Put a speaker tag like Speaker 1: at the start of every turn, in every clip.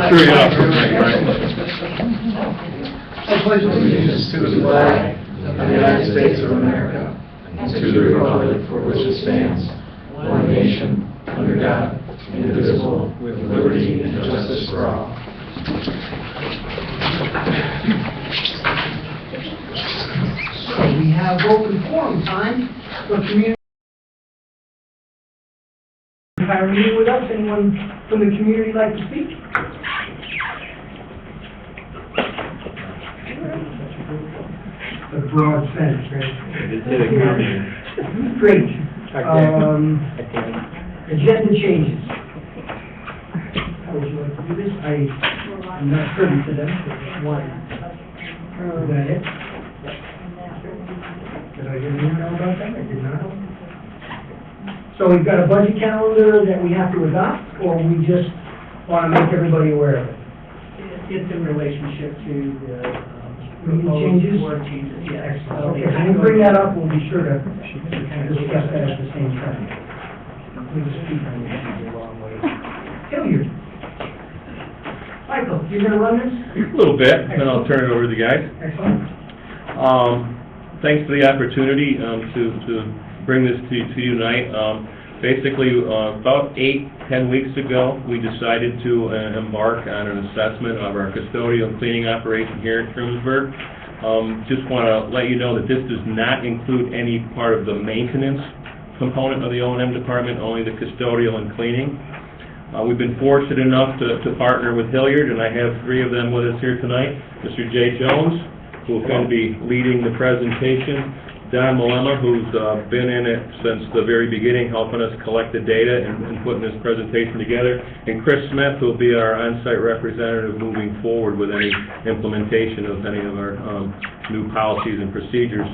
Speaker 1: Sure, yeah. Right.
Speaker 2: I pledge allegiance to the flag of the United States of America and to the republic for which it stands, one nation, under God, indivisible, with liberty and justice for all. So we have open forum time for community. Are you with us? Anyone from the community like to speak? A broad sense, right? Great. Agenda changes. How would you like to do this? I'm not privy to them. One. Is that it? Did I get an email about that? I did not. So we've got a budget calendar that we have to adopt, or we just want to make everybody aware of it?
Speaker 3: It's in relationship to the
Speaker 2: Changes?
Speaker 3: board changes, yeah.
Speaker 2: Excellent. Okay, so we'll bring that up, we'll be sure to discuss that at the same time. We just speak on this the wrong way. Hilliard. Michael, you're going to run this?
Speaker 1: A little bit, then I'll turn it over to the guys.
Speaker 2: Excellent.
Speaker 1: Thanks for the opportunity to bring this to you tonight. Basically, about 8-10 weeks ago, we decided to embark on an assessment of our custodial and cleaning operation here in Trumansburg. Just want to let you know that this does not include any part of the maintenance component of the O&M department, only the custodial and cleaning. We've been fortunate enough to partner with Hilliard, and I have 3 of them with us here tonight. Mr. Jay Jones, who is going to be leading the presentation. Don Malema, who's been in it since the very beginning, helping us collect the data and putting this presentation together. And Chris Smith, who will be our on-site representative moving forward with any implementation of any of our new policies and procedures.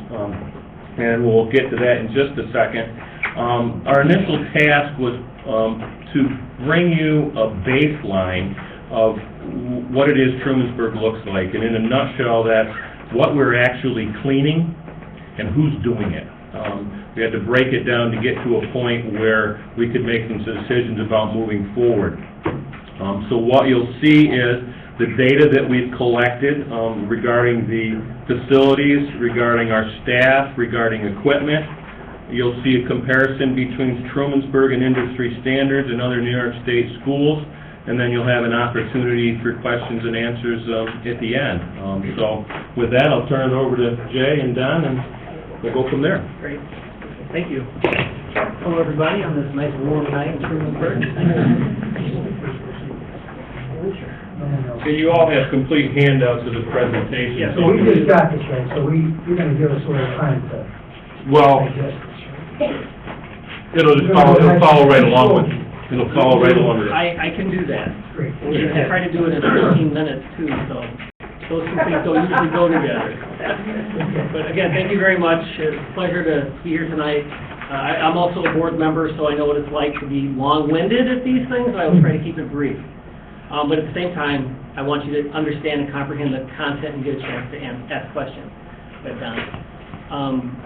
Speaker 1: And we'll get to that in just a second. Our initial task was to bring you a baseline of what it is Trumansburg looks like. And in a nutshell, that's what we're actually cleaning and who's doing it. We had to break it down to get to a point where we could make some decisions about moving forward. So what you'll see is the data that we've collected regarding the facilities, regarding our staff, regarding equipment. You'll see a comparison between Trumansburg and industry standards and other New York State schools, and then you'll have an opportunity for questions and answers at the end. So with that, I'll turn it over to Jay and Don, and we'll go from there.
Speaker 3: Great. Thank you. Hello, everybody, on this nice warm night in Trumansburg.
Speaker 1: So you all have complete handouts of the presentation.
Speaker 3: Yes.
Speaker 2: So we just got this, right, so you're going to give us a little time to
Speaker 1: Well,
Speaker 2: digest this.
Speaker 1: it'll follow right along with it. It'll follow right along with it.
Speaker 3: I can do that.
Speaker 2: Great.
Speaker 3: I try to do it in 15 minutes, too, so those 2 things don't usually go together. But again, thank you very much. It's a pleasure to be here tonight. I'm also a board member, so I know what it's like to be long-winded at these things. I will try to keep it brief. But at the same time, I want you to understand and comprehend the content and get a chance to ask questions. But,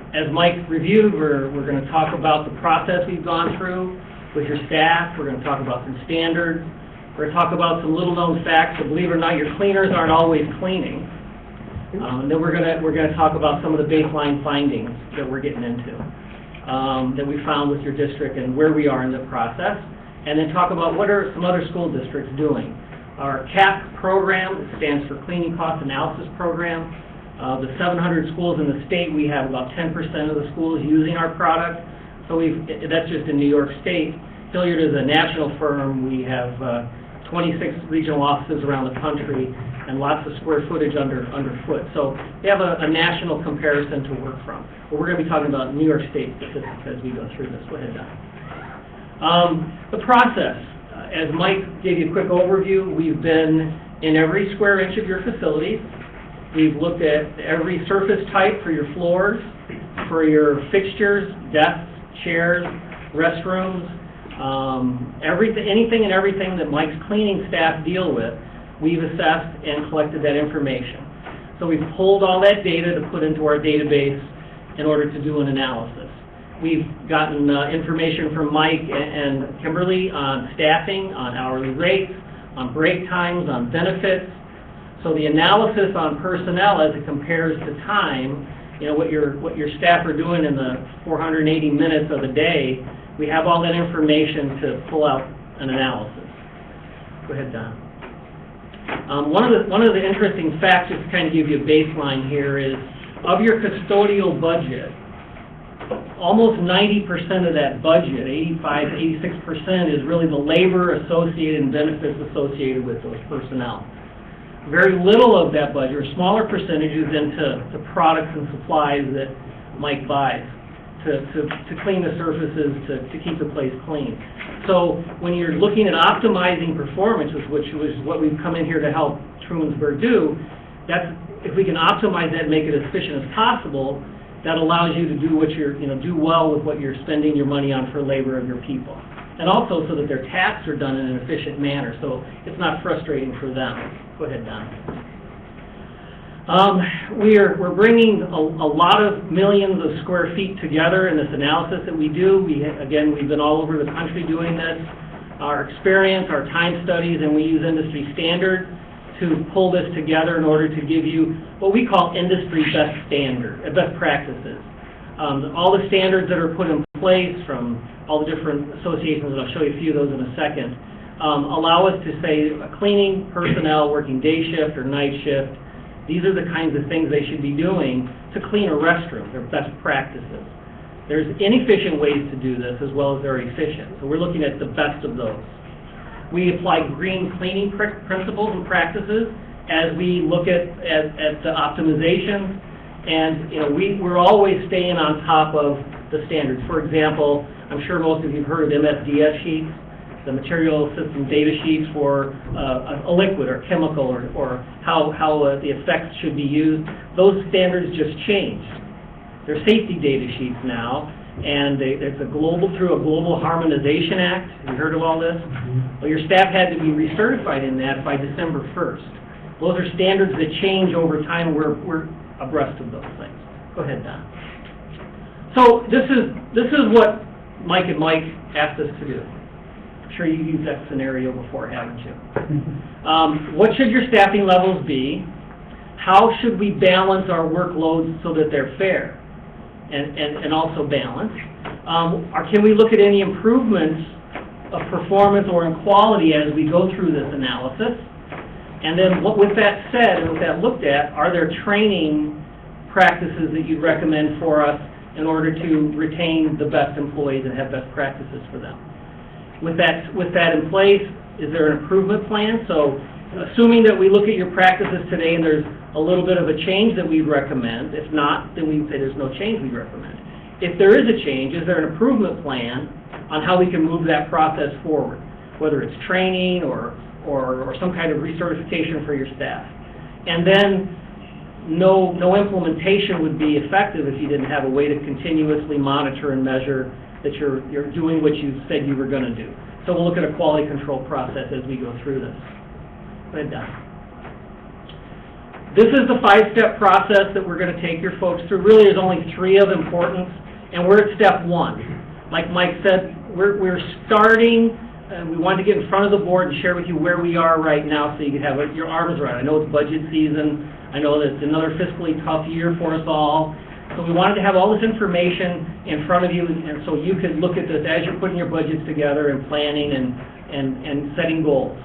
Speaker 3: as Mike reviewed, we're going to talk about the process we've gone through with your staff. We're going to talk about some standards. We're going to talk about some little-known facts. So believe it or not, your cleaners aren't always cleaning. And then we're going to talk about some of the baseline findings that we're getting into that we found with your district and where we are in the process. And then talk about what are some other school districts doing. Our CAP program stands for Cleaning Cost Analysis Program. The 700 schools in the state, we have about 10% of the schools using our product. So that's just in New York State. Hilliard is a national firm. We have 26 regional offices around the country and lots of square footage underfoot. So we have a national comparison to work from. But we're going to be talking about New York State specifics as we go through this. Go ahead, Don. The process. As Mike gave you a quick overview, we've been in every square inch of your facilities. We've looked at every surface type for your floors, for your fixtures, desks, chairs, restrooms, anything and everything that Mike's cleaning staff deal with, we've assessed and collected that information. So we've pulled all that data to put into our database in order to do an analysis. We've gotten information from Mike and Kimberly on staffing, on hourly rates, on break times, on benefits. So the analysis on personnel as it compares to time, what your staff are doing in the 480 minutes of the day, we have all that information to pull out an analysis. Go ahead, Don. One of the interesting facts, just to kind of give you a baseline here, is of your custodial budget, almost 90% of that budget, 85, 86%, is really the labor associated and benefits associated with those personnel. Very little of that budget, or smaller percentages, into products and supplies that Mike buys to clean the surfaces, to keep the place clean. So when you're looking at optimizing performance, which was what we've come in here to help Trumansburg do, if we can optimize that and make it as efficient as possible, that allows you to do do well with what you're spending your money on for labor of your people. And also so that their tasks are done in an efficient manner, so it's not frustrating for them. Go ahead, Don. We're bringing a lot of millions of square feet together in this analysis that we do. Again, we've been all over the country doing this. Our experience, our time studies, and we use industry standards to pull this together in order to give you what we call industry best practices. All the standards that are put in place from all the different associations, and I'll show you a few of those in a second, allow us to say cleaning personnel working day shift or night shift, these are the kinds of things they should be doing to clean a restroom. They're best practices. There's inefficient ways to do this as well as there are efficient. So we're looking at the best of those. We apply green cleaning principles and practices as we look at the optimization, and we're always staying on top of the standards. For example, I'm sure most of you have heard of MSDS sheets, the material system data sheets for a liquid or chemical or how the effects should be used. Those standards just changed. They're safety data sheets now, and it's through a Global Harmonization Act. Have you heard of all this? Well, your staff had to be recertified in that by December 1st. Those are standards that change over time. We're abreast of those things. Go ahead, Don. So this is what Mike and Mike asked us to do. I'm sure you've used that scenario before, haven't you? What should your staffing levels be? How should we balance our workloads so that they're fair and also balanced? Can we look at any improvements of performance or in quality as we go through this analysis? And then with that said and with that looked at, are there training practices that you'd recommend for us in order to retain the best employees and have best practices for them? With that in place, is there an improvement plan? So assuming that we look at your practices today and there's a little bit of a change that we'd recommend, if not, then we'd say there's no change we'd recommend. If there is a change, is there an improvement plan on how we can move that process forward, whether it's training or some kind of recertification for your staff? And then no implementation would be effective if you didn't have a way to continuously monitor and measure that you're doing what you said you were going to do. So we'll look at a quality control process as we go through this. Go ahead, Don. This is the 5-step process that we're going to take your folks through. Really, there's only 3 of importance, and we're at step 1. Like Mike said, we're starting. We wanted to get in front of the board and share with you where we are right now so you can have your arms around it. I know it's budget season. I know that it's another fiscally tough year for us all. So we wanted to have all this information in front of you, and so you could look at this as you're putting your budgets together and planning and setting goals.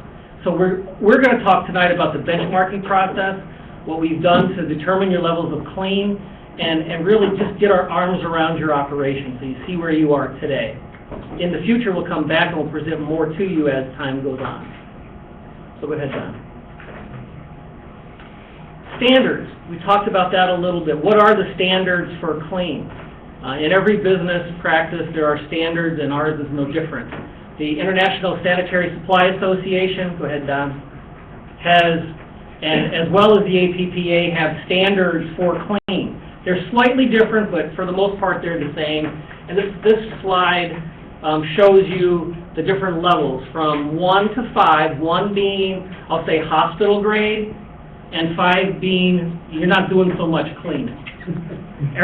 Speaker 3: So we're going to talk tonight about the benchmarking process, what we've done to determine your levels of clean, and really just get our arms around your operation so you see where you are today. In the future, we'll come back and we'll present more to you as time goes on. So go ahead, Don. Standards. We talked about that a little bit. What are the standards for clean? In every business practice, there are standards, and ours is no different. The International Sanitary Supply Association, go ahead, Don, has, and as well as the APPA, have standards for clean. They're slightly different, but for the most part, they're the same. And this slide shows you the different levels from 1 to 5, 1 being, I'll say, hospital grade, and 5 being, you're not doing so much cleaning.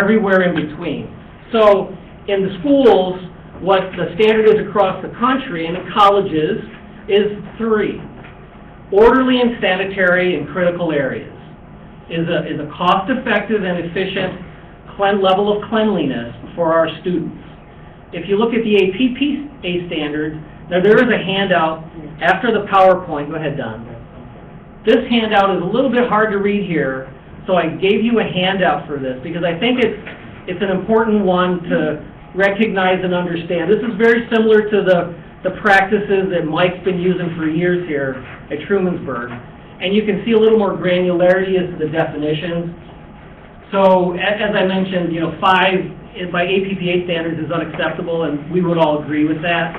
Speaker 3: Everywhere in between. So in the schools, what the standard is across the country and in colleges is 3. orderly and sanitary in critical areas, is a cost-effective and efficient level of cleanliness for our students. If you look at the APPA standards, now there is a handout after the PowerPoint. Go ahead, Don. This handout is a little bit hard to read here, so I gave you a handout for this because I think it's an important one to recognize and understand. This is very similar to the practices that Mike's been using for years here at Trumansburg. And you can see a little more granularity as to the definitions. So, as I mentioned, 5 by APPA standards is unacceptable, and we would all agree with that.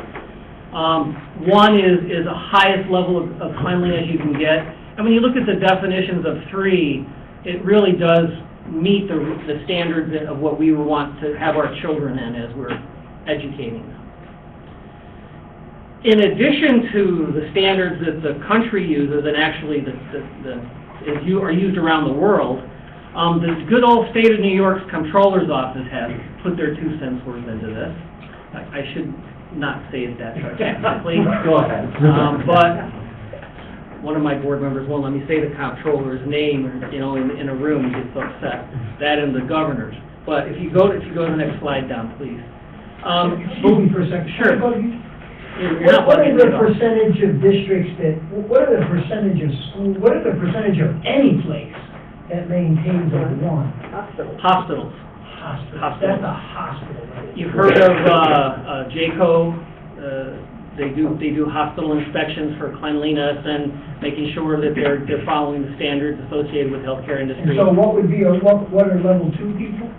Speaker 3: 1 is the highest level of cleanliness you can get. And when you look at the definitions of 3, it really does meet the standards of what we want to have our children in as we're educating them. In addition to the standards that the country uses, and actually are used around the world, the good old state of New York's Comptroller's Office has put their 2 cents worth into this. I should not say it that sarcastically.
Speaker 2: Go ahead.
Speaker 3: But one of my board members won't let me say the comptroller's name, in a room, he gets upset. That and the governor's. But if you go to the next slide down, please.
Speaker 4: Excuse me for a second.
Speaker 3: Sure.
Speaker 4: What are the percentage of districts what are the percentage of schools, what are the percentage of any place that maintains a 1?
Speaker 3: Hospitals.
Speaker 4: Hospital.
Speaker 3: Hospital.
Speaker 4: That's a hospital. Right?
Speaker 3: You've heard of JCO. They do hospital inspections for cleanliness and making sure that they're following the standards associated with healthcare industry.
Speaker 4: And so what would be what are level 2 people?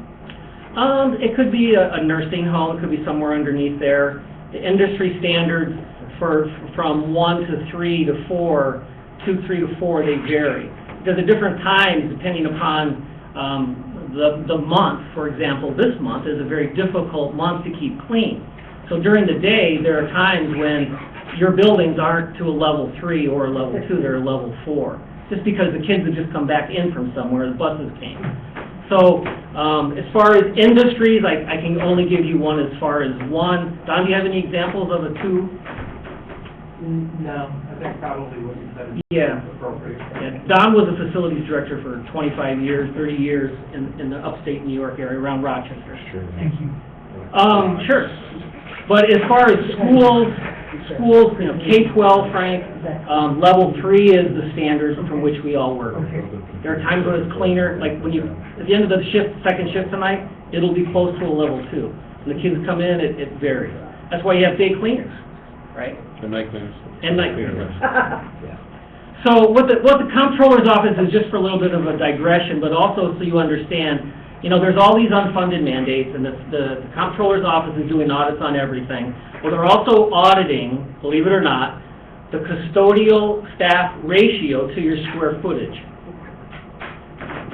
Speaker 3: It could be a nursing home. It could be somewhere underneath there. The industry standards from 1 to 3 to 4, 2, 3 to 4, they vary. Because at different times, depending upon the month, for example, this month is a very difficult month to keep clean. So during the day, there are times when your buildings aren't to a level 3 or a level 2, they're a level 4. Just because the kids have just come back in from somewhere, the buses came. So, as far as industries, I can only give you one as far as 1. Don, do you have any examples of a 2?
Speaker 5: No, I think probably what you said is appropriate.
Speaker 3: Yeah. Don was a facilities director for 25 years, 30 years in the upstate New York area, around Rochester.
Speaker 2: Sure.
Speaker 4: Thank you.
Speaker 3: Sure. But as far as schools, K-12, Frank, level 3 is the standards from which we all work.
Speaker 4: Okay.
Speaker 3: There are times when it's cleaner, like when at the end of the second shift tonight, it'll be close to a level 2. When the kids come in, it varies. That's why you have day cleaners, right?
Speaker 1: The night cleaners.
Speaker 3: And night cleaners. So what the Comptroller's Office is, just for a little bit of a digression, but also so you understand, there's all these unfunded mandates, and the Comptroller's Office is doing audits on everything. Well, they're also auditing, believe it or not, the custodial staff ratio to your square footage.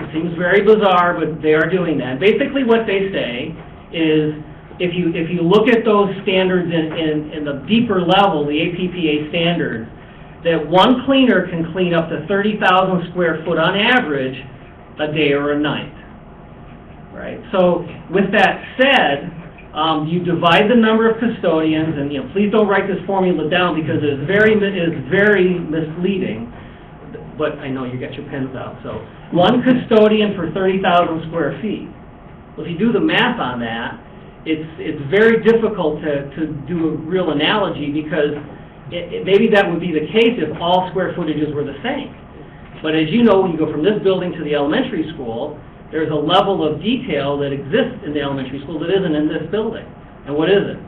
Speaker 3: It seems very bizarre, but they are doing that. Basically what they say is, if you look at those standards in the deeper level, the APPA standards, that one cleaner can clean up to 30,000 square foot on average a day or a night. Right? So with that said, you divide the number of custodians, and please don't write this formula down because it is very misleading. But I know you got your pens out. So 1 custodian for 30,000 square feet. Well, if you do the math on that, it's very difficult to do a real analogy because maybe that would be the case if all square footages were the same. But as you know, when you go from this building to the elementary school, there's a level of detail that exists in the elementary school that isn't in this building. And what is it?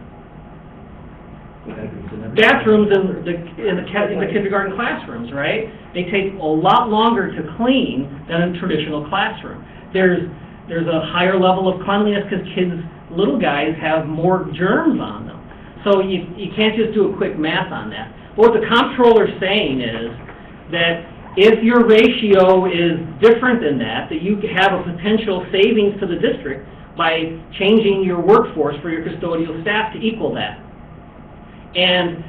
Speaker 3: Bathrooms in the kindergarten classrooms, right? They take a lot longer to clean than a traditional classroom. There's a higher level of cleanliness because little guys have more germs on them. So you can't just do a quick math on that. But what the comptroller's saying is that if your ratio is different than that you have a potential savings to the district by changing your workforce for your custodial staff to equal that. And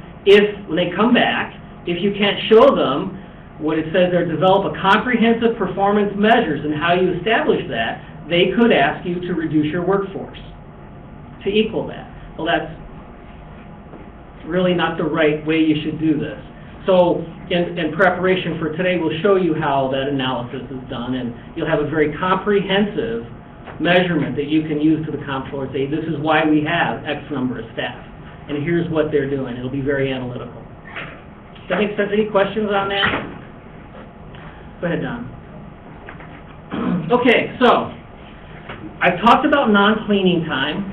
Speaker 3: when they come back, if you can't show them what it says there, develop a comprehensive performance measures and how you establish that, they could ask you to reduce your workforce to equal that. Well, that's really not the right way you should do this. So in preparation for today, we'll show you how that analysis is done, and you'll have a very comprehensive measurement that you can use to the comptroller and say, this is why we have X number of staff, and here's what they're doing. It'll be very analytical. Does that make sense? Any questions on that? Go ahead, Don. Okay, so I've talked about non-cleaning time,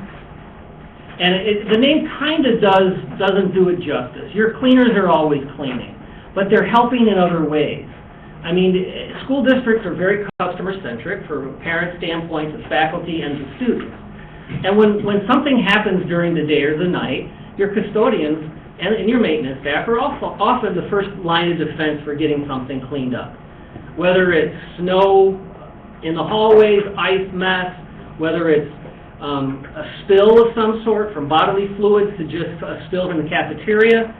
Speaker 3: and the name kind of doesn't do it justice. Your cleaners are always cleaning, but they're helping in other ways. I mean, school districts are very customer-centric for parent standpoint, the faculty, and the students. And when something happens during the day or the night, your custodians and your maintenance staff are often the first line of defense for getting something cleaned up. Whether it's snow in the hallways, ice mess, whether it's a spill of some sort from bodily fluids to just a spill in the cafeteria,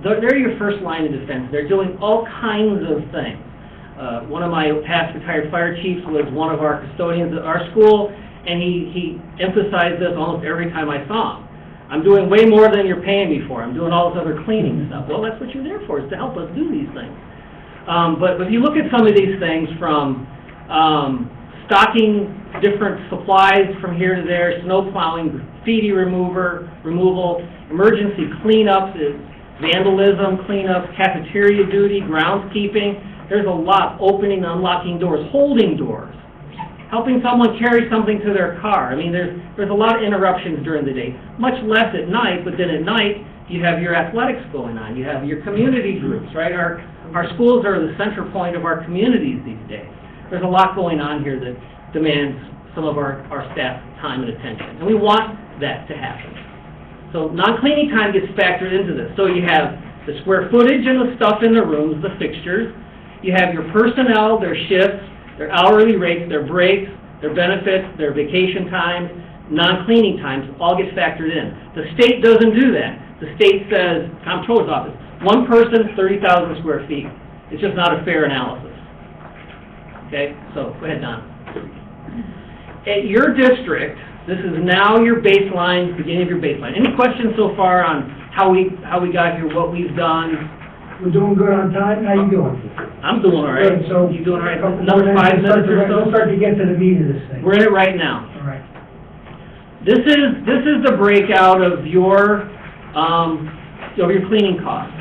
Speaker 3: they're your first line of defense. They're doing all kinds of things. One of my past retired fire chiefs was one of our custodians at our school, and he emphasized this almost every time I saw him. I'm doing way more than you're paying me for. I'm doing all this other cleaning stuff. Well, that's what you're there for, is to help us do these things. But if you look at some of these things from stocking different supplies from here to there, snow plowing, graffiti removal, emergency cleanups, vandalism cleanups, cafeteria duty, groundskeeping. There's a lot. Opening, unlocking doors, holding doors, helping someone carry something to their car. I mean, there's a lot of interruptions during the day, much less at night, but then at night you have your athletics going on. You have your community groups, right? Our schools are the center point of our communities these days. There's a lot going on here that demands some of our staff time and attention, and we want that to happen. So non-cleaning time gets factored into this. So you have the square footage and the stuff in the rooms, the fixtures. You have your personnel, their shifts, their hourly rates, their breaks, their benefits, their vacation time, non-cleaning times, all get factored in. The state doesn't do that. The state says, Comptroller's Office, one person, 30,000 square feet. It's just not a fair analysis. Okay, so go ahead, Don. At your district, this is now your baseline, beginning of your baseline. Any questions so far on how we got here, what we've done?
Speaker 4: We're doing good on time, how you doing?
Speaker 3: I'm doing all right.
Speaker 4: Good, so.
Speaker 3: You doing all right?
Speaker 4: Couple
Speaker 3: Another
Speaker 4: more
Speaker 3: 5 minutes or so?
Speaker 4: Let's start to get to the meat of this thing.
Speaker 3: We're in it right now.
Speaker 4: All right.
Speaker 3: This is the breakout of your cleaning costs.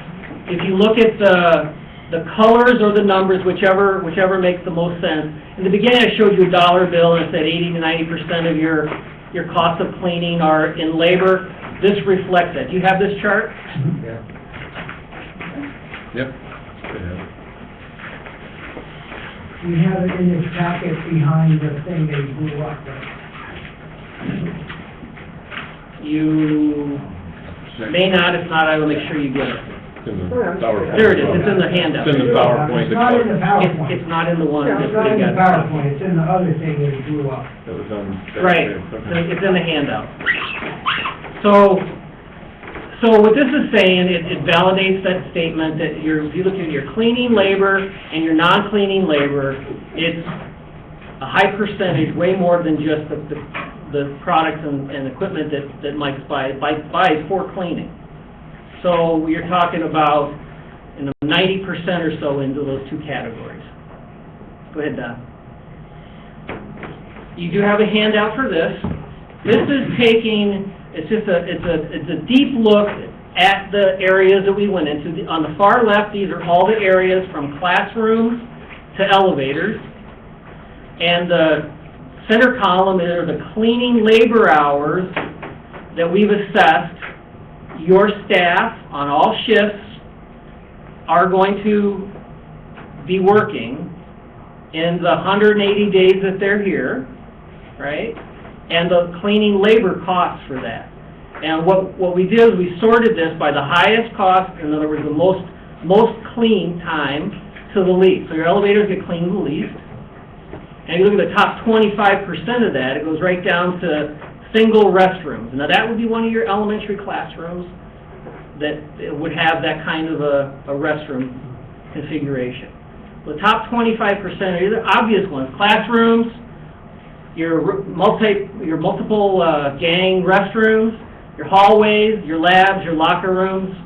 Speaker 3: If you look at the colors or the numbers, whichever makes the most sense. In the beginning, I showed you a dollar bill and it said 80 to 90% of your costs of cleaning are in labor. This reflects that. Do you have this chart?
Speaker 1: Yeah. Yep.
Speaker 4: We have it in this packet behind the thing that you blew up, right?
Speaker 3: You may not. If not, I will make sure you get it.
Speaker 1: It's in the PowerPoint.
Speaker 3: There it is. It's in the handout.
Speaker 1: It's in the PowerPoint.
Speaker 4: It's not in the PowerPoint.
Speaker 3: It's not in the one
Speaker 4: Yeah,
Speaker 3: that
Speaker 4: it's not in
Speaker 3: we
Speaker 4: the
Speaker 3: got.
Speaker 4: PowerPoint, it's in the other thing that you blew up.
Speaker 1: That was on.
Speaker 3: Right. It's in the handout. So what this is saying, it validates that statement that if you look at your cleaning labor and your non-cleaning labor, it's a high percentage, way more than just the products and equipment that Mike buys for cleaning. So you're talking about 90% or so into those two categories. Go ahead, Don. You do have a handout for this. This is taking, it's a deep look at the areas that we went into. On the far left, these are all the areas from classrooms to elevators. And the center column are the cleaning labor hours that we've assessed. Your staff on all shifts are going to be working in the 180 days that they're here, right? And the cleaning labor costs for that. And what we did is we sorted this by the highest cost, in other words, the most clean time to the least. So your elevators get cleaned the least. And you look at the top 25% of that, it goes right down to single restrooms. Now that would be one of your elementary classrooms that would have that kind of a restroom configuration. The top 25% are the obvious ones: classrooms, your multiple gang restrooms, your hallways, your labs, your locker rooms,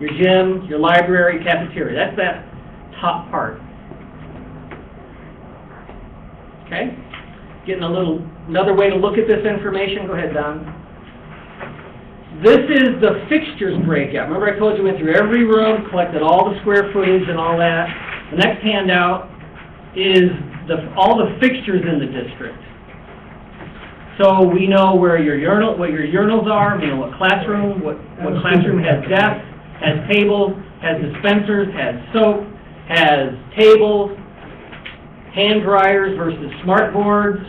Speaker 3: your gym, your library, cafeteria. That's that top part. Okay? Getting another way to look at this information. Go ahead, Don. This is the fixtures breakout. Remember I told you we went through every room, collected all the square footage and all that. The next handout is all the fixtures in the district. So we know where your what your urinals are, we know what classroom has desks, has tables, has dispensers, has soap, has tables, hand dryers versus smart boards.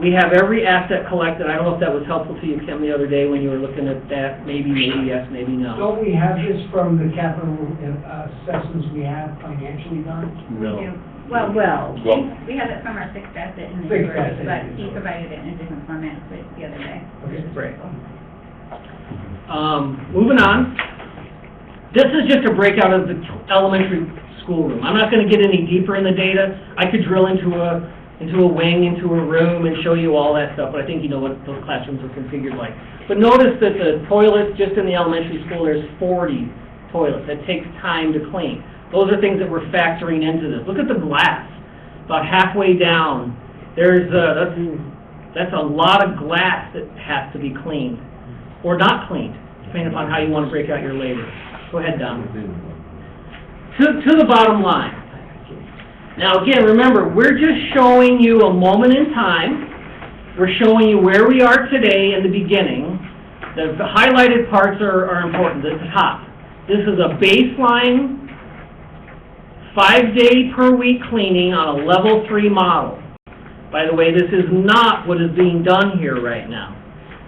Speaker 3: We have every asset collected. I don't know if that was helpful to you, Kim, the other day when you were looking at that. Maybe yes, maybe no.
Speaker 4: Don't we have this from the capital assessments we have financially done?
Speaker 1: No.
Speaker 6: Well,
Speaker 1: Well-
Speaker 6: we have it from our fixed asset
Speaker 4: Fixed
Speaker 6: inventory,
Speaker 4: asset
Speaker 6: but he
Speaker 4: inventory.
Speaker 6: provided it in a different format the other day.
Speaker 3: Right. Moving on. This is just a breakout of the elementary school room. I'm not going to get any deeper in the data. I could drill into a wing, into a room, and show you all that stuff, but I think you know what those classrooms are configured like. But notice that the toilets, just in the elementary school, there's 40 toilets. That takes time to clean. Those are things that we're factoring into this. Look at the glass. About halfway down, that's a lot of glass that has to be cleaned, or not cleaned, depending upon how you want to break out your labor. Go ahead, Don. To the bottom line. Now again, remember, we're just showing you a moment in time. We're showing you where we are today in the beginning. The highlighted parts are important at the top. This is a baseline 5-day per week cleaning on a level 3 model. By the way, this is not what is being done here right now.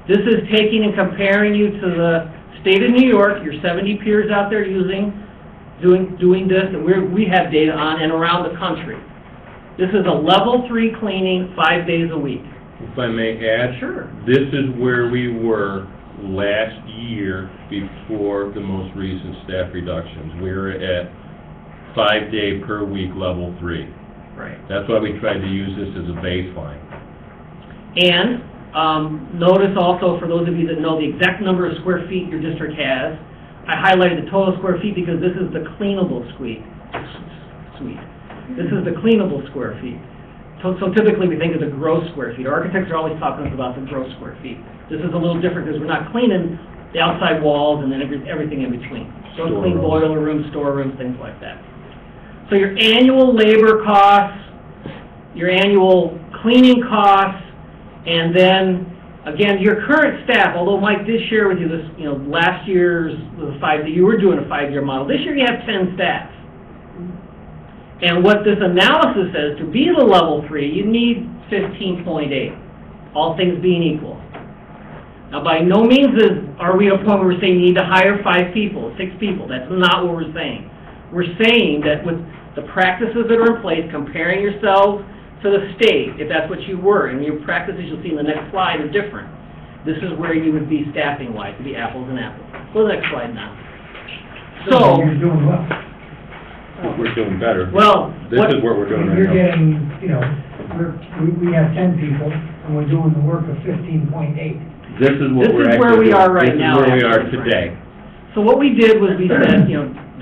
Speaker 3: This is taking and comparing you to the state of New York, your 70 peers out there doing this, that we have data on and around the country. This is a level 3 cleaning 5 days a week.
Speaker 1: If I may add?
Speaker 3: Sure.
Speaker 1: This is where we were last year before the most recent staff reductions. We were at 5-day per week level 3.
Speaker 3: Right.
Speaker 1: That's why we tried to use this as a baseline.
Speaker 3: And notice also, for those of you that know the exact number of square feet your district has, I highlighted the total square feet because this is the cleanable suite. This is the cleanable square feet. So typically we think of the gross square feet. Our architects are always talking to us about the gross square feet. This is a little different because we're not cleaning the outside walls and then everything in between. Don't clean boiler rooms, storerooms, things like that. So your annual labor costs, your annual cleaning costs, and then, again, your current staff, although Mike did share with you this, last year's was you were doing a 5-year model. This year you have 10 staff. And what this analysis says, to be the level 3, you need 15.8, all things being equal. Now, by no means are we at a point where we're saying you need to hire 5 people, 6 people. That's not what we're saying. We're saying that with the practices that are in place, comparing yourselves to the state, if that's what you were, and your practices you'll see in the next slide are different. This is where you would be staffing-wise, to be apples and apples. Go to the next slide now. So,
Speaker 4: You're doing well.
Speaker 1: We're doing better.
Speaker 3: well,
Speaker 1: This is what we're doing right
Speaker 4: You're
Speaker 1: now.
Speaker 4: getting, we have 10 people, and we're doing the work of 15.8.
Speaker 1: This is what
Speaker 3: This
Speaker 1: we're
Speaker 3: is
Speaker 1: actually
Speaker 3: where we
Speaker 1: doing.
Speaker 3: are right now,
Speaker 1: This is where we are
Speaker 3: actually.
Speaker 1: today.
Speaker 3: So what we did was we said,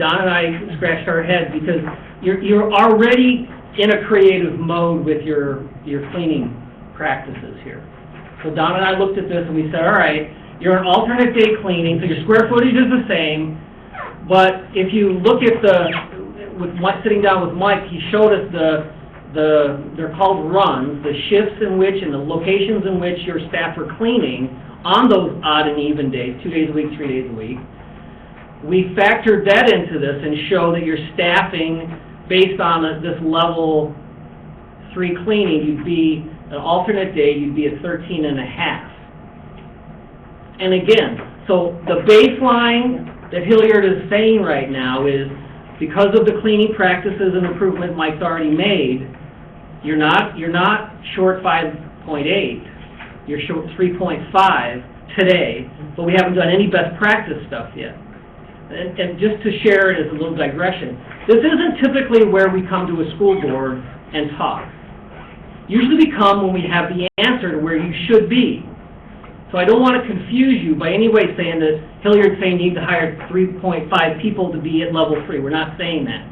Speaker 3: Don and I scratched our heads because you're already in a creative mode with your cleaning practices here. So Don and I looked at this and we said, all right, you're an alternate day cleaning, so your square footage is the same, but if you look at sitting down with Mike, he showed us they're called runs, the shifts in which and the locations in which your staff are cleaning on those odd and even days, 2 days a week, 3 days a week. We factored that into this and show that your staffing, based on this level 3 cleaning, you'd be, an alternate day, you'd be at 13 and a half. And again, so the baseline that Hilliard is saying right now is, because of the cleaning practices and improvement Mike's already made, you're not short 5.8, you're short 3.5 today, but we haven't done any best practice stuff yet. And just to share it as a little digression, this isn't typically where we come to a school board and talk. Usually we come when we have the answer to where you should be. So I don't want to confuse you by any way saying that Hilliard's saying you need to hire 3.5 people to be at level 3. We're not saying that.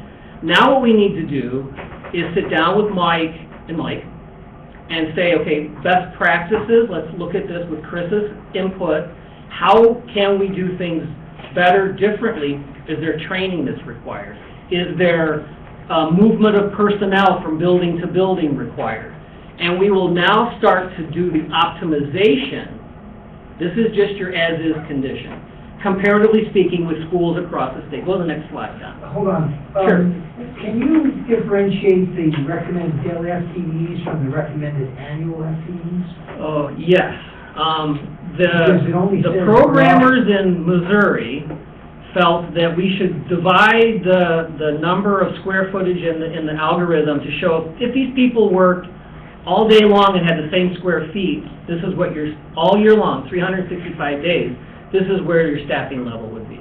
Speaker 3: Now what we need to do is sit down with Mike and say, okay, best practices, let's look at this with Chris's input. How can we do things better, differently? Is there training that's required? Is there movement of personnel from building to building required? And we will now start to do the optimization. This is just your as-is condition, comparatively speaking with schools across the state. Go to the next slide, Don.
Speaker 4: Hold on.
Speaker 3: Sure.
Speaker 4: Can you differentiate the recommended daily FTEs from the recommended annual FTEs?
Speaker 3: Oh, yes.
Speaker 4: Because it only
Speaker 3: The
Speaker 4: says-
Speaker 3: programmers in Missouri felt that we should divide the number of square footage in the algorithm to show if these people worked all day long and had the same square feet, this is what all year long, 365 days, this is where your staffing level would be.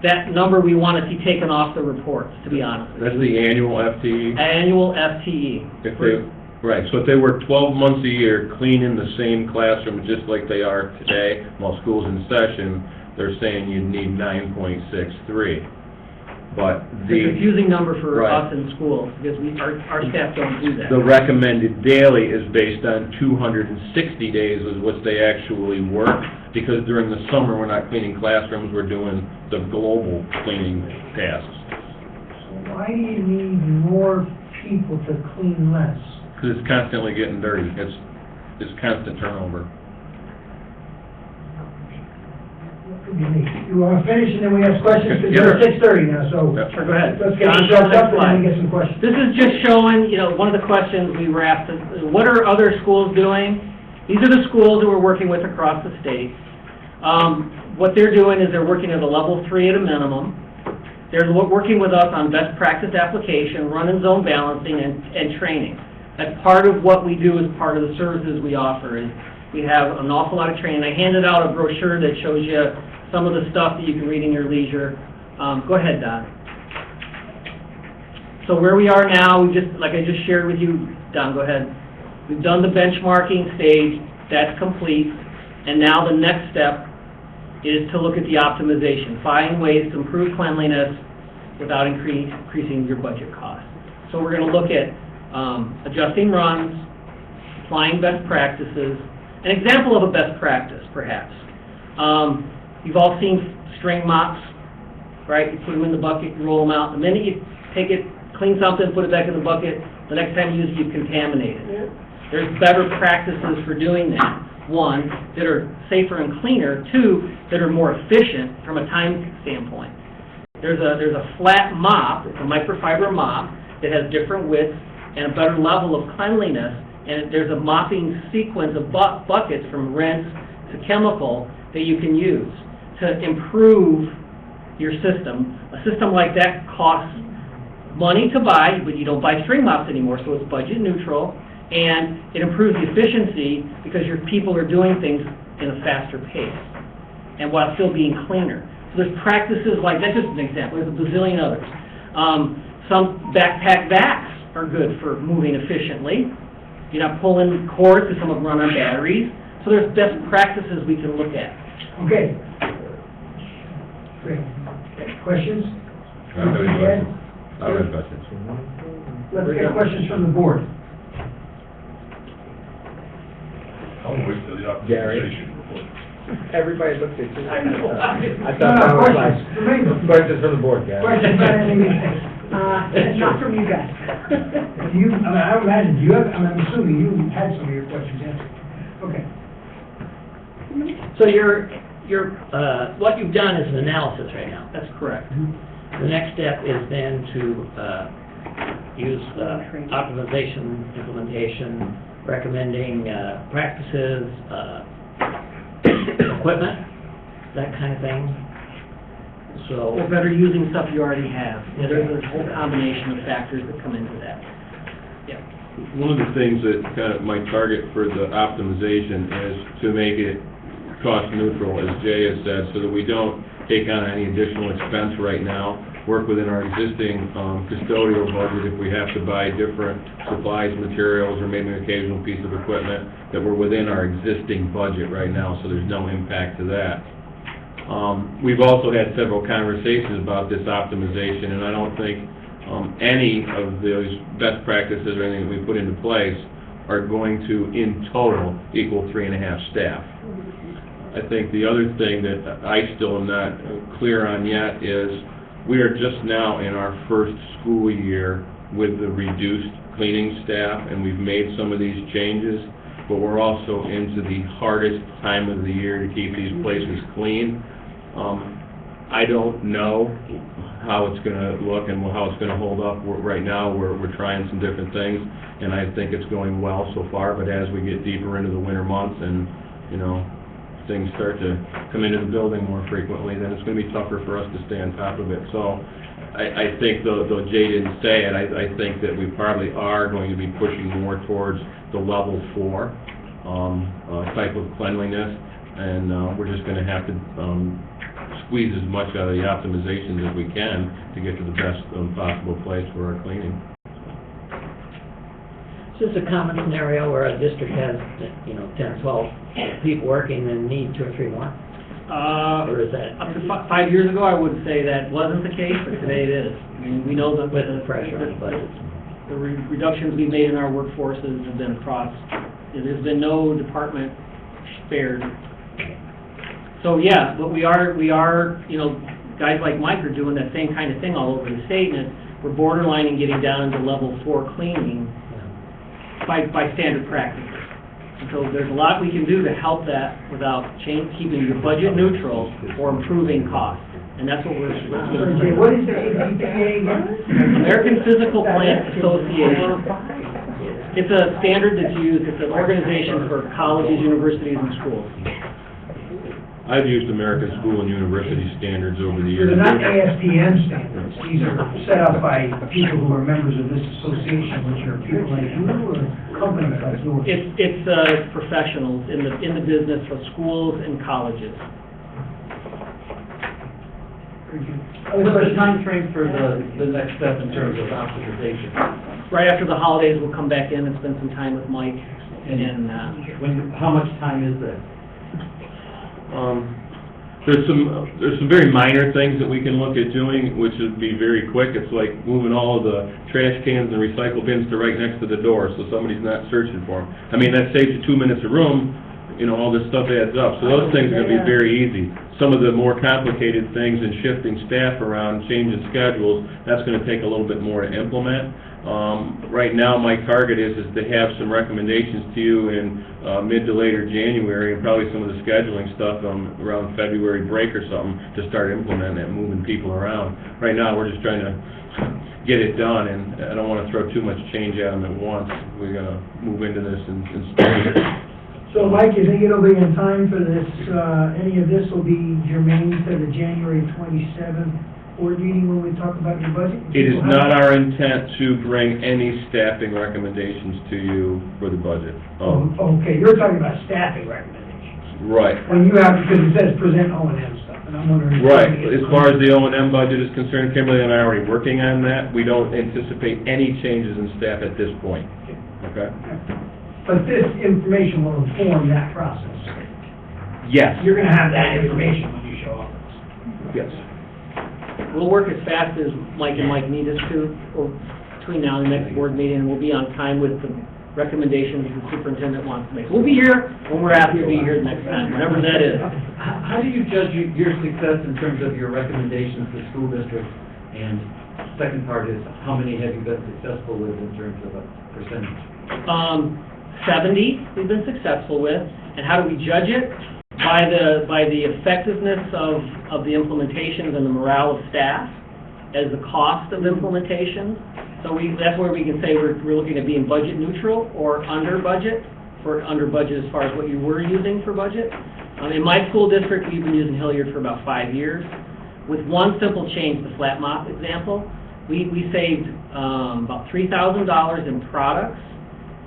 Speaker 3: That number we want to see taken off the reports, to be honest with
Speaker 1: That's
Speaker 3: you.
Speaker 1: the annual FTE?
Speaker 3: Annual FTE.
Speaker 1: Right, so if they work 12 months a year cleaning the same classroom just like they are today, while school's in session, they're saying you'd need 9.63. But
Speaker 3: It's a confusing number for
Speaker 1: Right.
Speaker 3: us in schools, because our staff don't do that.
Speaker 1: the recommended daily is based on 260 days is what they actually work, because during the summer, we're not cleaning classrooms, we're doing the global cleaning tasks.
Speaker 4: So why do you need more people to clean less?
Speaker 1: Because it's constantly getting dirty, it's constant turnover.
Speaker 4: You want to finish and then we ask questions, because
Speaker 1: Yeah.
Speaker 4: we're 6:30 now, so.
Speaker 1: Yep.
Speaker 3: Sure, go ahead.
Speaker 4: Let's get
Speaker 3: John,
Speaker 4: this
Speaker 3: go to
Speaker 4: wrapped
Speaker 3: the
Speaker 4: up
Speaker 3: next
Speaker 4: and then
Speaker 3: slide.
Speaker 4: we get some questions.
Speaker 3: This is just showing, one of the questions we were asked, is, what are other schools doing? These are the schools that we're working with across the state. What they're doing is they're working at a level 3 at a minimum. They're working with us on best practice application, run and zone balancing, and training. That's part of what we do as part of the services we offer, is we have an awful lot of training. I handed out a brochure that shows you some of the stuff that you can read in your leisure. Go ahead, Don. So where we are now, like I just shared with you, Don, go ahead. We've done the benchmarking stage, that's complete, and now the next step is to look at the optimization, find ways to improve cleanliness without increasing your budget costs. So we're going to look at adjusting runs, applying best practices. An example of a best practice, perhaps. You've all seen string mops, right? You put them in the bucket, you roll them out. The minute you take it, clean something, put it back in the bucket, the next time you use it, you contaminate it. There's better practices for doing that. One, that are safer and cleaner. Two, that are more efficient from a time standpoint. There's a flat mop, it's a microfiber mop, that has different widths and a better level of cleanliness, and there's a mopping sequence of buckets from rinse to chemical that you can use to improve your system. A system like that costs money to buy, but you don't buy string mops anymore, so it's budget neutral, and it improves the efficiency because your people are doing things in a faster pace, and while still being cleaner. So there's practices like, that's just an example, there's a bazillion others. Some backpack vacs are good for moving efficiently. You're not pulling cords because some of them run on batteries. So there's best practices we can look at.
Speaker 4: Okay. Great. Questions?
Speaker 1: I have any questions? I have any questions.
Speaker 4: Let's get questions from the board.
Speaker 7: I'll wait till the
Speaker 2: Gary.
Speaker 7: optimization report.
Speaker 2: Everybody looked at you.
Speaker 4: I know.
Speaker 2: I thought that was like, questions from the board, Gary.
Speaker 4: Questions about anything you think?
Speaker 6: Not from you guys.
Speaker 4: I imagine, I'm assuming you had some of your questions answered. Okay.
Speaker 8: So what you've done is an analysis right now.
Speaker 3: That's correct.
Speaker 8: The next step is then to use optimization, implementation, recommending practices, equipment, that kind of thing. So,
Speaker 3: Or better using stuff you already have. Yeah, there's a whole combination of factors that come into that. Yeah.
Speaker 1: One of the things that kind of my target for the optimization is to make it cost neutral, as Jay has said, so that we don't take on any additional expense right now. work within our existing custodial budget if we have to buy different supplies, materials, or maybe an occasional piece of equipment, that we're within our existing budget right now, so there's no impact to that. We've also had several conversations about this optimization, and I don't think any of those best practices or anything that we put into place are going to, in total, equal 3.5 staff. I think the other thing that I still am not clear on yet is we are just now in our first school year with the reduced cleaning staff, and we've made some of these changes, but we're also into the hardest time of the year to keep these places clean. I don't know how it's going to look and how it's going to hold up. Right now, we're trying some different things, and I think it's going well so far, but as we get deeper into the winter months and, you know, things start to come into the building more frequently, then it's going to be tougher for us to stay on top of it. So I think, though Jay didn't say it, I think that we probably are going to be pushing more towards the level 4 type of cleanliness, and we're just going to have to squeeze as much out of the optimizations as we can to get to the best possible place for our cleaning.
Speaker 8: Is this a common scenario where a district has, 10 or 12 people working and need 2 or 3 more? Or is that?
Speaker 3: Up to 5 years ago, I would say that wasn't the case, but today it is. I mean, we know that
Speaker 8: With the pressure on the budget.
Speaker 3: the reductions we've made in our workforces have been across, there's been no department spared. So, yeah, but we are, guys like Mike are doing that same kind of thing all over the state, and we're borderlining getting down into level 4 cleaning by standard practice. And so there's a lot we can do to help that without keeping your budget neutral or improving costs. And that's what we're
Speaker 4: Okay, what is the APPA again?
Speaker 3: American Physical Plant Association. It's a standard that's used, it's an organization for colleges, universities, and schools.
Speaker 1: I've used American School and University standards over the years.
Speaker 4: They're not ASTM standards. These are set up by people who are members of this association, which are people like you or companies like yours?
Speaker 3: It's professionals in the business of schools and colleges.
Speaker 5: What's the time frame for the next step in terms of optimization?
Speaker 3: Right after the holidays, we'll come back in and spend some time with Mike, and
Speaker 5: How much time is that?
Speaker 1: There's some very minor things that we can look at doing, which would be very quick. It's like moving all of the trash cans and recycle bins to right next to the door, so somebody's not searching for them. I mean, that saves you 2 minutes a room, all this stuff adds up. So those things are gonna be very easy. Some of the more complicated things and shifting staff around, changing schedules, that's gonna take a little bit more to implement. Right now, my target is to have some recommendations to you in mid to later January, and probably some of the scheduling stuff around February break or something, to start implementing it, moving people around. Right now, we're just trying to get it done, and I don't want to throw too much change at them at once. We're going to move into this and study it.
Speaker 4: So, Mike, you think it'll be in time for this, any of this will be germane to the January 27th board meeting when we talk about your budget?
Speaker 1: It is not our intent to bring any staffing recommendations to you for the budget.
Speaker 4: Okay, you're talking about staffing recommendations.
Speaker 1: Right.
Speaker 4: When you have, because it says present O&M stuff, and I'm wondering.
Speaker 1: Right. As far as the O&M budget is concerned, Kimberly and I are already working on that. We don't anticipate any changes in staff at this point. Okay?
Speaker 4: But this information will inform that process.
Speaker 1: Yes.
Speaker 4: You're gonna have that information when you show up.
Speaker 1: Yes.
Speaker 3: we'll work as fast as Mike and Mike need us to, or between now and the next board meeting, and we'll be on time with the recommendations the superintendent wants to make. We'll be here when we're asked to be here the next time, whenever that is.
Speaker 5: How do you judge your success in terms of your recommendations to school districts? And second part is, how many have you been successful with in terms of a percentage?
Speaker 3: 70 we've been successful with, and how do we judge it? By the effectiveness of the implementations and the morale of staff, as the cost of implementation. So that's where we can say we're looking at being budget neutral or under budget, as far as what you were using for budget. In my school district, we've been using Hilliard for about 5 years. With one simple change, the flat mop example, we saved about $3,000 in products,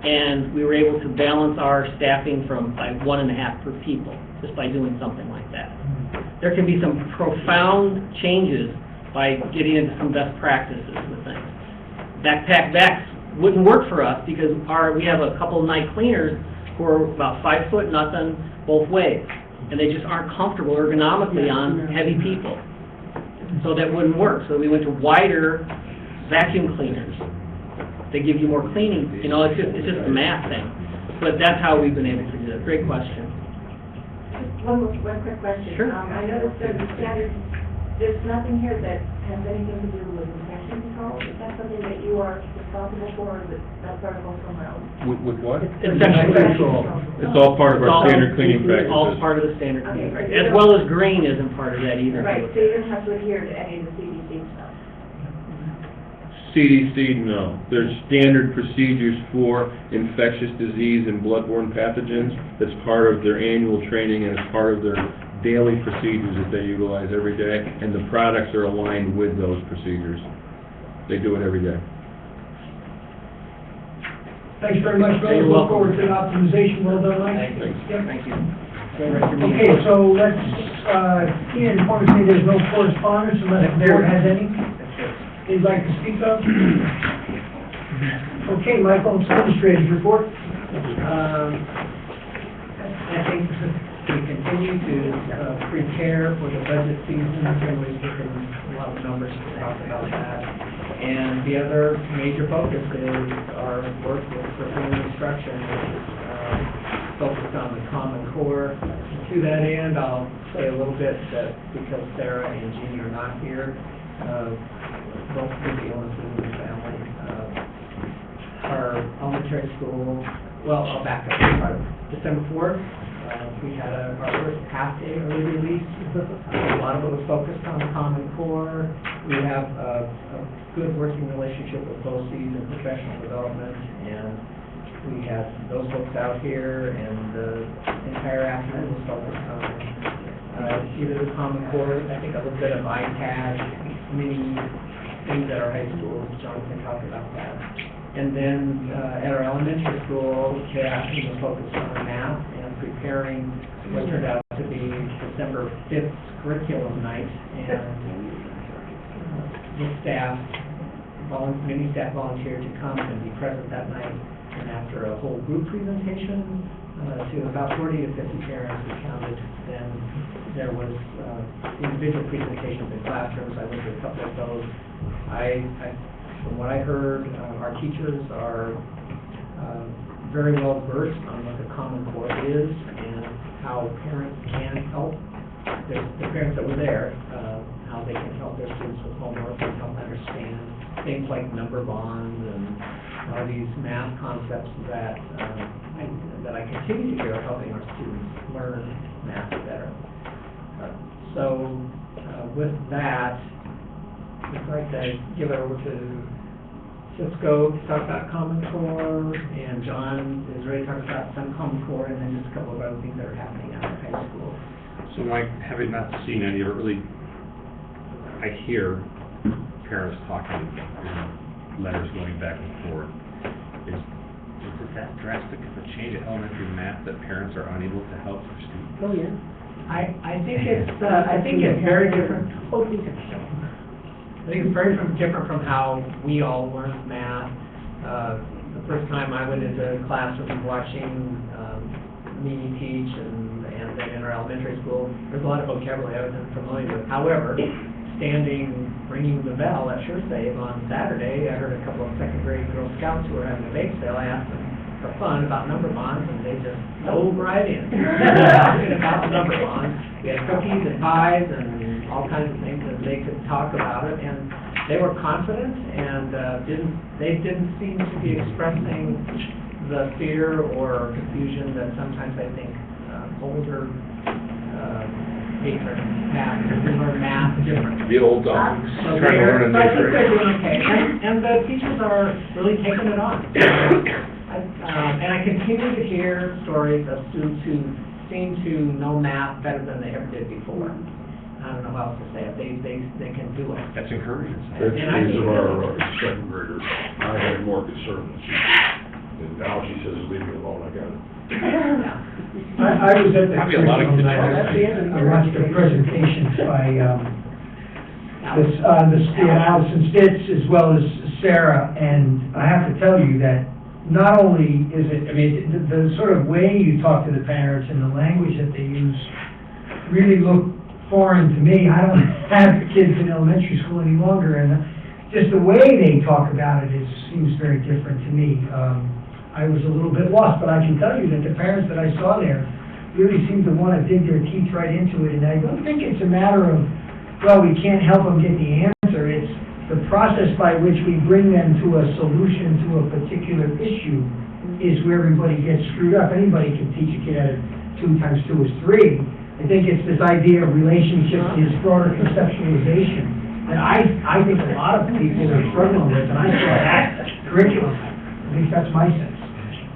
Speaker 3: and we were able to balance our staffing from like 1.5 per people, just by doing something like that. There can be some profound changes by getting into some best practices with things. Backpack backs wouldn't work for us because we have a couple of night cleaners who are about 5 foot nothing both ways, and they just aren't comfortable ergonomically on heavy people. So that wouldn't work. So we went to wider vacuum cleaners. They give you more cleaning. You know, it's just a math thing. But that's how we've been able to do that. Great question.
Speaker 6: One quick question.
Speaker 3: Sure.
Speaker 6: I noticed that the standard, there's nothing here that has anything to do with infection control. Is that something that you are responsible for, or is it that's article somewhere else?
Speaker 1: With what?
Speaker 3: Infection control.
Speaker 1: It's all part of our standard cleaning
Speaker 3: It's all
Speaker 1: practices.
Speaker 3: part of the standard cleaning
Speaker 6: Okay,
Speaker 3: practice. As well as grain isn't part of that either.
Speaker 6: Right, so you don't have to adhere to any of the CDC stuff.
Speaker 1: CDC, no. There's standard procedures for infectious disease and bloodborne pathogens. That's part of their annual training and it's part of their daily procedures that they utilize every day. And the products are aligned with those procedures. They do it every day.
Speaker 4: Thanks very much, Bill.
Speaker 3: You're
Speaker 4: Look
Speaker 3: welcome.
Speaker 4: forward to the optimization. Well done, Mike.
Speaker 1: Thanks.
Speaker 4: Yep.
Speaker 3: Thank you. Go right to me.
Speaker 4: Okay, so let's, Ian, informed me there's no correspondence unless the board has any they'd like to speak of. Okay, Michael, administrator's report.
Speaker 8: I think we continue to prepare for the budget season, and we've taken a lot of numbers to talk about that. And the other major focus is our work with curriculum instruction, which is focused on the Common Core. To that end, I'll say a little bit that because Sarah and Jeannie are not here, both of the illnesses in the family, our elementary school, well, I'll back up. December 4th, we had our first half day early release. A lot of it was focused on the Common Core. We have a good working relationship with BOCES and professional development, and we had those folks out here, and the entire afternoon was focused on either the Common Core, I think a little bit of ICAD, mini things at our high schools. John can talk about that. And then at our elementary school, the afternoon was focused on math and preparing what turned out to be December 5th curriculum night. And the staff, many staff volunteered to come and be present that night. And after a whole group presentation to about 40 to 50 parents we counted, then there was individual presentations in classrooms. I looked at a couple of those. From what I heard, our teachers are very well versed on what the Common Core is and how parents can help. The parents that were there, how they can help their students with homework and help understand things like number bonds and these math concepts that I continue to hear are helping our students learn math better. So with that, I'd like to give it over to Cisco to talk about Common Core, and John is ready to talk about some Common Core, and then just a couple of other things that are happening out of high school.
Speaker 7: So Mike, having not seen any, really, I hear parents talking, letters going back and forth. Is it that drastic of a change at elementary math that parents are unable to help their students?
Speaker 8: Oh, yeah. I think it's very different. I think it's very different from how we all learned math. The first time I went into a classroom watching me teach, and then in our elementary school, there's a lot of vocabulary I wasn't familiar with. However, ringing the bell at Sure Save on Saturday, I heard a couple of second grade Girl Scouts who were having a bake sale. I asked them for fun about number bonds, and they just dove right in. Talking about number bonds. We had cookies and pies and all kinds of things, and they could talk about it, and they were confident, and they didn't seem to be expressing the fear or confusion that sometimes I think older patrons have, because we learn math differently.
Speaker 7: The old dogs,
Speaker 8: So
Speaker 7: trying to learn a
Speaker 8: I think
Speaker 7: new
Speaker 8: they're
Speaker 7: trick.
Speaker 8: doing okay, and the teachers are really taking it on. And I continue to hear stories of students who seem to know math better than they ever did before. I don't know how else to say it, they can do it.
Speaker 7: That's encouraging.
Speaker 8: And I think
Speaker 9: second graders. I had more concern. And now she says, leave me alone, I got it.
Speaker 8: Yeah.
Speaker 4: I was at the
Speaker 7: Probably a lot of
Speaker 4: curriculum night.
Speaker 8: That's the end of the
Speaker 4: I watched the presentations by Allison Stitz, as well as Sarah, and I have to tell you that not only is it, I mean, the sort of way you talk to the parents and the language that they use really look foreign to me. I don't have kids in elementary school any longer, and just the way they talk about it seems very different to me. I was a little bit lost, but I can tell you that the parents that I saw there really seem to want to dig their teeth right into it, and I don't think it's a matter of, well, we can't help them get the answer. It's the process by which we bring them to a solution to a particular issue is where everybody gets screwed up. Anybody can teach a kid how to 2 times 2 is 3. I think it's this idea of relationships, this broader conceptualization, that I think a lot of people are struggling with, and I saw that curriculum. At least that's my sense.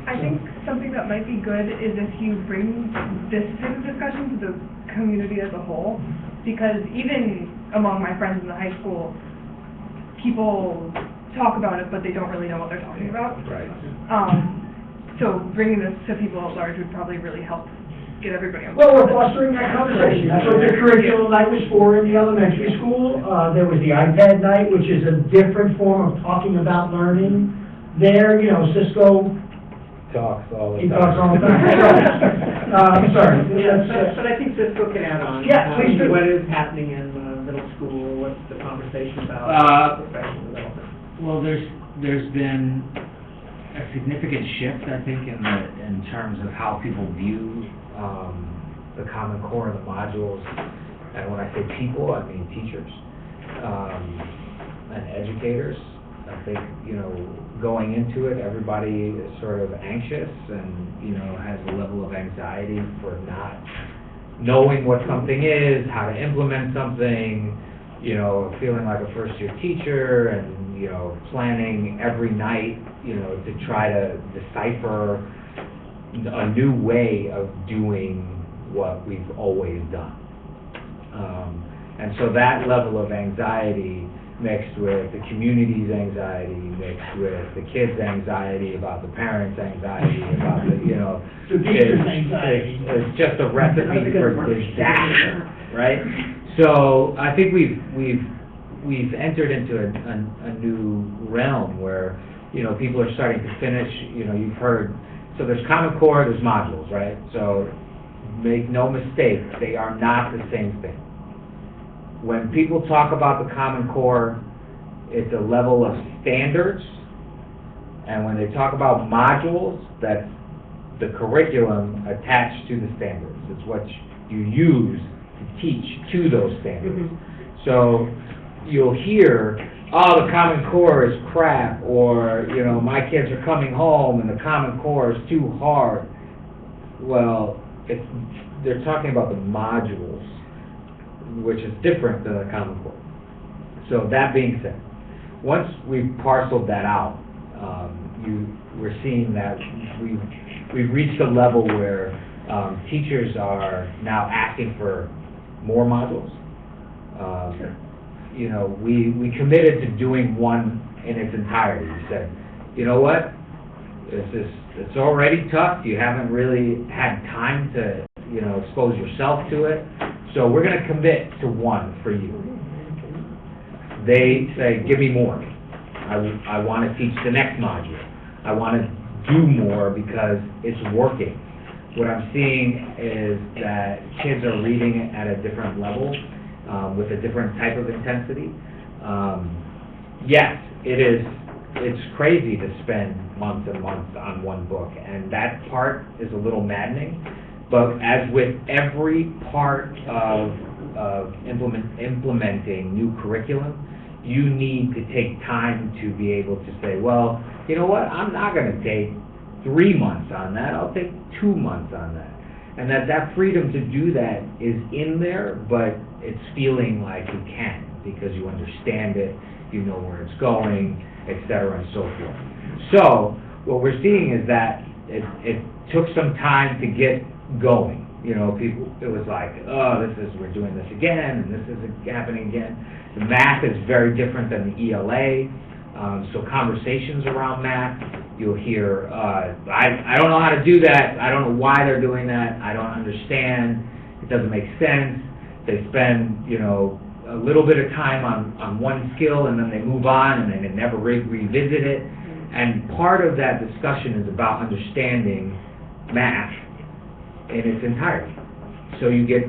Speaker 10: I think something that might be good is if you bring this type of discussion to the community as a whole, because even among my friends in the high school, people talk about it, but they don't really know what they're talking about.
Speaker 7: Right.
Speaker 10: So bringing this to people at large would probably really help get everybody on
Speaker 4: Well, we're
Speaker 10: board.
Speaker 4: fostering that conversation. That's what the curriculum night was for in the elementary school. There was the iPad night, which is a different form of talking about learning. There, you know, Cisco,
Speaker 2: Talks all the
Speaker 4: he
Speaker 2: time.
Speaker 4: talks all the time. I'm sorry.
Speaker 8: Yeah,
Speaker 4: That's,
Speaker 8: but I think Cisco can add on.
Speaker 4: Yeah, please do.
Speaker 8: What is happening in middle school, what's the conversation about professional development?
Speaker 11: Well, there's been a significant shift, I think, in terms of how people view the Common Core and the modules. And when I say people, I mean teachers and educators. I think, you know, going into it, everybody is sort of anxious and, you know, has a level of anxiety for not knowing what something is, how to implement something, you know, feeling like a first-year teacher and, you know, planning every night, you know, to try to decipher a new way of doing what we've always done. And so that level of anxiety mixed with the community's anxiety, mixed with the kids' anxiety about the parents' anxiety, about the, you know,
Speaker 4: The teacher's anxiety.
Speaker 11: it's just a recipe for disaster, right? So I think we've entered into a new realm where, you know, people are starting to finish, you know, you've heard, so there's Common Core, there's modules, right? So make no mistake, they are not the same thing. When people talk about the Common Core, it's a level of standards, and when they talk about modules, that's the curriculum attached to the standards. It's what you use to teach to those standards. So you'll hear, oh, the Common Core is crap, or, you know, my kids are coming home and the Common Core is too hard. Well, they're talking about the modules, which is different than the Common Core. So that being said, once we've parceled that out, we're seeing that we've reached a level where teachers are now asking for more modules. You know, we committed to doing one in its entirety. We said, you know what, it's already tough. You haven't really had time to, you know, expose yourself to it. So we're going to commit to one for you. They say, give me more. I want to teach the next module. I want to do more because it's working. What I'm seeing is that kids are reading at a different level, with a different type of intensity. Yes, it's crazy to spend months and months on one book, and that part is a little maddening. But as with every part of implementing new curriculum, you need to take time to be able to say, well, you know what, I'm not going to take 3 months on that, I'll take 2 months on that. And that freedom to do that is in there, but it's feeling like you can, because you understand it, you know where it's going, et cetera, and so forth. So, what we're seeing is that it took some time to get going. You know, people, it was like, oh, we're doing this again, and this is happening again. The math is very different than the ELA, so conversations around math, you'll hear, I don't know how to do that, I don't know why they're doing that, I don't understand, it doesn't make sense. They spend, you know, a little bit of time on one skill, and then they move on, and then they never revisit it. And part of that discussion is about understanding math in its entirety. So you get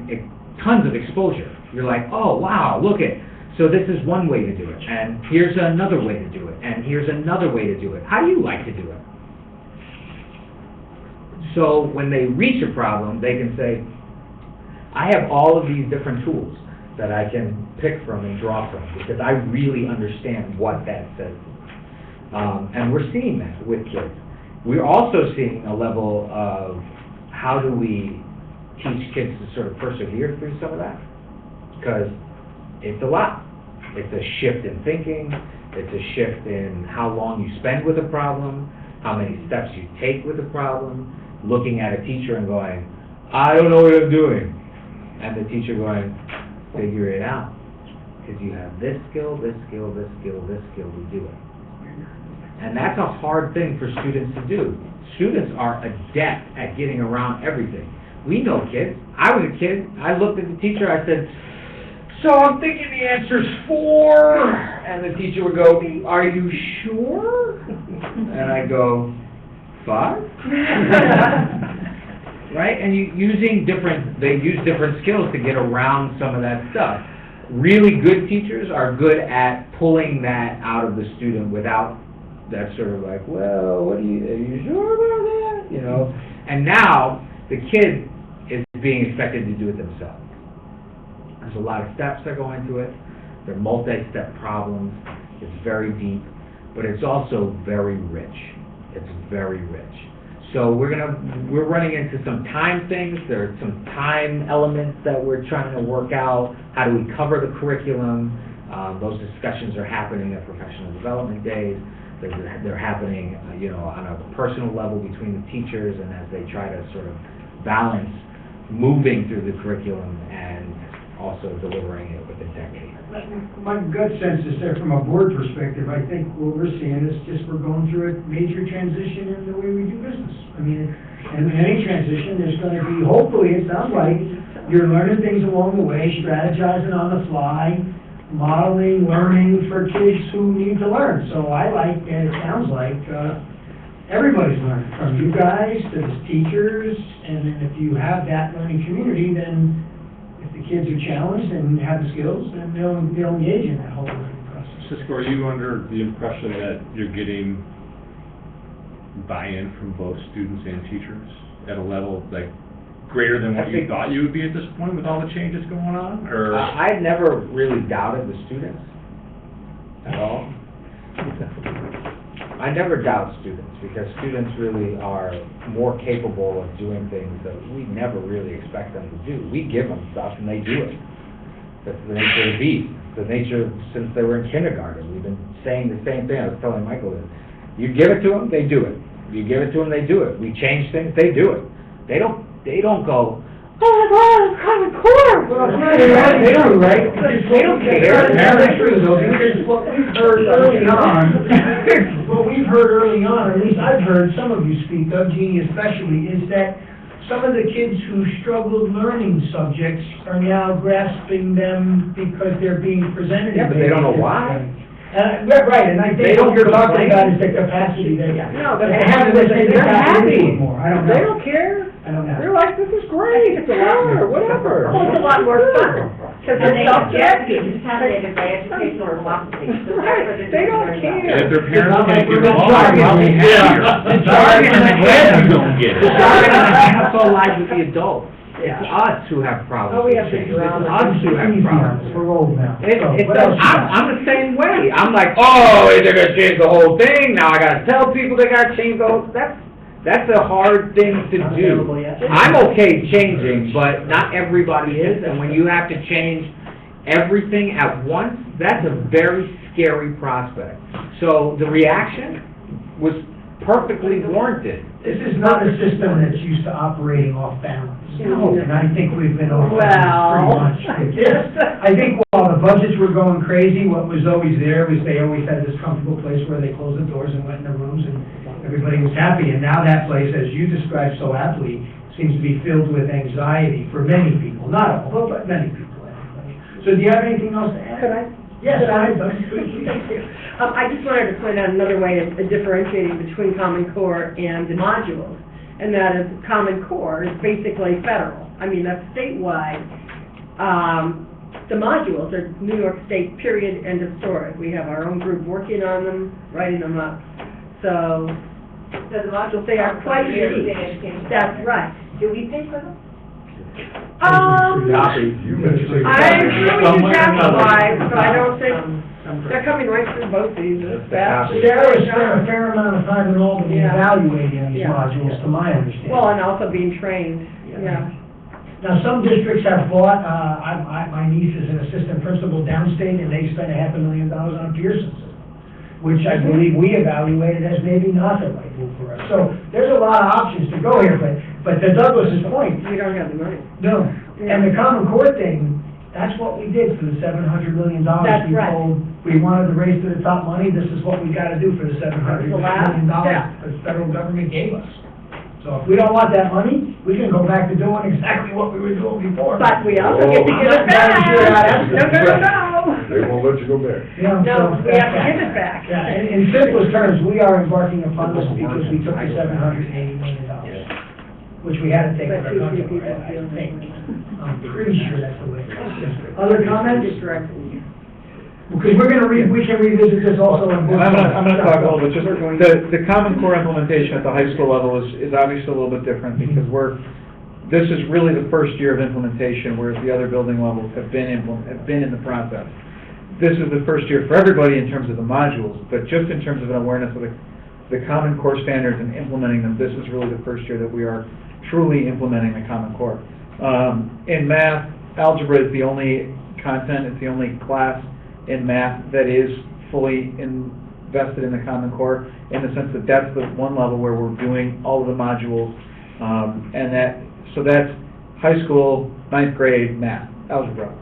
Speaker 11: tons of exposure. You're like, oh, wow, look at, so this is one way to do it, and here's another way to do it, and here's another way to do it. How do you like to do it? So when they reach a problem, they can say, I have all of these different tools that I can pick from and draw from, because I really understand what that says. And we're seeing that with kids. We're also seeing a level of how do we teach kids to sort of persevere through some of that? Because it's a lot. It's a shift in thinking, it's a shift in how long you spend with a problem, how many steps you take with a problem, looking at a teacher and going, I don't know what I'm doing. And the teacher going, figure it out. Because you have this skill, this skill, this skill, this skill to do it. And that's a hard thing for students to do. Students are adept at getting around everything. We know kids. I was a kid. I looked at the teacher. I said, so I'm thinking the answer's 4. And the teacher would go, are you sure? And I go, 5? Right? And they use different skills to get around some of that stuff. Really good teachers are good at pulling that out of the student without that sort of like, well, are you sure about that? You know? And now the kid is being expected to do it themselves. There's a lot of steps that go into it. They're multi-step problems. It's very deep, but it's also very rich. It's very rich. So we're running into some time things. There are some time elements that we're trying to work out. How do we cover the curriculum? Those discussions are happening at professional development days. They're happening, on a personal level between the teachers, and as they try to sort of balance moving through the curriculum and also delivering it with integrity.
Speaker 4: My gut sense is that from a board perspective, I think what we're seeing is just we're going through a major transition in the way we do business. I mean, and in any transition, there's going to be, hopefully, it sounds like, you're learning things along the way, strategizing on the fly, modeling, learning for kids who need to learn. So I like, and it sounds like, everybody's learning, from you guys to the teachers, and then if you have that learning community, then if the kids are challenged and have the skills, then they'll engage in that whole learning process.
Speaker 7: Cisco, are you under the impression that you're getting buy-in from both students and teachers at a level like greater than what you thought you would be at this point with all the changes going on? Or
Speaker 11: I've never really doubted the students at all. I never doubt students, because students really are more capable of doing things that we never really expect them to do. We give them stuff and they do it. That's the nature of the beast. The nature since they were in kindergarten. We've been saying the same thing. I was telling Michael this. You give it to them, they do it. You give it to them, they do it. We change things, they do it. They don't go, oh my God, it's kind of cool. They don't, right? They don't care.
Speaker 4: That's true, though, because what we've heard early on, or at least I've heard some of you speak of, Jeannie especially, is that some of the kids who struggled learning subjects are now grasping them because they're being presented.
Speaker 11: Yeah, but they don't know why.
Speaker 4: Right, and I think what you're talking about is the capacity that,
Speaker 11: No, they're
Speaker 4: happy.
Speaker 11: happy.
Speaker 4: I don't know.
Speaker 11: They don't care.
Speaker 4: I don't know.
Speaker 11: They're like, this is great, sure, whatever.
Speaker 6: Well, it's a lot more fun, because when they get contaminated by educational philosophy.
Speaker 11: They don't care.
Speaker 7: And if their parents can't get
Speaker 11: The
Speaker 7: along,
Speaker 11: jargon-
Speaker 7: they'll be happier.
Speaker 11: The jargon in the
Speaker 7: Glad you don't get it.
Speaker 11: The jargon in the council lies with the adults. It's us who have problems.
Speaker 6: Oh, we have
Speaker 11: with
Speaker 6: to
Speaker 11: change.
Speaker 6: drown
Speaker 11: It's us who have
Speaker 4: Easy on us,
Speaker 11: problems.
Speaker 4: we're old now.
Speaker 11: It's,
Speaker 4: So,
Speaker 11: it's,
Speaker 4: what else you got?
Speaker 11: I'm the same way. I'm like, oh, they're gonna change the whole thing, now I gotta tell people they gotta change the whole, that's a hard thing to do. I'm okay changing, but not everybody is, and when you have to change everything at once, that's a very scary prospect. So the reaction was perfectly warranted.
Speaker 4: This is not a system that's used to operating off balance. And I think we've been over this pretty much. I think while the budgets were going crazy, what was always there was they always had this comfortable place where they closed the doors and went in their rooms and everybody was happy. And now that place, as you described so aptly, seems to be filled with anxiety for many people. Not all, but many people anyway. So do you have anything else to add?
Speaker 12: Could I?
Speaker 4: Yes,
Speaker 12: Could I?
Speaker 4: I-
Speaker 12: Thank you. I just wanted to point out another way of differentiating between Common Core and the modules, and that is Common Core is basically federal. I mean, that's statewide. The modules are New York State, period, end of story. We have our own group working on them, writing them up. So,
Speaker 6: So the modules.
Speaker 12: they are quite
Speaker 6: New York
Speaker 12: unique.
Speaker 6: State Education.
Speaker 12: That's right.
Speaker 6: Do we pay for them?
Speaker 12: I'm really capitalized, but I don't think, they're coming right through both these. That's-
Speaker 4: Sarah spent a fair amount of time in Albany
Speaker 12: Yeah.
Speaker 4: evaluating these
Speaker 12: Yeah.
Speaker 4: modules, to my understanding.
Speaker 12: Well, and also being trained, yeah.
Speaker 4: Now, some districts have bought, my niece is an assistant principal downstate, and they spent $500,000 on Pearson system, which I believe we evaluated as maybe not the right move for us. So, there's a lot of options to go here, but to Douglas's point,
Speaker 12: We don't have the money.
Speaker 4: no. And the Common Core thing, that's what we did for the $700 million.
Speaker 12: That's right.
Speaker 4: We told, we wanted to race to the top money, this is what we gotta do for the $700
Speaker 12: The last
Speaker 4: million
Speaker 12: step.
Speaker 4: the federal government gave us. So if we don't want that money, we can go back to doing exactly what we were doing before.
Speaker 12: But we also get to
Speaker 4: I'm
Speaker 12: give
Speaker 4: not
Speaker 12: it back.
Speaker 4: entirely sure how that's-
Speaker 12: No.
Speaker 9: They won't let you go back.
Speaker 4: Yeah,
Speaker 12: No,
Speaker 4: so
Speaker 12: we have to give it back.
Speaker 4: Yeah, in simplest terms, we are embarking upon this because we took the $780 million, which we had to take with
Speaker 12: But
Speaker 4: our
Speaker 12: too
Speaker 4: budget,
Speaker 12: few people
Speaker 4: I
Speaker 12: feel
Speaker 4: think.
Speaker 12: that.
Speaker 4: I'm pretty sure that's the way it is. Other comments?
Speaker 12: Just directing you.
Speaker 4: Because we're gonna we can revisit this also in.
Speaker 13: And I'm gonna talk a little bit, just, the Common Core implementation at the high school level is obviously a little bit different, because this is really the first year of implementation, whereas the other building levels have been in the process. This is the first year for everybody in terms of the modules, but just in terms of an awareness of the Common Core standards and implementing them, this is really the first year that we are truly implementing the Common Core. In math, algebra is the only content, it's the only class in math that is fully invested in the Common Core, in the sense that that's the one level where we're doing all of the modules, so that's high school, 9th grade math, algebra.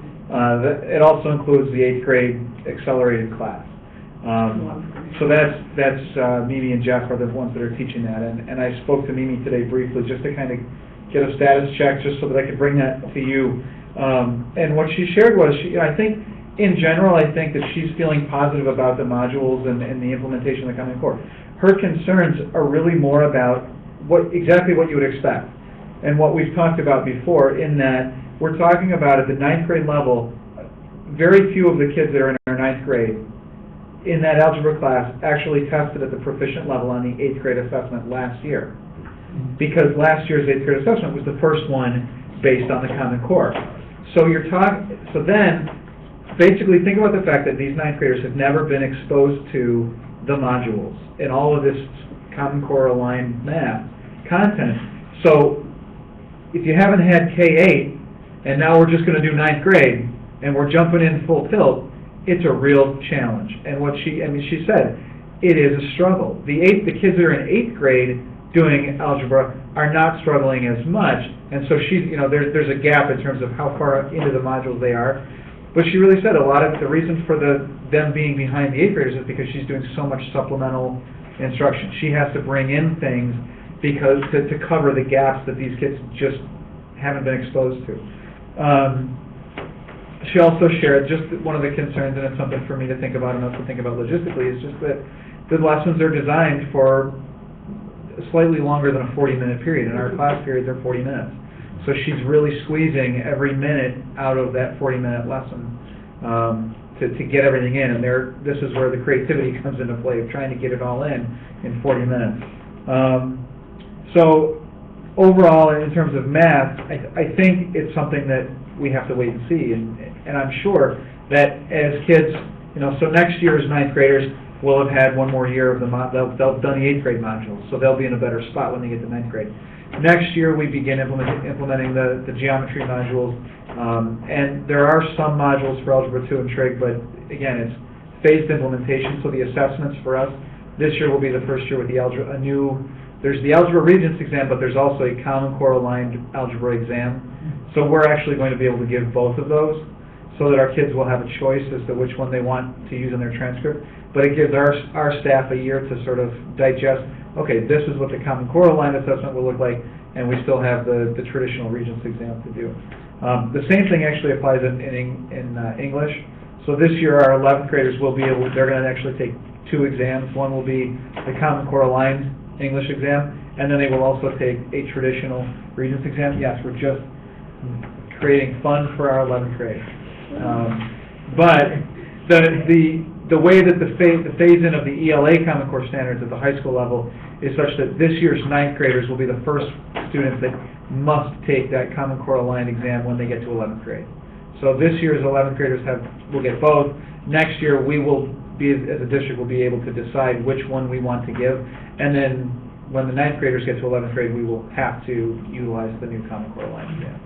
Speaker 13: It also includes the 8th grade accelerated class. So that's Mimi and Jeff are the ones that are teaching that, and I spoke to Mimi today briefly just to kind of get a status check, just so that I could bring that to you. And what she shared was, I think, in general, I think that she's feeling positive about the modules and the implementation of the Common Core. Her concerns are really more about exactly what you would expect, and what we've talked about before, in that we're talking about at the 9th grade level, very few of the kids that are in our 9th grade in that algebra class actually tested at the proficient level on the 8th grade assessment last year. Because last year's 8th grade assessment was the first one based on the Common Core. So then, basically think about the fact that these 9th graders have never been exposed to the modules and all of this Common Core aligned math content. So if you haven't had K-8, and now we're just going to do 9th grade, and we're jumping in full tilt, it's a real challenge. And she said, it is a struggle. The kids that are in 8th grade doing algebra are not struggling as much, and so there's a gap in terms of how far into the modules they are. But she really said a lot of the reason for them being behind the 8th graders is because she's doing so much supplemental instruction. She has to bring in things because to cover the gaps that these kids just haven't been exposed to. She also shared just one of the concerns, and it's something for me to think about and also think about logistically, is just that the lessons are designed for slightly longer than a 40-minute period, and our class periods are 40 minutes. So she's really squeezing every minute out of that 40-minute lesson to get everything in, and this is where the creativity comes into play, of trying to get it all in 40 minutes. So overall, in terms of math, I think it's something that we have to wait and see, and I'm sure that as kids, so next year's 9th graders will have had one more year of they'll have done the 8th grade modules, so they'll be in a better spot when they get to 9th grade. Next year, we begin implementing the geometry modules, and there are some modules for Algebra 2 and Trig, but again, it's phased implementation, so the assessments for us this year will be the first year with the there's the Algebra Regents exam, but there's also a Common Core aligned algebra exam. So we're actually going to be able to give both of those, so that our kids will have a choice as to which one they want to use in their transcript. But it gives our staff a year to sort of digest, okay, this is what the Common Core aligned assessment will look like, and we still have the traditional Regents exam to do. The same thing actually applies in English. So this year, our 11th graders will be able, they're going to actually take 2 exams. One will be the Common Core Aligned English exam, and then they will also take a traditional Regents exam. Yes, we're just creating fun for our 11th grade. But the way that the phase-in of the ELA Common Core standards at the high school level is such that this year's 9th graders will be the first students that must take that Common Core Aligned exam when they get to 11th grade. So this year's 11th graders will get both. Next year, we will be, as a district, will be able to decide which one we want to give. And then when the 9th graders get to 11th grade, we will have to utilize the new Common Core Aligned exam.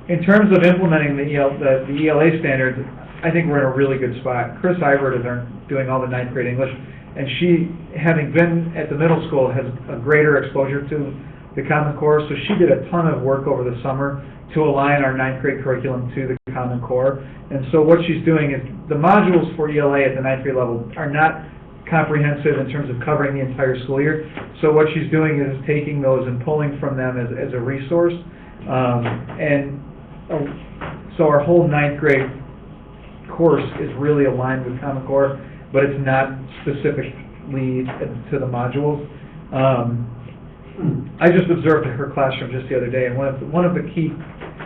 Speaker 13: In terms of implementing the ELA standards, I think we're in a really good spot. Chris Ivert is doing all the 9th grade English, and she, having been at the middle school, has a greater exposure to the Common Core, so she did a ton of work over the summer to align our 9th grade curriculum to the Common Core. And so what she's doing is, the modules for ELA at the 9th grade level are not comprehensive in terms of covering the entire school year. So what she's doing is taking those and pulling from them as a resource. So our whole 9th grade course is really aligned with Common Core, but it's not specifically to the modules. I just observed her classroom just the other day, and one of the key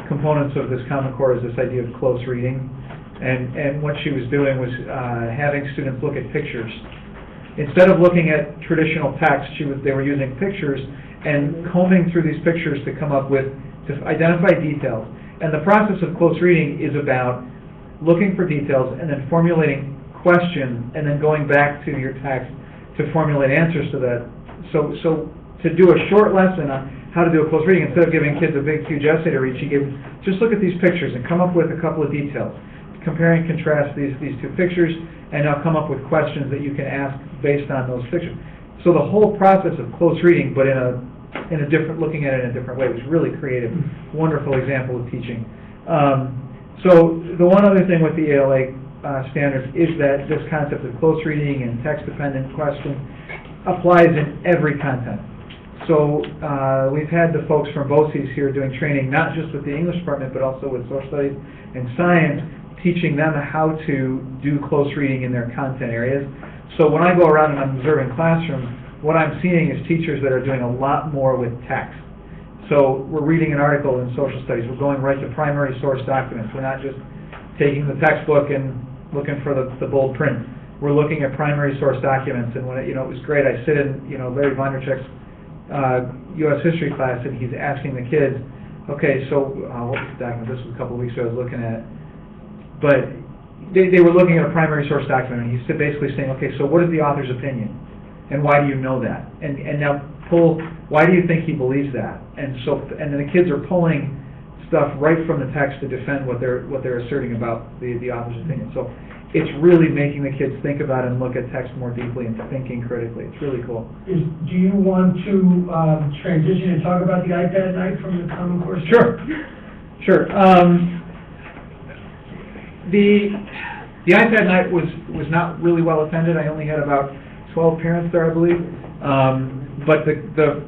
Speaker 13: components of this Common Core is this idea of close reading. And what she was doing was having students look at pictures. Instead of looking at traditional text, they were using pictures and combing through these pictures to come up with, to identify details. And the process of close reading is about looking for details and then formulating questions and then going back to your text to formulate answers to that. So to do a short lesson on how to do a close reading, instead of giving kids a big, huge essay to read, she gave, just look at these pictures and come up with a couple of details. Compare and contrast these 2 pictures, and now come up with questions that you can ask based on those pictures. So the whole process of close reading, but in a different, looking at it in a different way, was really creative. Wonderful example of teaching. So the one other thing with the ELA standards is that this concept of close reading and text-dependent questions applies in every content. So we've had the folks from BOCES here doing training, not just with the English department, but also with social studies and science, teaching them how to do close reading in their content areas. So when I go around and I'm observing classrooms, what I'm seeing is teachers that are doing a lot more with text. So we're reading an article in social studies, we're going right to primary source documents. We're not just taking the textbook and looking for the bold print. We're looking at primary source documents, and when it was great. I sit in Larry Vonderchek's U.S. history class, and he's asking the kids, okay, so what was the document? This was a couple of weeks ago I was looking at. But they were looking at a primary source document, and he's basically saying, okay, so what is the author's opinion? And why do you know that? And now why do you think he believes that? And then the kids are pulling stuff right from the text to defend what they're asserting about the author's opinion. So it's really making the kids think about and look at text more deeply and thinking critically. It's really cool.
Speaker 4: Do you want to transition and talk about the iPad night from the Common Core?
Speaker 13: Sure. The iPad night was not really well attended. I only had about 12 parents there, I believe. But the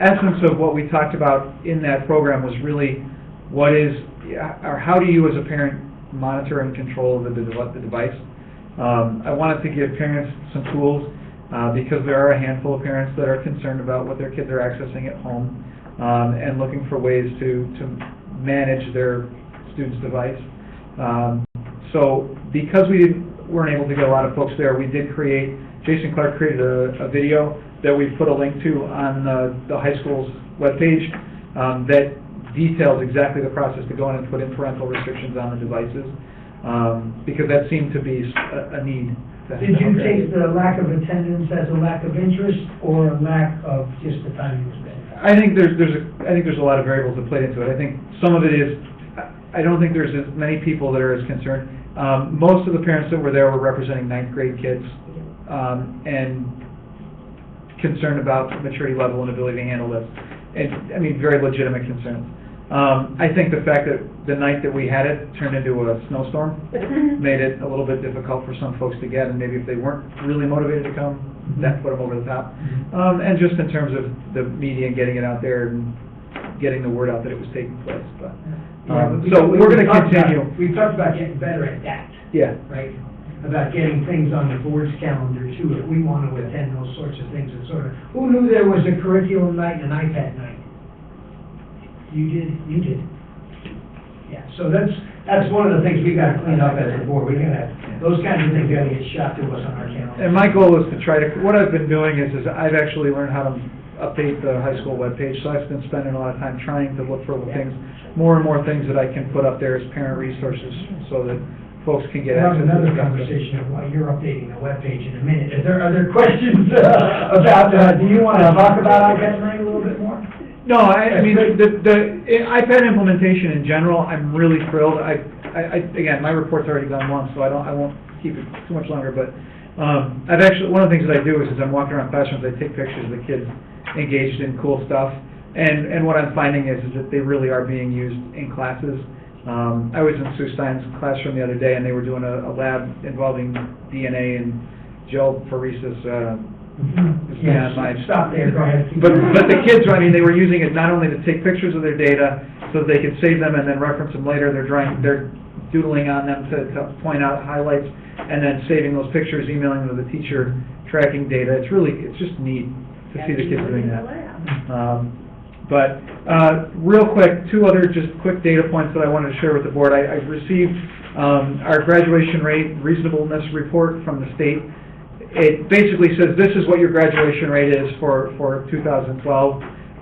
Speaker 13: essence of what we talked about in that program was really how do you as a parent monitor and control the device. I wanted to give parents some tools because there are a handful of parents that are concerned about what their kids are accessing at home and looking for ways to manage their student's device. So because we weren't able to get a lot of folks there, we did create, Jason Clark created a video that we put a link to on the high school's webpage that details exactly the process to go in and put in parental restrictions on the devices, because that seemed to be a need.
Speaker 4: Did you take the lack of attendance as a lack of interest or a lack of just the time you spent?
Speaker 13: I think there's a lot of variables that played into it. I think some of it is, I don't think there's as many people that are as concerned. Most of the parents that were there were representing 9th grade kids and concerned about maturity level and ability to handle this. And, I mean, very legitimate concerns. I think the fact that the night that we had it turned into a snowstorm made it a little bit difficult for some folks to get, and maybe if they weren't really motivated to come, that put them over the top. And just in terms of the media and getting it out there and getting the word out that it was taking place, but, so we're gonna continue.
Speaker 4: We've talked about getting better at that,
Speaker 13: Yeah.
Speaker 4: right? About getting things on the board's calendar too, if we want to attend those sorts of things, and sort of, who knew there was a curriculum night and an iPad night? You did. Yeah, so that's one of the things we gotta clean up as a board, we gotta, those kinds of things gotta get shot to us on our calendar.
Speaker 13: And my goal is to try to, what I've been doing is I've actually learned how to update the high school webpage, so I've been spending a lot of time trying to look for things, more and more things that I can put up there as parent resources, so that folks can get
Speaker 4: We'll have
Speaker 13: access to
Speaker 4: another
Speaker 13: this kind of stuff.
Speaker 4: conversation of why you're updating the webpage in a minute. Are there questions about, do you want to talk about iPad night a little bit more?
Speaker 13: No, I mean, the iPad implementation in general, I'm really thrilled. Again, my report's already gone once, so I won't keep it too much longer, but, I've actually, one of the things that I do is I'm walking around classrooms, I take pictures of the kids engaged in cool stuff, and what I'm finding is that they really are being used in classes. I was in Sue Stein's classroom the other day, and they were doing a lab involving DNA and geophoresis,
Speaker 4: Yes,
Speaker 13: beyond my...
Speaker 4: stop there, go ahead.
Speaker 13: But the kids, I mean, they were using it not only to take pictures of their data so that they could save them and then reference them later, they're doodling on them to point out highlights, and then saving those pictures, emailing them to the teacher, tracking data. It's just neat to see the kids doing that. But real quick, two other just quick data points that I wanted to share with the board. I received our graduation rate reasonableness report from the state. It basically says this is what your graduation rate is for 2012.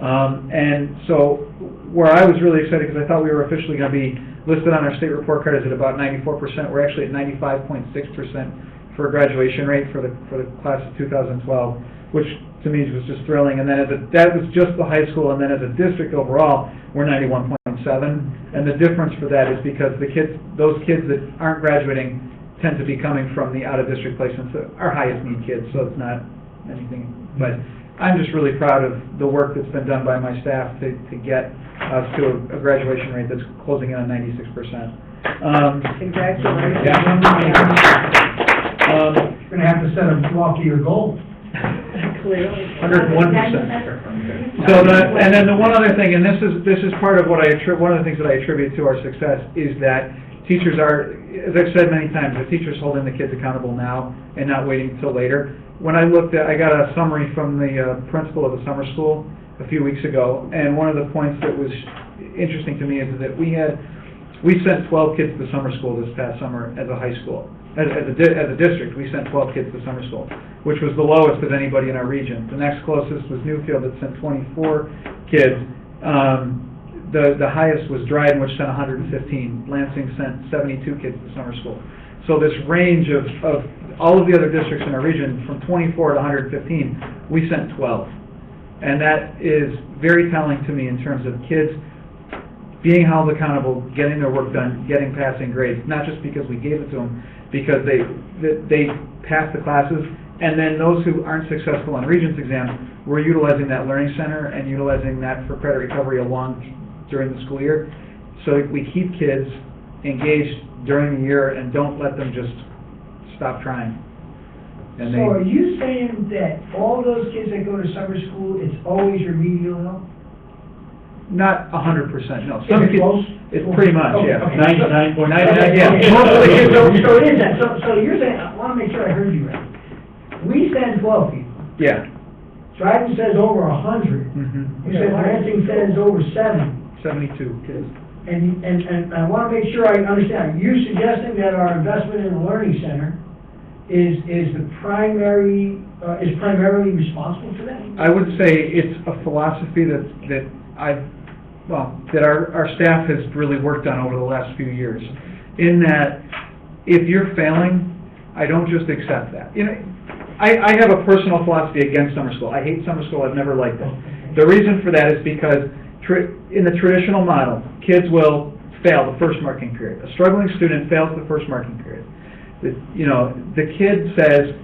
Speaker 13: And so where I was really excited, because I thought we were officially going to be listed on our state report card as at about 94%. We're actually at 95.6% for a graduation rate for the class of 2012, which to me was just thrilling. And then that was just the high school, and then as a district overall, we're 91.7. And the difference for that is because those kids that aren't graduating tend to be coming from the out-of-district placements, our highest need kids, so it's not anything. But I'm just really proud of the work that's been done by my staff to get us to a graduation rate that's closing in on 96%.
Speaker 12: Congratulations.
Speaker 13: Yeah.
Speaker 4: You're going to have to set a loftier goal.
Speaker 12: Clearly.
Speaker 13: 101%. So and then the one other thing, and this is part of what one of the things that I attribute to our success is that teachers are, as I've said many times, the teachers holding the kids accountable now and not waiting until later. When I got a summary from the principal of the summer school a few weeks ago, and one of the points that was interesting to me is that we sent 12 kids to summer school this past summer as a high school. As a district, we sent 12 kids to summer school, which was the lowest of anybody in our region. The next closest was Newfield that sent 24 kids. The highest was Dryden, which sent 115. Lansing sent 72 kids to summer school. So this range of all of the other districts in our region, from 24 to 115, we sent 12. And that is very telling to me in terms of kids being held accountable, getting their work done, getting passing grades, not just because we gave it to them, because they passed the classes, and then those who aren't successful on Regents exams, we're utilizing that learning center and utilizing that for credit recovery during the school year. So we keep kids engaged during the year and don't let them just stop trying. And
Speaker 4: So are you saying that all those kids that go to summer school, it's always remedial help?
Speaker 13: Not 100%, no.
Speaker 4: Is
Speaker 13: Some
Speaker 4: it
Speaker 13: kids,
Speaker 4: close?
Speaker 13: it's pretty much, yeah.
Speaker 4: Okay.
Speaker 13: 99.9,
Speaker 4: Okay,
Speaker 13: yeah.
Speaker 4: okay.
Speaker 13: Most of the kids
Speaker 4: So it is that, so you're saying, I want to make sure I heard you right. We send 12 people.
Speaker 13: Yeah.
Speaker 4: Dryden says over 100.
Speaker 13: Mm-hmm.
Speaker 4: You said Lansing says over 70.
Speaker 13: 72 kids.
Speaker 4: And I want to make sure I understand. Are you suggesting that our investment in the Learning Center is primarily responsible for that?
Speaker 13: I would say it's a philosophy that our staff has really worked on over the last few years. In that, if you're failing, I don't just accept that. You know, I have a personal philosophy against summer school. I hate summer school. I've never liked it. The reason for that is because in the traditional model, kids will fail the first marking period. A struggling student fails the first marking period. The kid says,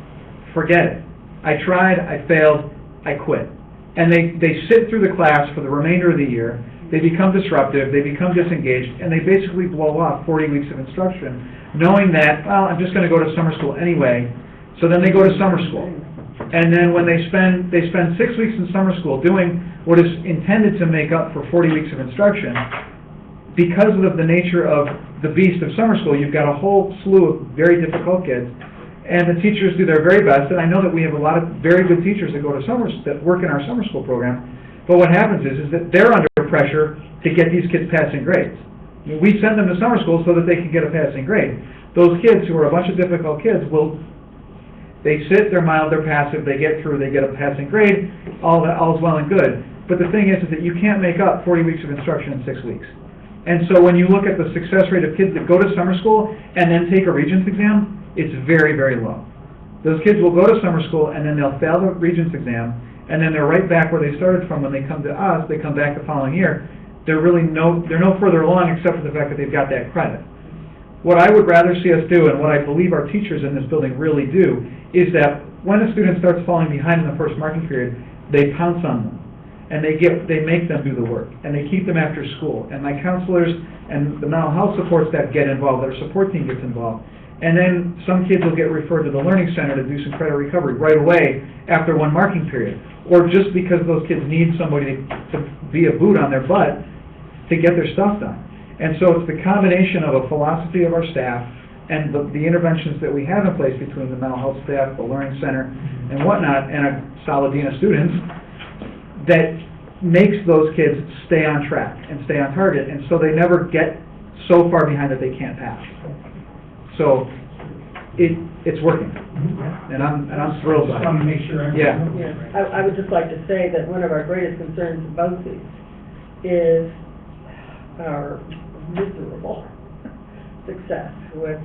Speaker 13: forget it. I tried, I failed, I quit. And they sit through the class for the remainder of the year. They become disruptive, they become disengaged, and they basically blow off 40 weeks of instruction, knowing that, well, I'm just going to go to summer school anyway. So then they go to summer school. And then when they spend 6 weeks in summer school doing what is intended to make up for 40 weeks of instruction, because of the nature of the beast of summer school, you've got a whole slew of very difficult kids, and the teachers do their very best, and I know that we have a lot of very good teachers that that work in our summer school program, but what happens is that they're under pressure to get these kids passing grades. We send them to summer school so that they can get a passing grade. Those kids, who are a bunch of difficult kids, they sit, they're mild, they're passive, they get through, they get a passing grade, all's well and good. But the thing is that you can't make up 40 weeks of instruction in 6 weeks. And so when you look at the success rate of kids that go to summer school and then take a Regents exam, it's very, very low. Those kids will go to summer school and then they'll fail the Regents exam, and then they're right back where they started from when they come to us. They come back the following year. They're no further along except for the fact that they've got that credit. What I would rather see us do, and what I believe our teachers in this building really do, is that when a student starts falling behind in the first marking period, they pounce on them, and they make them do the work, and they keep them after school. And my counselors and the mental health support staff get involved, their support team gets involved. And then some kids will get referred to the Learning Center to do some credit recovery right away after one marking period. Or just because those kids need somebody to be a boot on their butt to get their stuff done. And so it's the combination of a philosophy of our staff and the interventions that we have in place between the mental health staff, the Learning Center, and whatnot, and a solid dean of students, that makes those kids stay on track and stay on target, and so they never get so far behind that they can't pass. So it's working, and I'm thrilled by it.
Speaker 4: Just want to make sure.
Speaker 13: Yeah.
Speaker 12: I would just like to say that one of our greatest concerns at BOCES is our miserable success with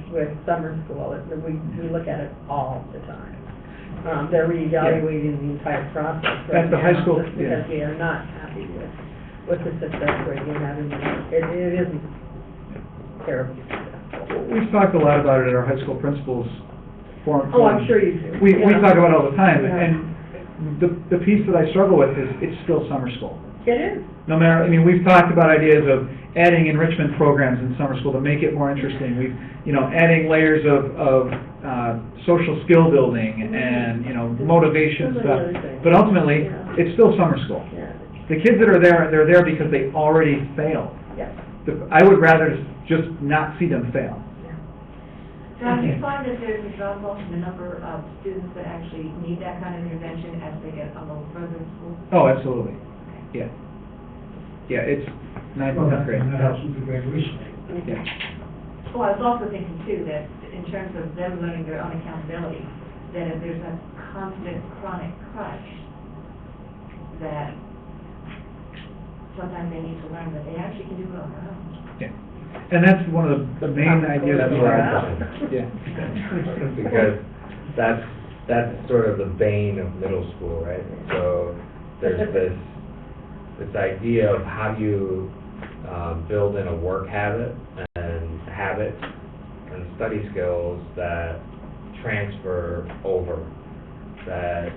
Speaker 12: summer school. We look at it all the time. They're reevaluating the entire process right
Speaker 13: At the high
Speaker 12: now,
Speaker 13: school,
Speaker 12: just
Speaker 13: yeah.
Speaker 12: because we are not happy with the success rate we're having. It isn't terribly successful.
Speaker 13: We've talked a lot about it at our high school principals forum.
Speaker 12: Oh, I'm sure you do.
Speaker 13: We
Speaker 12: Yeah.
Speaker 13: talk about it all the time,
Speaker 12: Yeah.
Speaker 13: and the piece that I struggle with is it's still summer school.
Speaker 12: It is.
Speaker 13: No matter, I mean, we've talked about ideas of adding enrichment programs in summer school to make it more interesting. We've, adding layers of social skill building and, motivation
Speaker 12: Those are
Speaker 13: stuff.
Speaker 12: the other things.
Speaker 13: But ultimately,
Speaker 12: Yeah.
Speaker 13: it's still summer school.
Speaker 12: Yeah.
Speaker 13: The kids that are there, they're there because they already failed.
Speaker 12: Yeah.
Speaker 13: I would rather just not see them fail.
Speaker 6: Now, do you find that there's a drop off in the number of students that actually need that kind of intervention as they get a little further in school?
Speaker 13: Oh, absolutely. Yeah. Yeah, it's 9th and 10th grade.
Speaker 4: That helps with the graduation rate.
Speaker 13: Yeah.
Speaker 6: Well, I was also thinking too, that in terms of them learning their own accountability, that if there's a constant chronic crutch, that sometimes they need to learn that they actually can do it on their own.
Speaker 13: Yeah. And that's one of the main ideas.
Speaker 11: That's
Speaker 13: we
Speaker 11: where
Speaker 13: have.
Speaker 11: I'm going.
Speaker 13: Yeah.
Speaker 11: Because that's sort of the bane of middle school, right? So there's this idea of how do you build in a work habit and habits and study skills that transfer over, that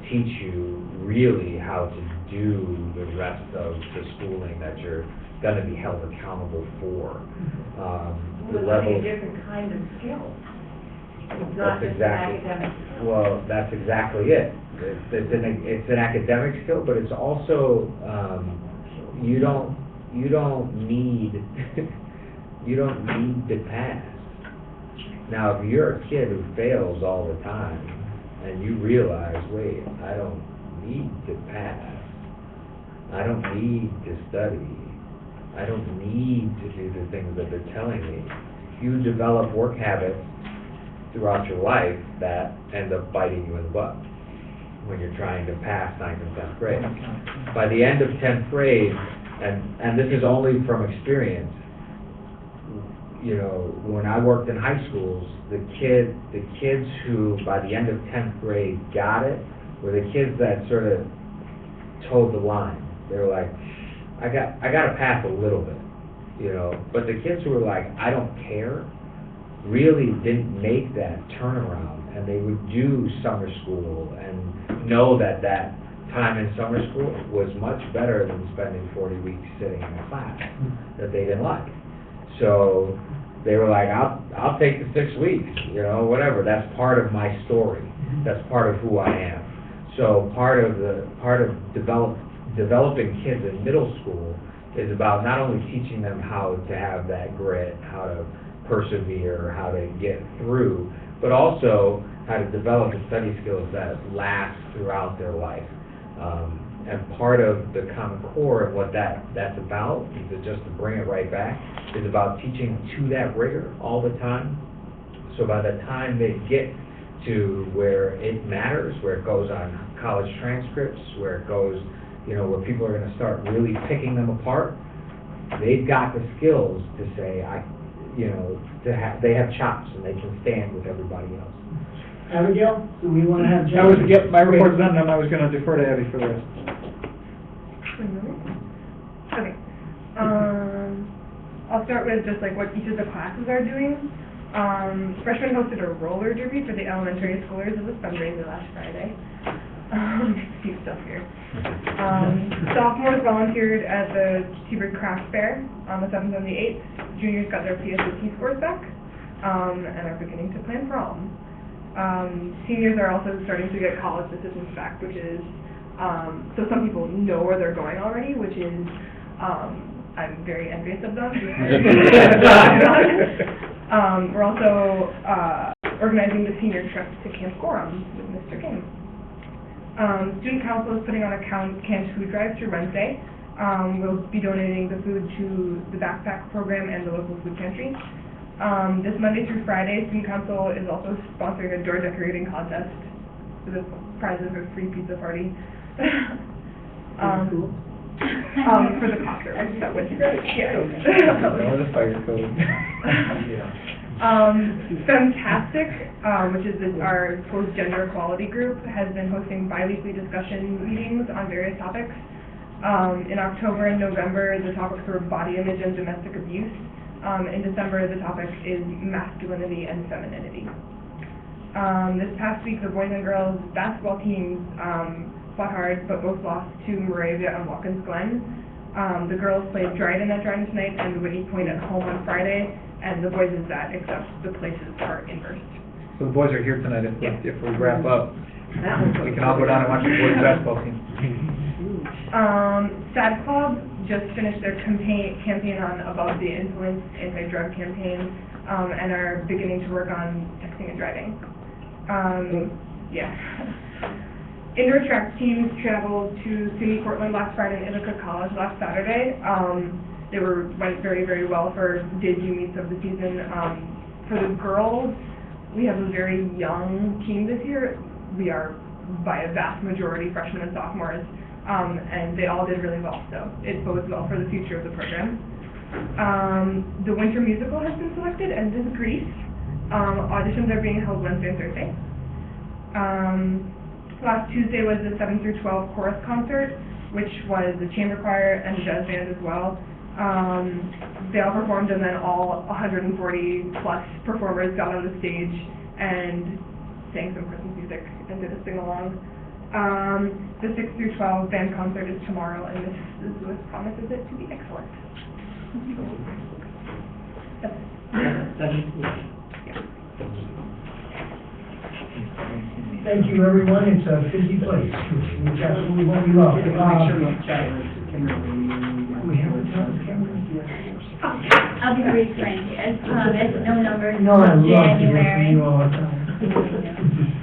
Speaker 11: teach you really how to do the rest of the schooling that you're going to be held accountable for. The
Speaker 6: With
Speaker 11: level.
Speaker 6: a different kind of skill. It's
Speaker 11: That's
Speaker 6: not just an
Speaker 11: exactly.
Speaker 6: academic skill.
Speaker 11: Well, that's exactly it. It's an academic skill, but it's also, you don't need, you don't need to pass. Now, if you're a kid who fails all the time, and you realize, wait, I don't need to pass, I don't need to study, I don't need to do the things that they're telling me, you develop work habits throughout your life that end up biting you in the butt when you're trying to pass 9th and 10th grade. By the end of 10th grade, and this is only from experience, when I worked in high schools, the kids who by the end of 10th grade got it were the kids that sort of towed the line. They were like, I got to pass a little bit, but the kids who were like, I don't care, really didn't make that turnaround, and they would do summer school and know that time in summer school was much better than spending 40 weeks sitting in a class that they didn't like. So they were like, I'll take the 6 weeks, whatever, that's part of my story. That's part of who I am. So part of developing kids in middle school is about not only teaching them how to have that grit, how to persevere, how to get through, but also how to develop the study skills that last throughout their life. And part of the Common Core and what that's about, just to bring it right back, is about teaching to that rigor all the time. So by the time they get to where it matters, where it goes on college transcripts, where it goes, where people are gonna start really picking them apart, they've got the skills to say, they have chops and they can stand with everybody else.
Speaker 4: Abigail, do we want to have
Speaker 13: That was,
Speaker 4: Jen?
Speaker 13: yep, my report's done, and I was gonna defer to Abby for the rest.
Speaker 10: Okay. I'll start with just like what each of the classes are doing. Freshmen hosted a roller derby for the elementary schoolers as a fundraiser last Friday. Cute stuff here. Sophomores volunteered at the T-Bird Craft Fair on the 7th and the 8th. Juniors got their PSAT scores back and are beginning to plan prom. Seniors are also starting to get college decisions back, which is, so some people know where they're going already, which is, I'm very envious of them. We're also organizing the senior trip to Camp Gorham with Mr. King. Student Council is putting on a canned food drive through Wednesday. We'll be donating the food to the backpack program and the local food pantry. This Monday through Friday, Student Council is also sponsoring a door decorating contest for the prizes of a free pizza party. For the classroom, that was great. Yeah.
Speaker 13: The fire code.
Speaker 10: Fantastic, which is our school's gender equality group, has been hosting bi-weekly discussion meetings on various topics. In October and November, the topics were body image and domestic abuse. In December, the topic is masculinity and femininity. This past week, the boys and girls basketball teams fought hard, but both lost to Moravia and Watkins Glen. The girls played Dryden at Dryden tonight and Whitney Point at home on Friday, and the boys is that, except the places are inversed.
Speaker 13: So the boys are here tonight, if we wrap up.
Speaker 12: That was
Speaker 13: We can all go down and watch the boys basketball team.
Speaker 10: SAD Club just finished their campaign on Above the Influence anti-drug campaign, and are beginning to work on texting and driving. Yeah. Indoor track teams traveled to SUNY Portland last Friday and Ithaca College last Saturday. They went very, very well for debut meets of the season. For the girls, we have a very young team this year. We are by a vast majority freshmen and sophomores, and they all did really well, so it bodes well for the future of the program. The winter musical has been selected, and this is Grease. Auditions are being held Wednesday and Thursday. Last Tuesday was the 7 through 12 chorus concert, which was the chamber choir and the jazz band as well. They all performed, and then all 140 plus performers got on the stage and sang some Christmas music and did a sing-along. The 6 through 12 band concert is tomorrow, and Mrs. Lewis promises it to be excellent.
Speaker 4: Thank you, everyone. It's a busy place, which absolutely what we love.
Speaker 8: Make sure we chat with Kimberly.
Speaker 4: We have a ton of cameras.
Speaker 14: I'll be brief, Frank. As no numbers
Speaker 4: No, I love to hear from
Speaker 14: January.
Speaker 4: you all the time.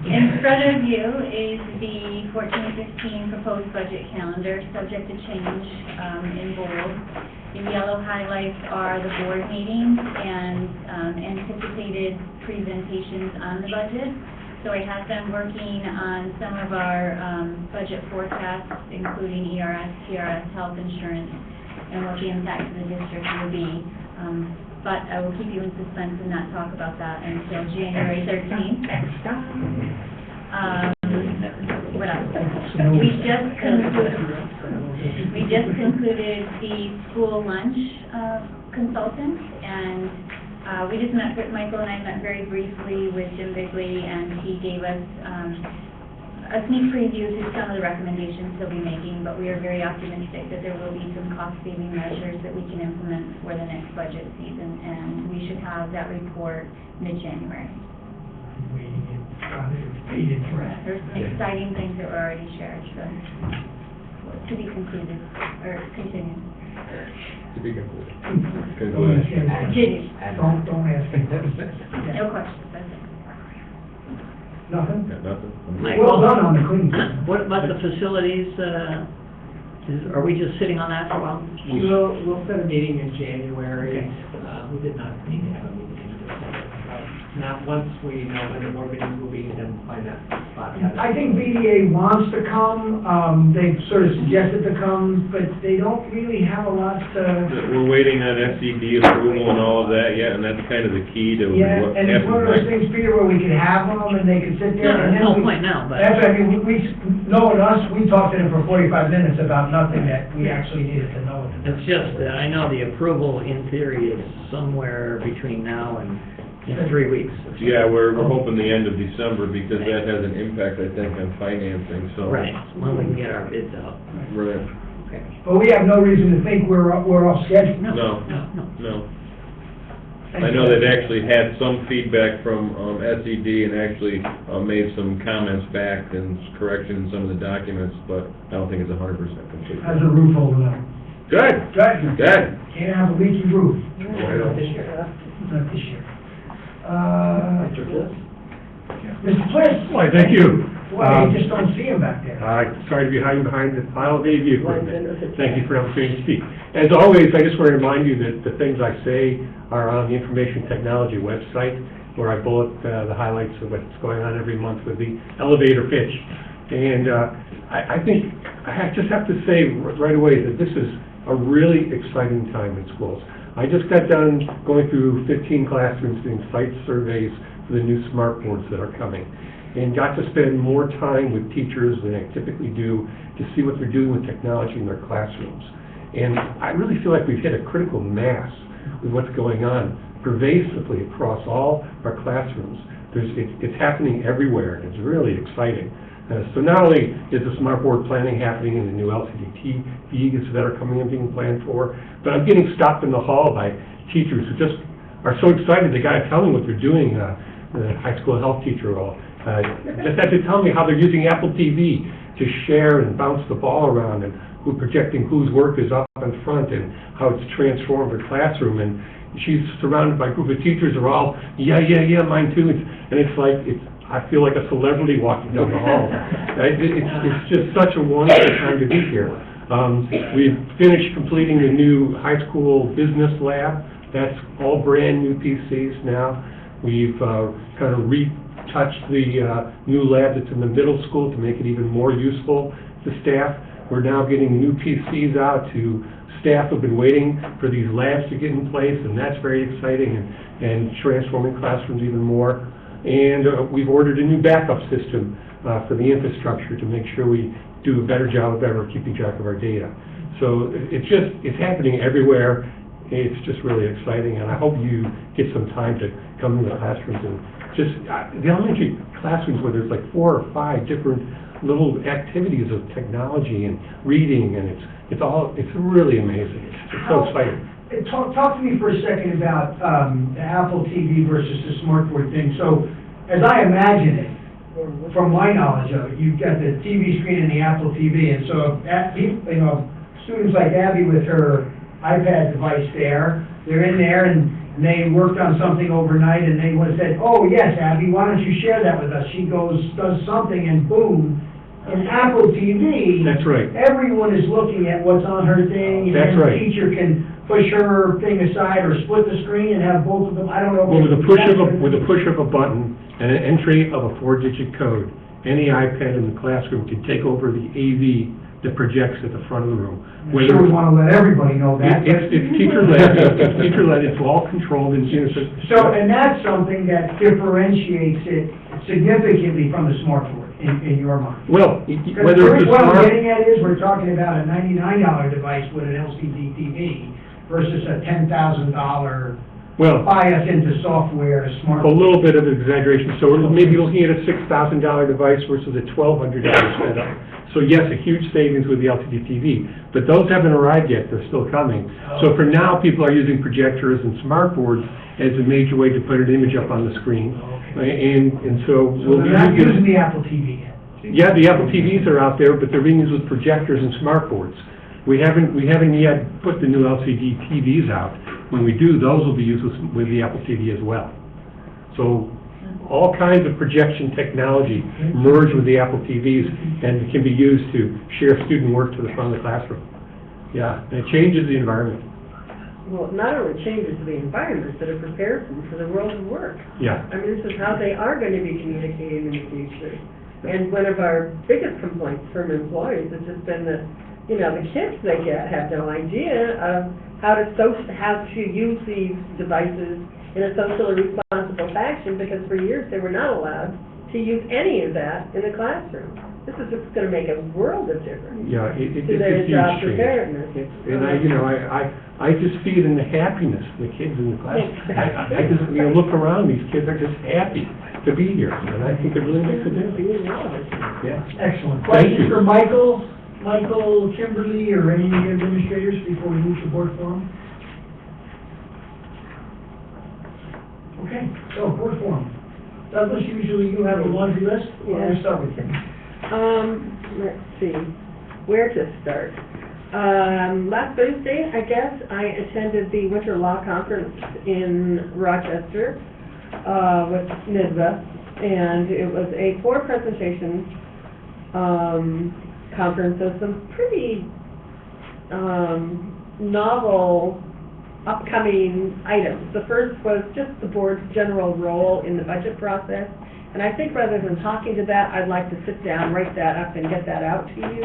Speaker 14: In front of you is the 14-15 proposed budget calendar, subject to change in bold. The yellow highlights are the board meetings and anticipated presentations on the budget. So I have been working on some of our budget forecasts, including ERS, TRS, health insurance, and what the impact to the district will be. But I will keep you in suspense and not talk about that until January 13th. What else? We just concluded the school lunch consultant, and we just met, Michael and I met very briefly with Jim Bigley, and he gave us a sneak preview to some of the recommendations he'll be making, but we are very optimistic that there will be some cost-saving measures that we can implement for the next budget season, and we should have that report mid-January.
Speaker 4: Bated breath.
Speaker 14: There's some exciting things that were already shared, so, to be concluded, or continued.
Speaker 1: To be concluded.
Speaker 4: Don't ask me.
Speaker 14: Continue.
Speaker 4: Don't ask me.
Speaker 14: No questions, that's it.
Speaker 4: Nothing?
Speaker 1: Yeah, nothing.
Speaker 4: Well done on the cleaning.
Speaker 3: What about the facilities, are we just sitting on that for a while?
Speaker 8: We'll set a meeting in January.
Speaker 3: Okay.
Speaker 8: We did not need to have a meeting in December. Now, once we know when the board meetings will be, then find that spot.
Speaker 4: I think BDA wants to come, they've sort of suggested to come, but they don't really have a lot to...
Speaker 1: We're waiting on SED approval and all of that yet, and that's kind of the key to
Speaker 4: Yeah,
Speaker 1: what
Speaker 4: and it's one of those things, Peter, where we could have them and they could sit there and then
Speaker 3: No,
Speaker 4: we...
Speaker 3: point now, but.
Speaker 4: That's, I mean, knowing us, we talked to them for 45 minutes about nothing that we actually needed to know.
Speaker 3: It's just, I know the approval in theory is somewhere between now and 3 weeks.
Speaker 1: Yeah, we're hoping the end of December, because that has an impact, I think, on financing, so.
Speaker 3: Right, when we can get our bids out.
Speaker 1: Right.
Speaker 3: Okay.
Speaker 4: But we have no reason to think we're off schedule.
Speaker 1: No.
Speaker 3: No.
Speaker 1: No. I know they've actually had some feedback from SED and actually made some comments back and correction in some of the documents, but I don't think it's 100% complete.
Speaker 4: How's the roof holding up?
Speaker 1: Good,
Speaker 4: Good.
Speaker 1: good.
Speaker 4: Can't have a leaky roof.
Speaker 1: Right.
Speaker 4: This year. Not this year. Mr. Bliss?
Speaker 15: Why, thank you.
Speaker 4: Well, you just don't see him back there.
Speaker 15: Sorry to be hiding behind the pile of AV equipment. Thank you for the opportunity to speak. As always, I just want to remind you that the things I say are on the information technology website, where I bullet the highlights of what's going on every month with the elevator pitch. And I think I just have to say right away that this is a really exciting time in schools. I just got done going through 15 classrooms doing site surveys for the new smart boards that are coming, and got to spend more time with teachers than I typically do to see what they're doing with technology in their classrooms. And I really feel like we've hit a critical mass with what's going on pervasively across all our classrooms. It's happening everywhere, and it's really exciting. So not only is the smart board planning happening in the new LCD TVs that are coming and being planned for, but I'm getting stopped in the hall by teachers who just are so excited they got to tell me what they're doing. The high school health teacher will just had to tell me how they're using Apple TV to share and bounce the ball around, and who's projecting whose work is up in front and how it's transformed her classroom. And she's surrounded by a group of teachers who are all, yeah, mine too. And it's like, I feel like a celebrity walking down the hall. It's just such a wonderful time to be here. We've finished completing the new high school business lab. That's all brand new PCs now. We've kind of retouched the new lab that's in the middle school to make it even more useful to staff. We're now getting new PCs out to staff who've been waiting for these labs to get in place, and that's very exciting and transforming classrooms even more. And we've ordered a new backup system for the infrastructure to make sure we do a better job of ever keeping track of our data. So it's happening everywhere. It's just really exciting, and I hope you get some time to come into the classrooms and just, the elementary classrooms where there's like 4 or 5 different little activities of technology and reading, and it's really amazing. It's so exciting.
Speaker 4: Talk to me for a second about the Apple TV versus the smartboard thing. So, as I imagine it, from my knowledge of it, you've got the TV screen and the Apple TV, and so, students like Abby with her iPad device there, they're in there and they worked on something overnight and they would have said, oh yes, Abby, why don't you share that with us? She goes, does something, and boom, in Apple TV,
Speaker 15: That's right.
Speaker 4: everyone is looking at what's on her thing,
Speaker 15: That's
Speaker 4: and the
Speaker 15: right.
Speaker 4: teacher can push her thing aside or split the screen and have both of them, I don't know.
Speaker 15: Well, with a push of a button and an entry of a 4-digit code, any iPad in the classroom can take over the AV that projects at the front of the room.
Speaker 4: I'm sure we want to let everybody know that.
Speaker 15: It's teacher-led, it's all controlled and
Speaker 4: So, and that's something that differentiates it significantly from the smartboard in your mind.
Speaker 15: Well,
Speaker 4: Because
Speaker 15: whether it's a
Speaker 4: what I'm
Speaker 15: smart...
Speaker 4: getting at is, we're talking about a $99 device with an LCD TV versus a $10,000
Speaker 15: Well-
Speaker 4: buy us into software, smart.
Speaker 15: A little bit of exaggeration, so we're maybe looking at a $6,000 device versus a $1,200 setup. So yes, a huge savings with the LCD TV, but those haven't arrived yet, they're still coming. So for now, people are using projectors and smart boards as a major way to put an image up on the screen. And so
Speaker 4: So
Speaker 15: we'll be
Speaker 4: they're not using
Speaker 15: using...
Speaker 4: the Apple TV yet.
Speaker 15: Yeah, the Apple TVs are out there, but they're being used with projectors and smart boards. We haven't yet put the new LCD TVs out. When we do, those will be used with the Apple TV as well. So all kinds of projection technology merge with the Apple TVs and can be used to share student work to the front of the classroom. Yeah, and it changes the environment.
Speaker 12: Well, it not only changes the environment, but it prepares them for the world of work.
Speaker 15: Yeah.
Speaker 12: I mean, this is how they are going to be communicating in the future. And one of our biggest complaints from employees has just been that, you know, the kids they get have no idea of how to use these devices in a socially responsible fashion, because for years they were not allowed to use any of that in the classroom. This is just going to make a world of difference
Speaker 15: Yeah, it's
Speaker 12: to their
Speaker 15: a huge
Speaker 12: job
Speaker 15: change.
Speaker 12: preparedness.
Speaker 15: And I just see it in the happiness of the kids in the class. I just, look around, these kids are just happy to be here, and I think it really makes a difference. Yeah.
Speaker 4: Excellent.
Speaker 15: Thank
Speaker 4: Questions
Speaker 15: you.
Speaker 4: for Michael, Kimberly, or any administrators before we move to board forum? Okay, so board forum. Douglas, usually you have a laundry list. Why don't we start with you?
Speaker 12: Let's see, where to start? Last Thursday, I guess, I attended the Winter Law Conference in Rochester, with NIDVA, and it was a 4-presentation, conference of some pretty, novel upcoming items. The first was just the board's general role in the budget process, and I think rather than talking to that, I'd like to sit down, write that up, and get that out to you.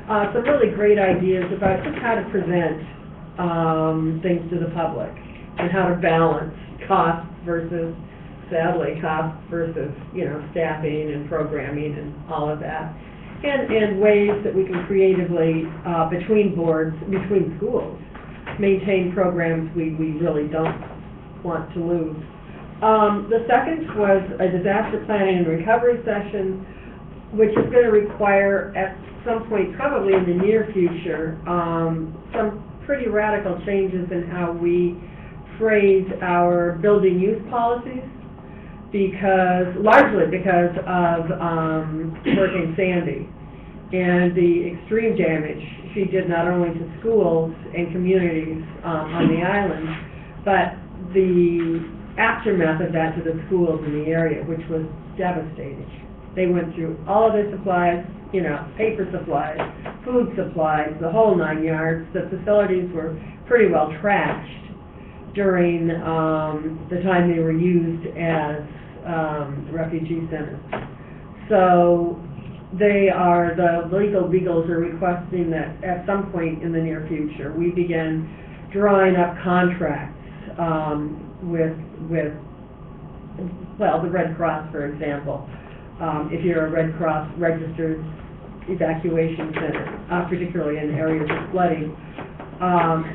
Speaker 12: Some really great ideas about just how to present things to the public, and how to balance costs versus, sadly, costs versus, staffing and programming and all of that. And ways that we can creatively, between boards, between schools, maintain programs we really don't want to lose. The second was a disaster planning and recovery session, which is going to require at some point, probably in the near future, some pretty radical changes in how we phrase our building use policies, largely because of Hurricane Sandy and the extreme damage she did not only to schools and communities on the island, but the aftermath of that to the schools in the area, which was devastating. They went through all of their supplies, paper supplies, food supplies, the whole 9 yards. The facilities were pretty well trashed during the time they were used as refugee centers. So the legal beagles are requesting that at some point in the near future, we begin drawing up contracts with the Red Cross, for example. If you're a Red Cross registered evacuation center, particularly in areas of flooding,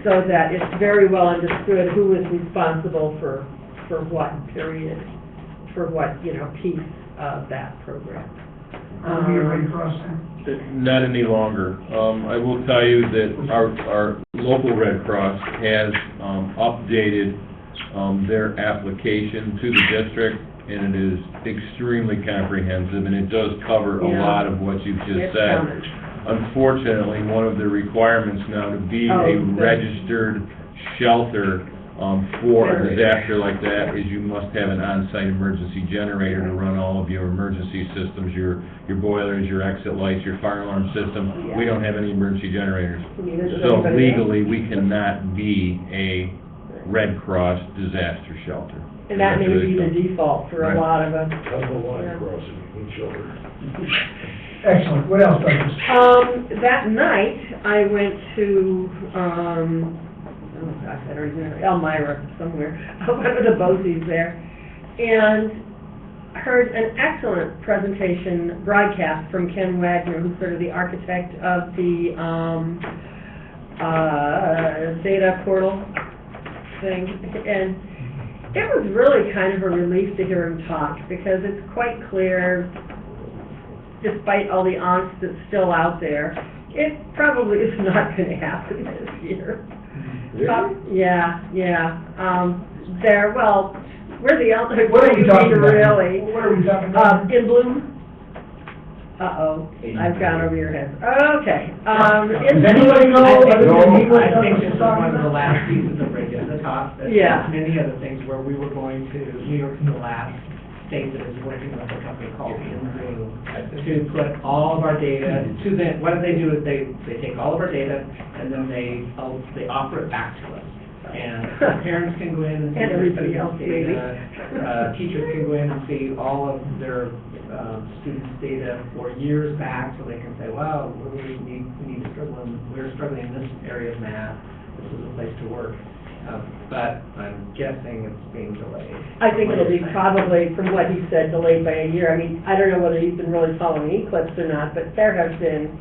Speaker 12: so that it's very well understood who is responsible for what period, for what, piece of that program.
Speaker 4: Are we a Red Cross then?
Speaker 1: Not any longer. I will tell you that our local Red Cross has updated their application to the district, and it is extremely comprehensive, and it does cover a lot of what you've just said. Unfortunately, one of the requirements now to be a registered shelter for a disaster like that is you must have an on-site emergency generator to run all of your emergency systems, your boilers, your exit lights, your fire alarm system. We don't have any emergency generators. So legally, we cannot be a Red Cross disaster shelter.
Speaker 12: And that may be the default for a lot of us.
Speaker 9: That's the line crossing, in children.
Speaker 4: Excellent. What else, Douglas?
Speaker 12: That night, I went to, I don't even know, Elmira somewhere, one of the BOCES there, and heard an excellent presentation, broadcast from Ken Wagner, who's sort of the architect of the data portal thing, and It was really kind of a relief to hear him talk, because it's quite clear, despite all the angst that's still out there, it probably is not going to happen this year. Where the other,
Speaker 4: What are we talking about?
Speaker 12: really?
Speaker 4: What are we talking about?
Speaker 12: In Bloom? Uh-oh, I've gone over your head. Okay, in
Speaker 4: Does anybody know?
Speaker 8: I think this is one of the last pieces of right at the top. There's
Speaker 12: Yeah.
Speaker 8: many other things where we were going to, New York's the last state that is working with a company called InBloom to put all of our data to them. What they do is they take all of our data and then they offer it back to us. And parents can go in and see
Speaker 12: And
Speaker 8: their
Speaker 12: everybody
Speaker 8: students'
Speaker 12: else, maybe.
Speaker 8: data. Teachers can go in and see all of their students' data for years back, so they can say, wow, we need to struggle, we're struggling in this area of math, this is a place to work. But I'm guessing it's being delayed.
Speaker 12: I think it'll be probably, from what he said, delayed by a year. I mean, I don't know whether he's been really following Eclipse or not, but there has been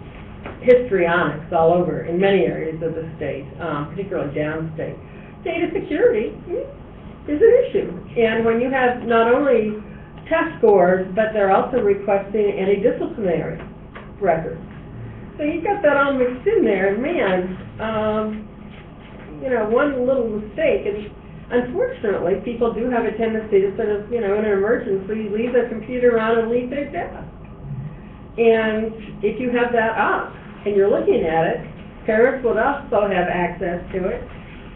Speaker 12: histrionics all over in many areas of the state, particularly downstate. Data security is an issue. And when you have not only test scores, but they're also requesting anti-disciplinary records. So you've got that all mixed in there, and man, one little mistake, and unfortunately, people do have a tendency to sort of, in an emergency, leave their computer on and leave their desk. And if you have that up, and you're looking at it, parents would also have access to it,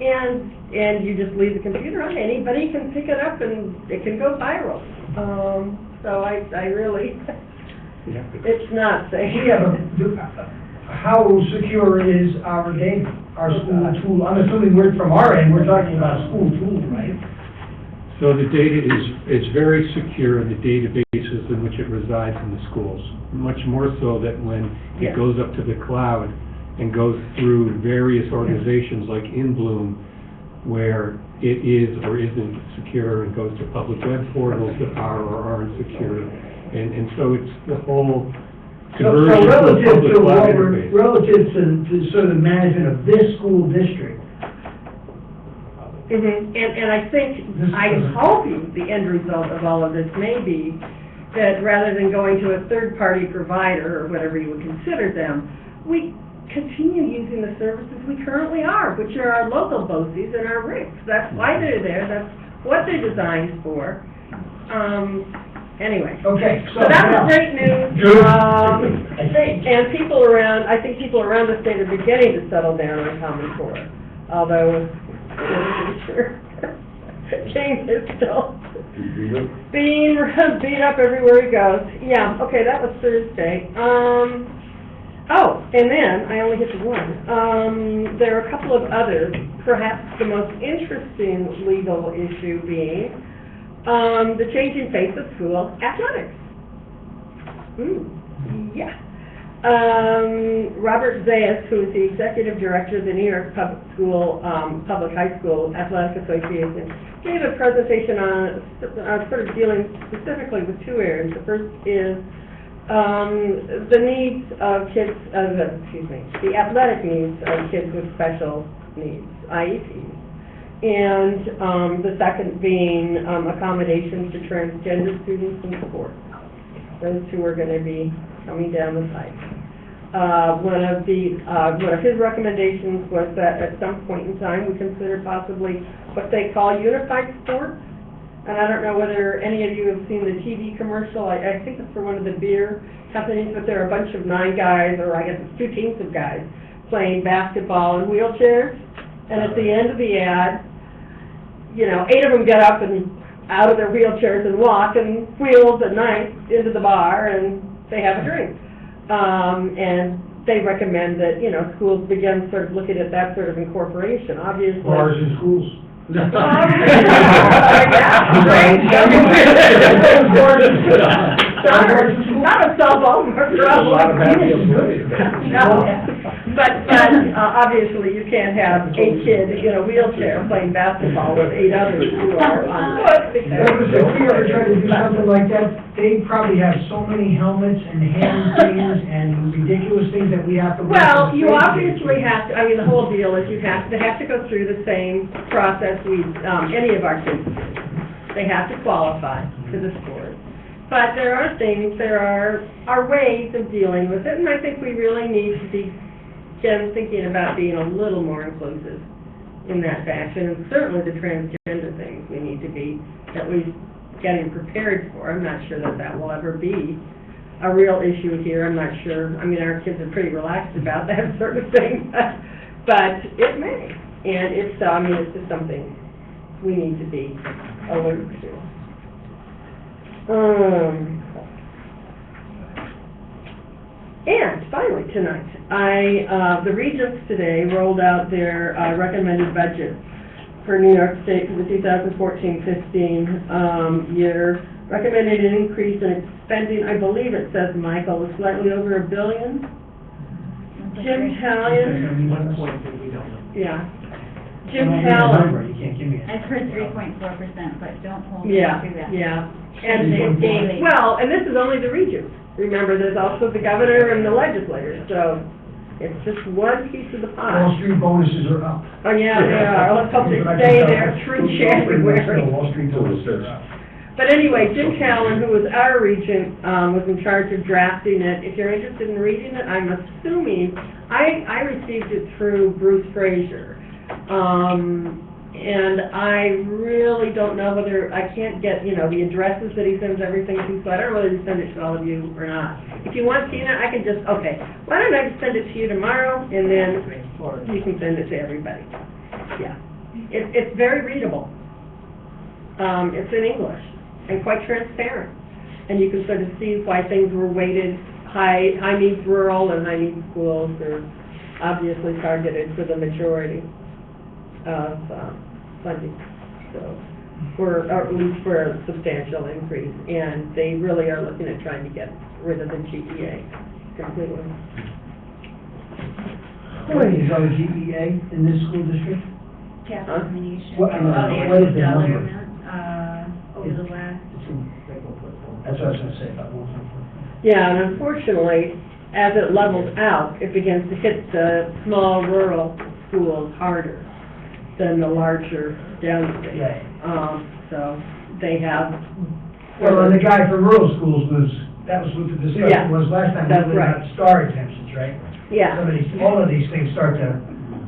Speaker 12: and you just leave the computer on, anybody can pick it up and it can go viral. So I really, it's not safe.
Speaker 4: Yeah, but how secure is our data, our school tool? I'm assuming from our end, we're talking about school tools, right?
Speaker 15: So the data is very secure in the databases in which it resides in the schools, much more so that when
Speaker 12: Yes.
Speaker 15: it goes up to the cloud and goes through various organizations like InBloom, where it is or isn't secure, and goes to public web portals that are or aren't secure. And so it's the whole
Speaker 4: So
Speaker 15: conversion to a
Speaker 4: relative
Speaker 15: public
Speaker 4: to
Speaker 15: cloud
Speaker 4: what we're,
Speaker 15: interface.
Speaker 4: relative to sort of the management of this school district,
Speaker 12: And I think,
Speaker 4: This
Speaker 12: I
Speaker 4: doesn't-
Speaker 12: hope the end result of all of this may be that rather than going to a third-party provider, or whatever you would consider them, we continue using the services we currently are, which are our local BOCES and our RICs. That's why they're there, that's what they're designed for. Anyway.
Speaker 4: okay, so.
Speaker 12: So that
Speaker 4: now-
Speaker 12: was great news.
Speaker 4: Good. I think.
Speaker 12: And I think people around the state are beginning to settle down on Common Core, although, sure, James is still being beat up everywhere he goes. Yeah, okay, that was Thursday. And then, I only hit the one. There are a couple of others, perhaps the most interesting legal issue being, the changing face of school athletics. Yeah. Robert Zayas, who is the executive director of the New York Public High School Athletic Association, gave a presentation on sort of dealing specifically with two areas. The first is the needs of kids, the athletic needs of kids with special needs, IEPs. And the second being accommodations to transgender students in sports. Those two are going to be coming down the pike. One of his recommendations was that at some point in time we consider possibly what they call unified sports. And I don't know whether any of you have seen the TV commercial. I think it's for one of the beer companies, but there are a bunch of 9 guys, or I guess it's 2 teams of guys, playing basketball in wheelchairs. And at the end of the ad, 8 of them get up and out of their wheelchairs and walk and wheels at night into the bar and they have a drink. And they recommend that, schools begin sort of looking at that sort of incorporation, obviously.
Speaker 4: Bars in schools.
Speaker 12: Yeah, great. Not a cell phone, But obviously you can't have a kid in a wheelchair playing basketball with 8 others who are on foot.
Speaker 4: If we ever try to do something like that, they probably have so many helmets and hand things and ridiculous things that we have to.
Speaker 12: Well, you obviously have to, the whole deal is you have to go through the same process any of our kids do. They have to qualify for the sport. But there are things, there are ways of dealing with it, and I think we really need to begin thinking about being a little more inclusive in that fashion, and certainly the transgender things we need to be at least getting prepared for. I'm not sure that will ever be a real issue here. I'm not sure, I mean, our kids are pretty relaxed about that sort of thing, but it may. And if so, I mean, it's just something we need to be alert to. And finally tonight, the Regents today rolled out their recommended budget for New York State for the 2014-15 year. Recommended an increase in spending, I believe it says, Michael, was slightly over $1 billion. Jim Talion.
Speaker 8: 1 point that we don't know.
Speaker 12: Yeah. Jim
Speaker 4: You
Speaker 12: Talion.
Speaker 4: can't give me a...
Speaker 14: I've heard 3.4%, but don't hold me to
Speaker 12: Yeah,
Speaker 14: that.
Speaker 12: yeah.
Speaker 14: Changes daily.
Speaker 12: Well, and this is only the Regents. Remember, there's also the governor and the legislators, so it's just one piece of the pie.
Speaker 4: Wall Street bonuses are up.
Speaker 12: Oh, yeah, they are. Let's hope they stay there through January.
Speaker 4: Wall Street bonuses are up.
Speaker 12: But anyway, Jim Callen, who was our regent, was in charge of drafting it. If you're interested in reading it, I'm assuming, I received it through Bruce Frazier. And I really don't know whether, I can't get, the addresses that he sends everything to, so I don't know whether he send it to all of you or not. If you want to see it, I can just, okay, why don't I just send it to you tomorrow, and then you can send it to everybody. Yeah. It's very readable. It's in English, and quite transparent. And you can sort of see why things were weighted, high needs rural and high needs schools are obviously targeted for the majority of funding, so, or at least for a substantial increase, and they really are looking at trying to get rid of the GEA completely.
Speaker 4: What is our GEA in this school district?
Speaker 14: Cap
Speaker 12: Huh?
Speaker 14: elimination.
Speaker 4: What-
Speaker 14: Oh, the
Speaker 4: what is the
Speaker 14: dollar
Speaker 4: number?
Speaker 14: amount, over the last,
Speaker 4: That's what I was gonna say about 1.4.
Speaker 12: Yeah, and unfortunately, as it levels out, it begins to hit the small rural schools harder than the larger downstate.
Speaker 4: Yeah.
Speaker 12: So they have.
Speaker 4: Well, and the guy from rural schools that was what the
Speaker 12: Yeah,
Speaker 4: discussion was last time,
Speaker 12: that's
Speaker 4: we
Speaker 12: right.
Speaker 4: about star exemptions, right?
Speaker 12: Yeah,
Speaker 4: All of these things start to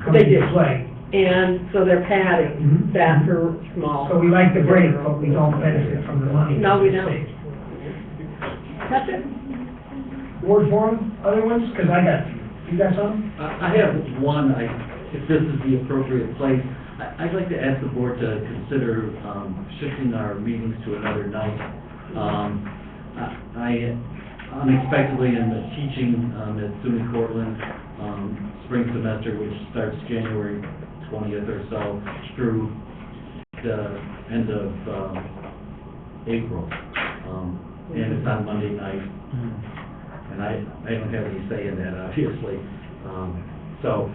Speaker 4: come
Speaker 12: They
Speaker 4: into
Speaker 12: do.
Speaker 4: play.
Speaker 12: and so they're padding
Speaker 4: Mhm.
Speaker 12: that for small.
Speaker 4: So we like the break, but we don't benefit from the money.
Speaker 12: No, we don't. That's it.
Speaker 4: Board forum, other ones? Because I got, you got some?
Speaker 5: I have one, if this is the appropriate place. I'd like to ask the board to consider shifting our meetings to another night. I unexpectedly am teaching at SUNY Cortland spring semester, which starts January 20th or so through the end of April. And it's on Monday night. And I don't have any say in that, obviously. So,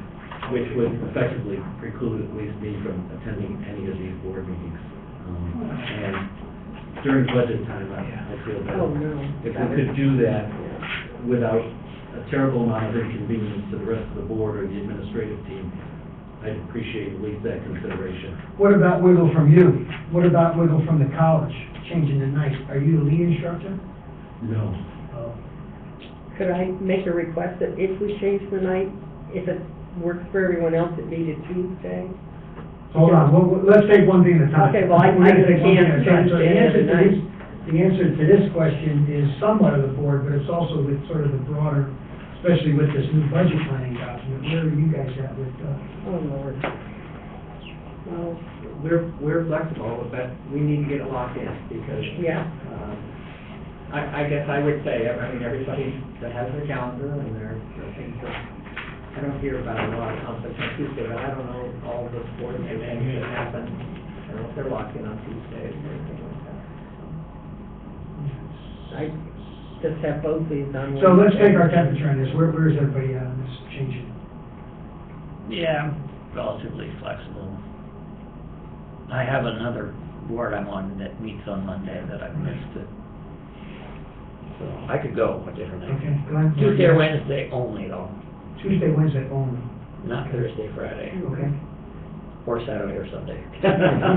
Speaker 5: which would effectively preclude at least me from attending any of these board meetings. And during budget time, I feel that
Speaker 12: Oh, no.
Speaker 5: if we could do that without a terrible amount of inconvenience to the rest of the board or the administrative team, I'd appreciate at least that consideration.
Speaker 4: What about wiggle from you? What about wiggle from the college, changing the night? Are you the lead instructor?
Speaker 5: No.
Speaker 4: Oh.
Speaker 12: Could I make a request that if we change the night, if it works for everyone else, it be to Tuesday?
Speaker 4: Hold on, let's take one thing at a time.
Speaker 12: Okay, well, I
Speaker 4: We're gonna
Speaker 12: just
Speaker 4: take one thing
Speaker 12: can't
Speaker 4: at a time. So
Speaker 12: change the end of the night.
Speaker 4: the answer to this question is somewhat of the board, but it's also with sort of the broader, especially with this new budget planning document. Where are you guys at with,
Speaker 12: Oh, Lord. Well,
Speaker 8: We're flexible, but we need to get it locked in, because,
Speaker 12: yeah.
Speaker 8: I guess I would say, I mean, everybody that has their calendar and their things, I don't hear about a lot of conflicts on Tuesday, but I don't know all the sports and things that happen. I don't know if they're locked in on Tuesdays or anything like that.
Speaker 12: I just have both these on.
Speaker 4: so let's take our temperature on this. Where is everybody at on this changing?
Speaker 16: Yeah, I'm relatively flexible. I have another board I'm on that meets on Monday that I've missed it. So I could go a different night.
Speaker 4: Okay, Glenn?
Speaker 16: Tuesday or Wednesday only though,
Speaker 4: Tuesday, Wednesday only.
Speaker 16: not Thursday, Friday.
Speaker 4: Okay.
Speaker 16: or Saturday or Sunday.
Speaker 7: Are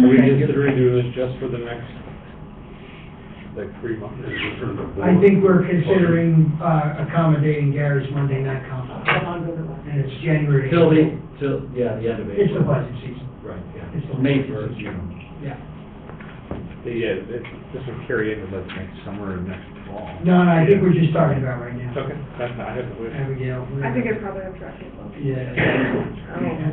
Speaker 7: we considering doing this just for the next, like, 3 months?
Speaker 9: Is it for the board?
Speaker 4: I think we're considering, accommodating Gary's Monday night conference, and it's January.
Speaker 5: Till the end of April.
Speaker 4: It's the budget season,
Speaker 5: Right, yeah.
Speaker 4: It's the-
Speaker 5: May 1st, June.
Speaker 4: yeah.
Speaker 7: This would carry into like next summer and next fall.
Speaker 4: No, I think we're just talking about right now.
Speaker 7: Okay, that's not, I
Speaker 4: Abigail.
Speaker 10: I think I'd probably have tracked it.
Speaker 4: Yeah.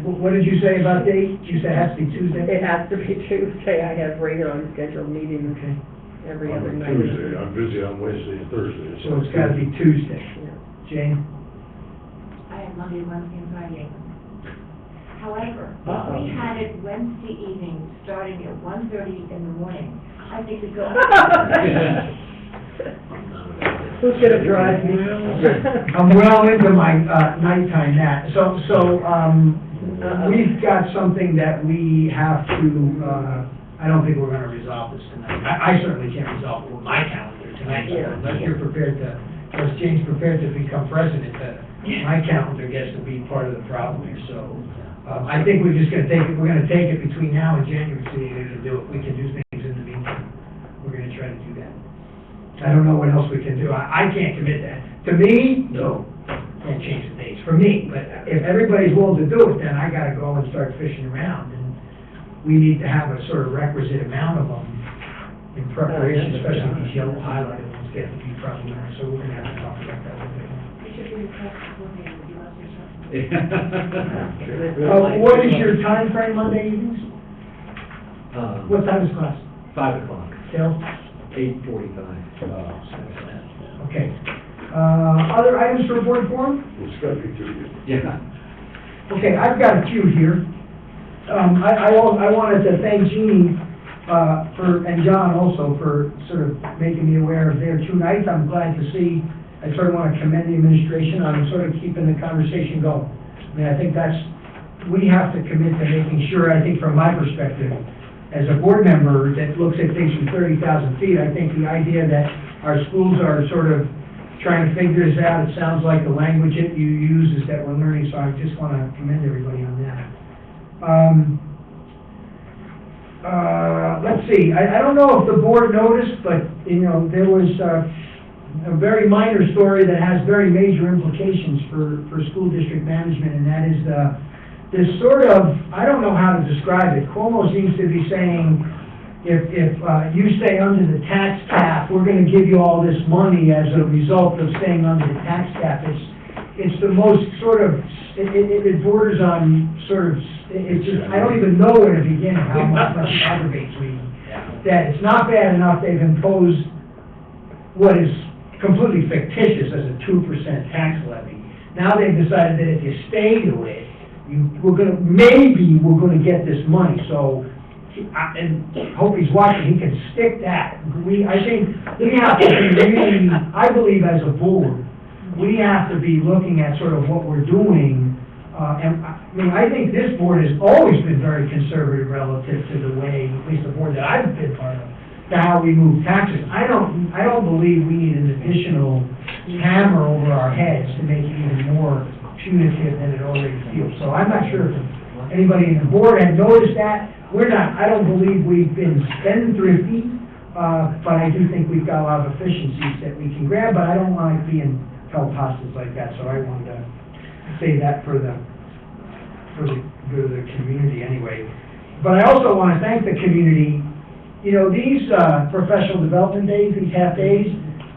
Speaker 4: What did you say about date? You said it has to be Tuesday?
Speaker 12: It has to be Tuesday. I have regularly scheduled meetings
Speaker 4: Okay,
Speaker 12: every other
Speaker 9: On
Speaker 12: night.
Speaker 9: Tuesday, I'm busy on Wednesday and Thursday.
Speaker 4: so it's gotta be Tuesday.
Speaker 12: Yeah.
Speaker 4: Jane?
Speaker 6: I have Monday, Wednesday, and Friday. However, if
Speaker 12: Uh-oh.
Speaker 6: we had it Wednesday evening, starting at 1:30 in the morning, I think we'd go.
Speaker 12: Who's gonna drive me?
Speaker 4: I'm well into my, nighttime nap. So, we've got something that we have to, I don't think we're gonna resolve this tonight. I certainly can't resolve it with my calendar tonight,
Speaker 12: Yeah.
Speaker 4: unless you're prepared to, unless Jane's prepared to become president, my calendar gets to be part of the problem here, so. I think we're just gonna take it, we're gonna take it between now and January, see if we can do it. We can do things in the meantime. We're gonna try to do that. I don't know what else we can do. I can't commit that. To me, no, can't change the dates, for me. But if everybody's willing to do it, then I gotta go and start fishing around. And we need to have a sort of requisite amount of them in preparation, especially these yellow highlighted ones get to be problematic. So we're gonna have to talk about that a little bit more.
Speaker 6: We should be flexible, maybe, you know, or something.
Speaker 4: What is your time frame Monday evenings? What time is class?
Speaker 5: 5 o'clock,
Speaker 4: Till?
Speaker 5: 8:45.
Speaker 4: Okay. Other items for board forum?
Speaker 9: It's gotta be Tuesday.
Speaker 5: Yeah.
Speaker 4: Okay, I've got a few here. I wanted to thank Jeannie, and John also for sort of making me aware of their 2 nights. I'm glad to see, I sort of want to commend the administration on sort of keeping the conversation going. I mean, I think we have to commit to making sure, I think from my perspective, as a board member that looks at things from 30,000 feet, I think the idea that our schools are sort of trying to figure this out, it sounds like the language that you use is that we're learning, so I just want to commend everybody on that. Let's see, I don't know if the board noticed, but, there was a very minor story that has very major implications for school district management, and that is this sort of, I don't know how to describe it. Cuomo seems to be saying, if you stay under the tax cap, we're gonna give you all this money as a result of staying under the tax cap. It's the most sort of, it borders on sort of, it's just, I don't even know where to begin how much it aggravates me. That it's not bad enough they've imposed what is completely fictitious as a 2% tax levy. Now they've decided that if you stay to it, we're gonna get this money, so, and hope he's watching, he can stick that. I think we have to be really, I believe as a board, we have to be looking at sort of what we're doing, and, I think this board has always been very conservative relative to the way, at least the board that I've been part of, to how we move taxes. I don't believe we need an additional hammer over our heads to make it even more punitive than it already feels. So I'm not sure if anybody in the board had noticed that. I don't believe we've been spendthrifty, but I do think we've got a lot of efficiencies that we can grab, but I don't like being held hostage like that, so I wanted to say that for the good of the community anyway. But I also want to thank the community. These professional development days, these half days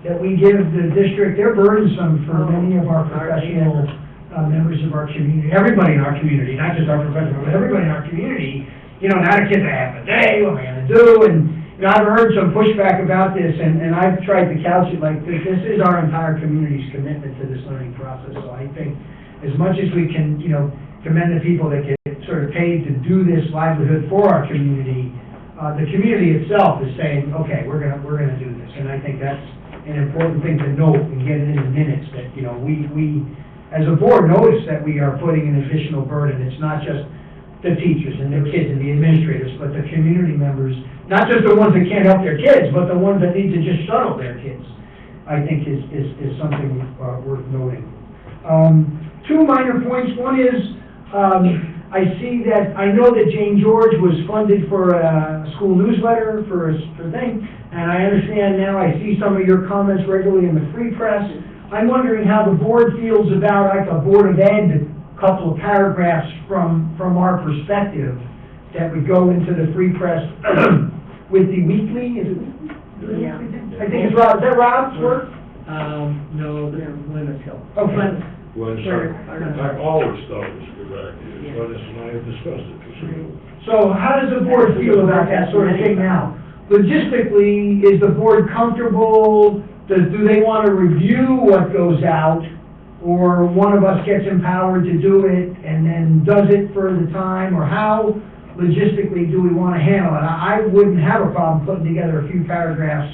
Speaker 4: that we give the district, they're burdensome for many of our professional members of our community, everybody in our community, not just our professionals, but everybody in our community. Not a kid to half a day, what am I gonna do? And, I've heard some pushback about this, and I've tried to couch it like this is our entire community's commitment to this learning process. So I think as much as we can, commend the people that get sort of paid to do this livelihood for our community, the community itself is saying, okay, we're gonna do this. And I think that's an important thing to note and get it in the minutes that, we as a board notice that we are putting an additional burden. It's not just the teachers and the kids and the administrators, but the community members, not just the ones that can't help their kids, but the ones that need to just shuttle their kids, I think is something worth noting. 2 minor points. One is, I see that, I know that Jane George was funded for a school newsletter, for a thing, and I understand now, I see some of your comments regularly in the Free Press. I'm wondering how the board feels about, like, a Board of Ed, a couple of paragraphs from our perspective that would go into the Free Press with the weekly, is it?
Speaker 12: Yeah.
Speaker 4: I think it's Rob, is that Rob's work?
Speaker 8: No, this is Linus Hill.
Speaker 4: Okay.
Speaker 9: Well, not all the stuff is correct, but it's not discussed it,
Speaker 4: So how does the board feel about that sort of thing now? Logistically, is the board comfortable, do they want to review what goes out? Or one of us gets empowered to do it and then does it for the time? Or how logistically do we want to handle it? I wouldn't have a problem putting together a few paragraphs.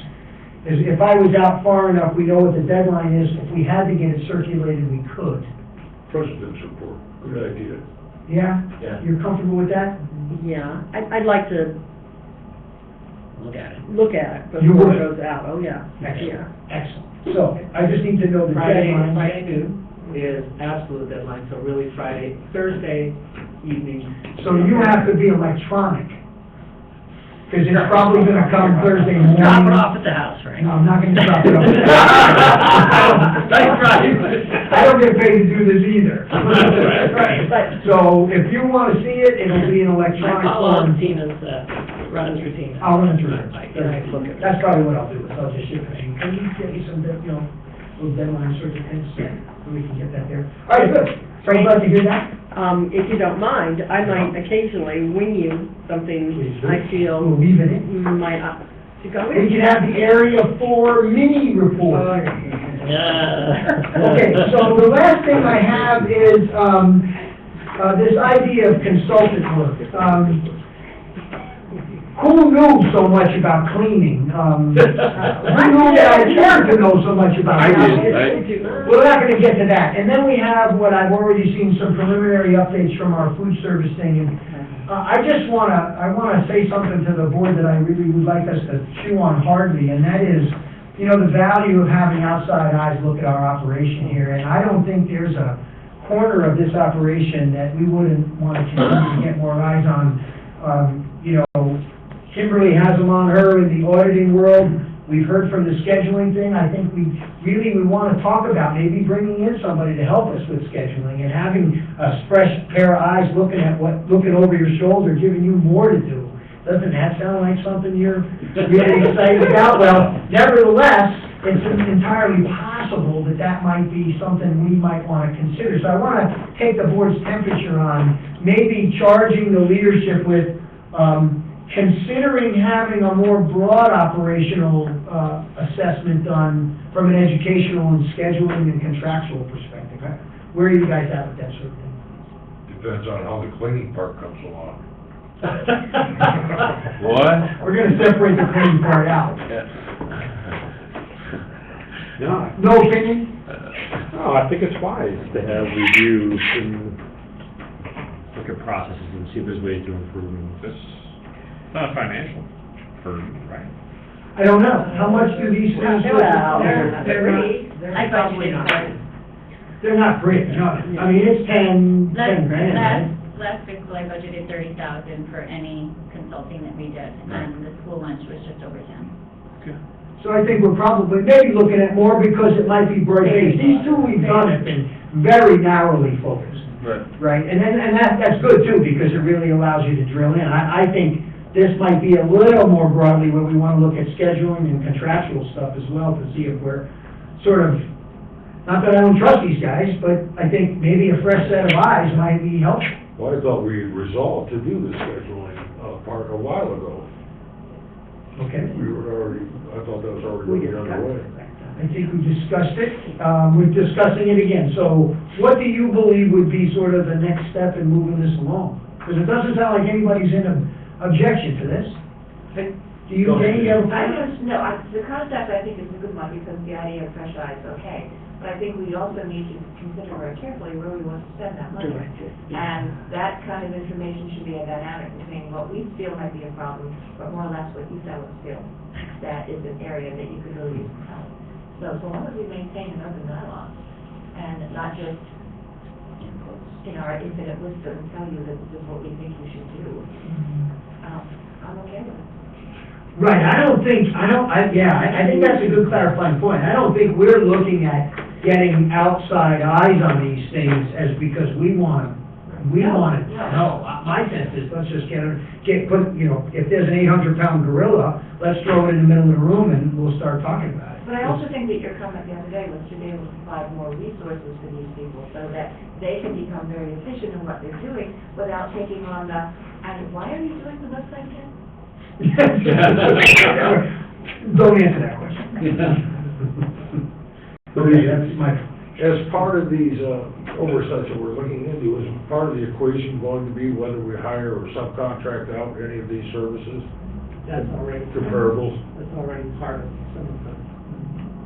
Speaker 4: If I was out far enough, we know what the deadline is. If we had to get it circulated, we could.
Speaker 9: President's report, good idea.
Speaker 4: Yeah?
Speaker 5: Yeah.
Speaker 4: You're comfortable with that?
Speaker 12: Yeah, I'd like to
Speaker 16: Look at it.
Speaker 12: look at it
Speaker 4: You
Speaker 12: before
Speaker 4: would?
Speaker 12: it goes out, oh, yeah,
Speaker 4: Excellent.
Speaker 12: yeah.
Speaker 4: Excellent. So, I just need to know the
Speaker 8: Friday
Speaker 4: deadline.
Speaker 8: noon is absolute deadline, so really Thursday evening.
Speaker 4: So you have to be electronic. Because it's probably gonna come Thursday morning.
Speaker 16: Drop it off at the house, right?
Speaker 4: No, I'm not gonna drop it off.
Speaker 16: Nice try.
Speaker 4: I don't get paid to do this either.
Speaker 16: Right.
Speaker 4: So if you wanna see it, it'll be in electronic
Speaker 16: I'll follow
Speaker 4: form.
Speaker 16: Tina's, runs through Tina.
Speaker 4: I'll run through it.
Speaker 16: Right, yeah, look at it.
Speaker 4: That's probably what I'll do, is I'll just ship it. And can you get me some, little deadline sorts of things, so we can get that there. All right, good. So I'm glad to hear that.
Speaker 12: If you don't mind, I might occasionally wing you something
Speaker 4: Please do.
Speaker 12: I feel
Speaker 4: We'll leave it in.
Speaker 12: might, to go
Speaker 4: We
Speaker 12: in.
Speaker 4: can have the Area 4 mini report.
Speaker 16: Yeah.
Speaker 4: Okay, so the last thing I have is, this idea of consultant work. Who knew so much about cleaning? Who knew that I cared to know so much about
Speaker 9: I
Speaker 4: cleaning?
Speaker 9: did.
Speaker 4: We're not gonna get to that. And then we have what I've already seen some preliminary updates from our food service thing. And I wanna say something to the board that I really would like us to chew on hardly, and that is, the value of having outside eyes look at our operation here. And I don't think there's a corner of this operation that we wouldn't wanna continue to get more eyes on. Kimberly has them on her in the auditing world. We've heard from the scheduling thing. I think we want to talk about maybe bringing in somebody to help us with scheduling and having a fresh pair of eyes looking over your shoulder, giving you more to do. Doesn't that sound like something you're really excited about? Well, nevertheless, it's entirely possible that that might be something we might want to consider. So I want to take the board's temperature on maybe charging the leadership with considering having a more broad operational assessment done from an educational and scheduling and contractual perspective. Where are you guys at with that sort of thing?
Speaker 9: Depends on how the cleaning part comes along.
Speaker 1: What?
Speaker 4: We're gonna separate the cleaning part out.
Speaker 7: No,
Speaker 4: No opinion?
Speaker 7: no, I think it's wise to have reviews and look at processes and see if there's ways to improve them. It's not a financial burden, right?
Speaker 4: I don't know. How much do these things?
Speaker 14: I budgeted for it.
Speaker 4: They're not free, no. I mean, it's 10 grand, right?
Speaker 14: Last fiscal, I budgeted 30,000 for any consulting that we did, and the school lunch was just over 10.
Speaker 4: So I think we're probably maybe looking at more because it might be broad-based. These two we've done have been very narrowly focused. Right, and that's good too, because it really allows you to drill in. I think this might be a little more broadly where we want to look at scheduling and contractual stuff as well to see if we're sort of, not that I don't trust these guys, but I think maybe a fresh set of eyes might be helpful.
Speaker 9: Well, I thought we resolved to do the scheduling, part a while ago.
Speaker 4: Okay?
Speaker 9: I thought that was already underway.
Speaker 4: I think we discussed it. We're discussing it again. So what do you believe would be sort of the next step in moving this along? Because it doesn't sound like anybody's in objection to this. Do you, Jane, you have a
Speaker 6: the concept I think is a good one because the idea of fresh eyes, okay. But I think we also need to consider very carefully where we want to spend that money. And that kind of information should be a dynamic between what we feel might be a problem, but more or less what you fellows feel that is an area that you could really use some help. So long as we maintain an open dialogue and not just in our infinite wisdom, tell you that this is what we think you should do, I'm okay with it.
Speaker 4: Right, I think that's a good clarifying point. I don't think we're looking at getting outside eyes on these things as because we want to know. My sense is, let's just if there's an 800-pound gorilla, let's throw it in the middle of the room and we'll start talking about it.
Speaker 6: But I also think that your comment the other day was to be able to provide more resources for these people so that they can become very efficient in what they're doing without taking on and why are you doing the website again?
Speaker 4: Don't answer that question. Okay, that's my,
Speaker 9: As part of these oversights that we're looking into, is part of the equation going to be whether we hire or subcontract out any of these services?
Speaker 8: That's already.
Speaker 9: Comparables?
Speaker 8: That's already part of some of them.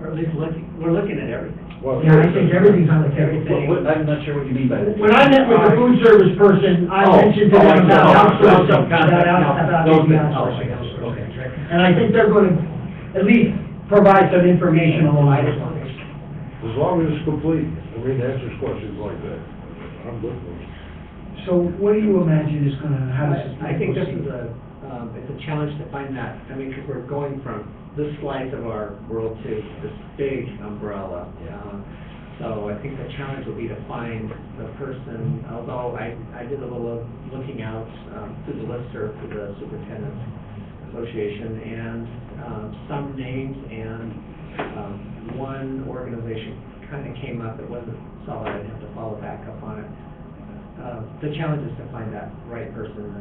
Speaker 8: Or at least we're looking at everything.
Speaker 9: Well,
Speaker 4: yeah, I think everything's on the everything.
Speaker 5: I'm not sure what you mean by that.
Speaker 4: When I met with the food service person, I mentioned to them about outsourcing,
Speaker 5: Okay.
Speaker 4: and I think they're going to at least provide some information along those lines.
Speaker 9: As long as it's complete, answers questions like that. I'm good with it.
Speaker 4: So what do you imagine is going to, how does this?
Speaker 8: I think this is it's a challenge to find that, because we're going from this slice of our world to this big umbrella. So I think the challenge will be to find the person, although I did a little looking out through the listserv for the Superintendent's Association, and some names and one organization kind of came up. It wasn't solid, I'd have to follow back up on it. The challenge is to find that right person,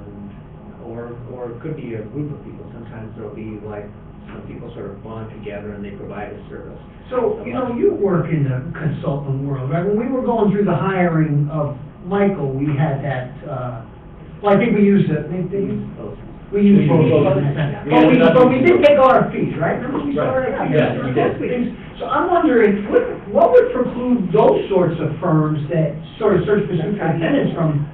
Speaker 8: or it could be a group of people. Sometimes there'll be like some people sort of bond together and they provide a service.
Speaker 4: So, you work in the consultant world, right? When we were going through the hiring of Michael, we had that, I think we used it, we used both. But we did take RFPs, right? Remember we saw RFPs?
Speaker 5: Yeah, we did.
Speaker 4: So I'm wondering, what would preclude those sorts of firms that sort of search for superintendents from,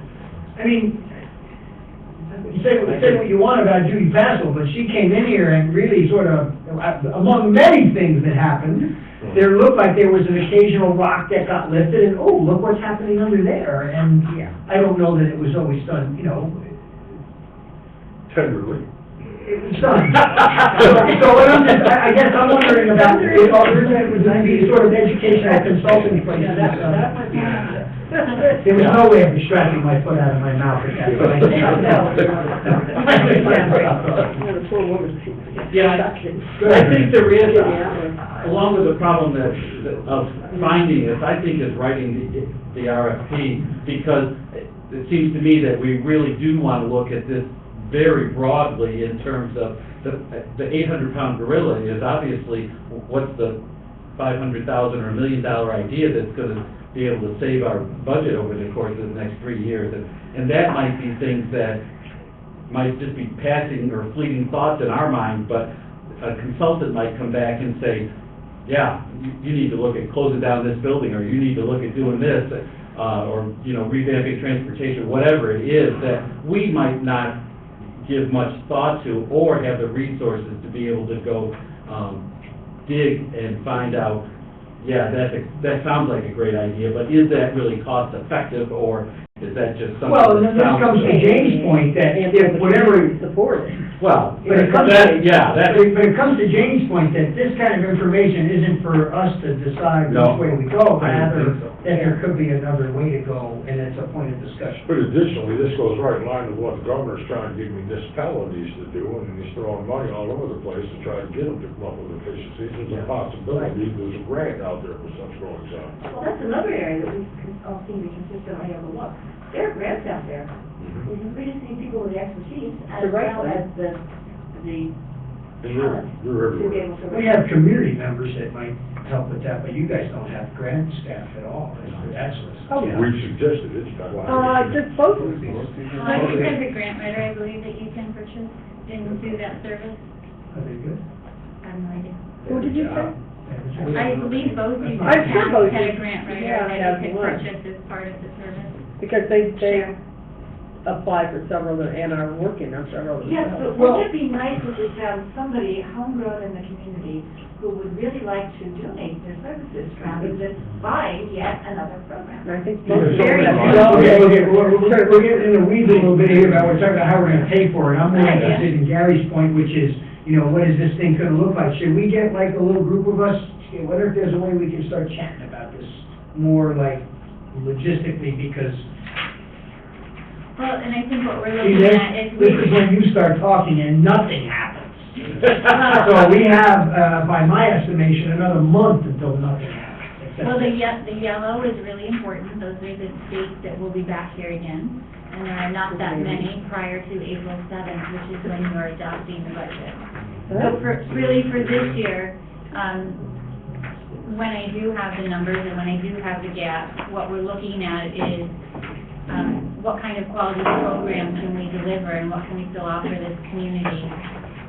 Speaker 4: you say what you want about Judy Passel, but she came in here and really sort of, among many things that happened, there looked like there was an occasional rock that got lifted, and look what's happening under there, and I don't know that it was always done,
Speaker 9: Tenderly.
Speaker 4: it was done. So what I guess I'm wondering about, would be sort of educational consulting places. There was no way of extracting my foot out of my mouth at that point.
Speaker 5: Yeah, I think there is, along with the problem of finding this, I think is writing the RFP, because it seems to me that we really do want to look at this very broadly in terms of the 800-pound gorilla is obviously what's the $500,000 or $1 million idea that's going to be able to save our budget over the course of the next 3 years. And that might be things that might just be passing or fleeting thoughts in our mind, but a consultant might come back and say, yeah, you need to look at closing down this building, or you need to look at doing this, or, revamping transportation, whatever it is that we might not give much thought to or have the resources to be able to go dig and find out, that sounds like a great idea, but is that really cost effective, or is that just something?
Speaker 4: Well, and then this comes to James' point, that if whatever,
Speaker 12: Support it.
Speaker 5: Well,
Speaker 4: but it comes
Speaker 5: but
Speaker 4: to,
Speaker 5: it
Speaker 4: comes to James' point, that this kind of information isn't for us to decide
Speaker 5: No.
Speaker 4: which way we go,
Speaker 5: I
Speaker 4: rather
Speaker 5: don't think so.
Speaker 4: that there could be another way to go, and it's a point of discussion.
Speaker 9: But additionally, this goes right in line with what the governor's trying to get municipalities to do, and he's throwing money all over the place to try to get them to come up with efficiencies. There's a possibility, there's a grant out there for such goings on.
Speaker 6: Well, that's another area that we all seem to consistently overlook. There are grants out there. We just need people with the expertise as well as the
Speaker 9: And you're
Speaker 6: talent to be
Speaker 9: everywhere.
Speaker 6: able to.
Speaker 4: We have community members that might help with that, but you guys don't have grant staff at all, that's what's.
Speaker 9: We've suggested it's kind of.
Speaker 12: Just both of these.
Speaker 14: I think there's a grant writer, I believe, that you can purchase and do that service.
Speaker 4: Are they good?
Speaker 14: I have no idea.
Speaker 12: Who did you say?
Speaker 14: I believe both you
Speaker 12: I'm sure both
Speaker 14: had a
Speaker 12: you-
Speaker 14: grant writer
Speaker 12: yeah,
Speaker 14: that
Speaker 12: have
Speaker 14: you could
Speaker 12: one.
Speaker 14: purchase as part of the service.
Speaker 12: Because they apply for several and are working on several.
Speaker 6: Yes, but wouldn't it be nice if we found somebody homegrown in the community who would really like to donate their services rather than buying yet another program.
Speaker 12: And I think
Speaker 4: Yeah,
Speaker 12: most
Speaker 4: so
Speaker 12: very
Speaker 4: we're getting in the weeds a little bit here about, we're talking about how we're gonna pay for it. I'm more interested in Gary's point, which is, you know, what is this thing gonna look like? Should we get like a little group of us, wonder if there's a way we can start chatting about this more like logistically, because,
Speaker 14: Well, and I think what we're
Speaker 4: see,
Speaker 14: looking at is
Speaker 4: this is when you start talking and nothing happens. So we have, by my estimation, another month until nothing happens.
Speaker 14: Well, the yellow is really important. Those are the dates that will be back here again. And there are not that many prior to April 7th, which is when you are adopting the budget. So really for this year, when I do have the numbers and when I do have the gap, what we're looking at is what kind of quality program can we deliver and what can we still offer this community?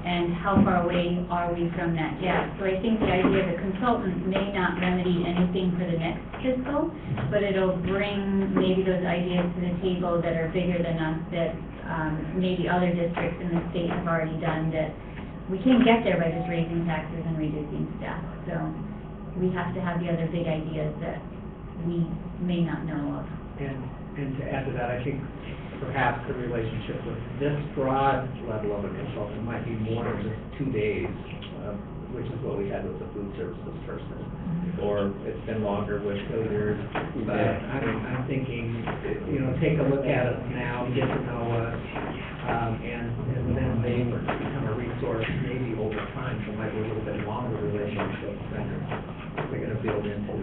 Speaker 14: And how far away are we from that gap? So I think the idea of a consultant may not remedy anything for the next fiscal, but it'll bring maybe those ideas to the table that are bigger than us, that maybe other districts in the state have already done, that we can't get there by just raising taxes and reducing staff. So we have to have the other big ideas that we may not know of.
Speaker 8: And to add to that, I think perhaps the relationship with this broad level of a consultant might be more than just 2 days, which is what we had with the food services person. Or it's been longer with Hilliard, but I'm thinking, you know, take a look at us now, get to know us, and then they become a resource maybe over time, so it might be a little bit longer relationship than we're gonna build into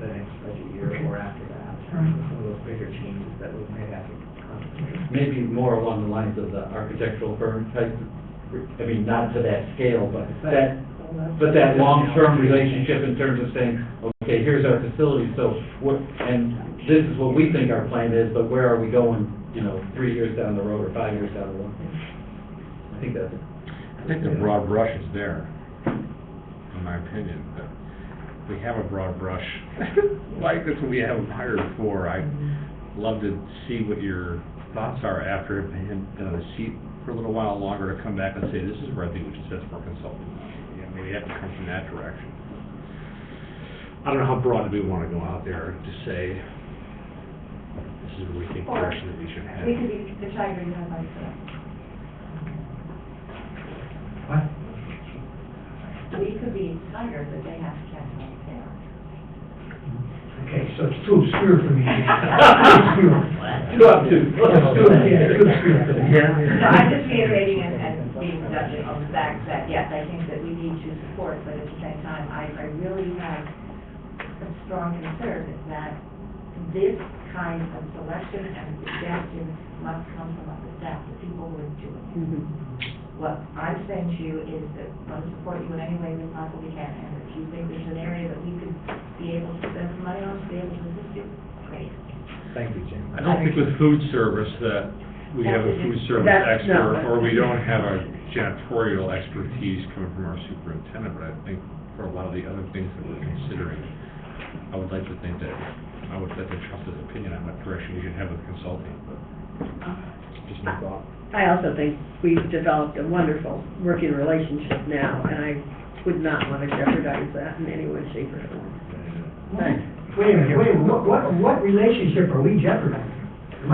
Speaker 8: the next budget year or after that. Some of those bigger changes that we may have to contemplate.
Speaker 5: Maybe more along the lines of the architectural firm type, I mean, not to that scale, but that long-term relationship in terms of saying, okay, here's our facility, so and this is what we think our plan is, but where are we going, you know, 3 years down the road or 5 years down the road? I think that's.
Speaker 7: I think the broad brush is there, in my opinion, but we have a broad brush, like that's what we have them hired for. I'd love to see what your thoughts are after having been on the seat for a little while longer, to come back and say, this is where I think we should set for consulting. Yeah, maybe have to come from that direction. I don't know how broad do we want to go out there to say, this is where we think the direction that we should head.
Speaker 6: We could be the Tiger Union like that.
Speaker 4: What?
Speaker 6: We could be Tiger, but they have to catch on the tail.
Speaker 4: Okay, so it's too obscure for me. Too obscure.
Speaker 7: Too obtuse.
Speaker 4: Yeah, too obscure for me.
Speaker 6: So I'm just reiterating and being productive on the fact that, yes, I think that we need to support, but at the same time, I really have a strong concern that this kind of selection and suggestions must come from the staff, the people who are doing it. What I'm saying to you is that want to support you in any way we possibly can, and if you think there's an area that we could be able to spend some money on to be able to assist you, great.
Speaker 11: Thank you, Jim.
Speaker 7: I don't think with food service that we have a food service expert, or we don't have a janitorial expertise coming from our superintendent, but I think for a lot of the other things that we're considering, I would like to think that, I would like to trust his opinion on what direction we should have with consulting, but just my thought.
Speaker 12: I also think we've developed a wonderful working relationship now, and I would not want to jeopardize that in any way, shape, or form. Thanks.
Speaker 4: Wait a minute, what relationship are we jeopardizing?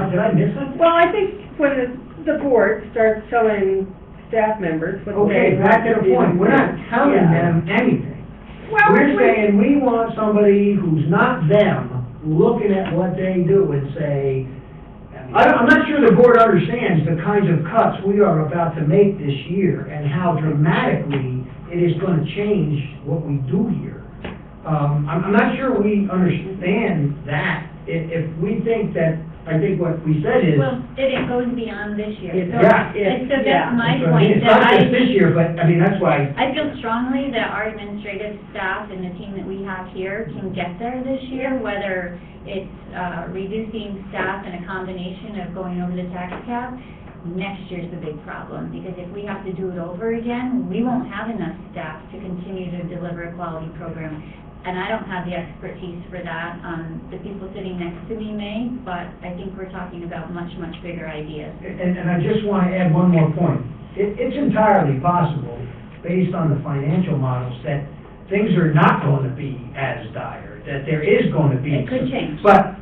Speaker 4: Did I miss something?
Speaker 12: Well, I think when the board starts telling staff members what
Speaker 4: Okay,
Speaker 12: they
Speaker 4: back
Speaker 12: want
Speaker 4: to the
Speaker 12: do.
Speaker 4: point, we're not telling
Speaker 12: Yeah.
Speaker 4: them anything.
Speaker 12: Well,
Speaker 4: We're saying we want somebody who's not them, looking at what they do and say, I'm not sure the board understands the kinds of cuts we are about to make this year and how dramatically it is going to change what we do here. I'm not sure we understand that. If we think that, I think what we said is,
Speaker 14: Well, it goes beyond this year. So
Speaker 4: Yeah.
Speaker 14: so that's my
Speaker 4: so, I mean,
Speaker 14: point,
Speaker 4: it's
Speaker 14: that
Speaker 4: not just this year, but, I mean, that's why,
Speaker 14: I feel strongly that our administrative staff and the team that we have here can get there this year, whether it's reducing staff and a combination of going over the tax cap. Next year's the big problem, because if we have to do it over again, we won't have enough staff to continue to deliver a quality program. And I don't have the expertise for that. The people sitting next to me may, but I think we're talking about much, much bigger ideas.
Speaker 4: and I just want to add one more point. It's entirely possible based on the financial models, that things are not going to be as dire, that there is going to be.
Speaker 14: It could change.
Speaker 4: But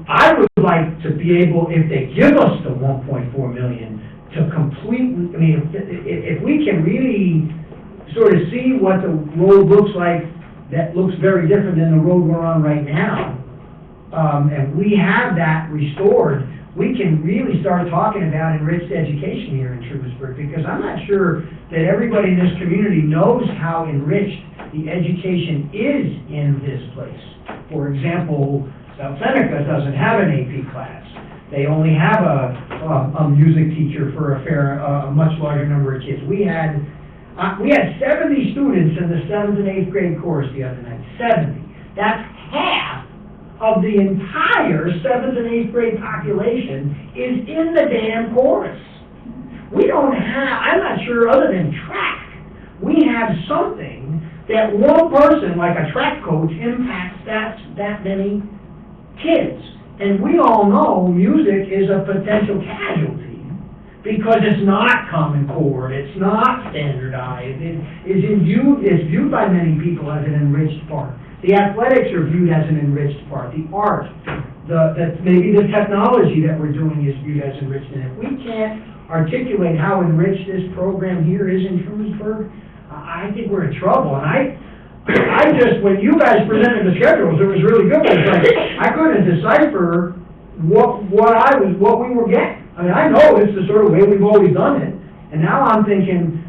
Speaker 4: I would like to be able, if they give us the 1.4 million, to completely, I mean, if we can really sort of see what the road looks like, that looks very different than the road we're on right now, and we have that restored, we can really start talking about enriched education here in Trumansburg, because I'm not sure that everybody in this community knows how enriched the education is in this place. For example, South Seneca doesn't have an AP class. They only have a music teacher for a much larger number of kids. We had 70 students in the 7th and 8th grade course the other night, 70. That's half of the entire 7th and 8th grade population is in the damn chorus. We don't have, I'm not sure, other than track, we have something that one person, like a track coach, impacts that many kids. And we all know music is a potential casualty because it's not Common Core, it's not standardized, it's viewed by many people as an enriched part. The athletics are viewed as an enriched part. The art, maybe the technology that we're doing is viewed as enriched. And if we can't articulate how enriched this program here is in Trumansburg, I think we're in trouble. And I just, when you guys presented the schedules, it was really good. It was like, I couldn't decipher what we were getting. I mean, I know it's the sort of way we've always done it. And now I'm thinking,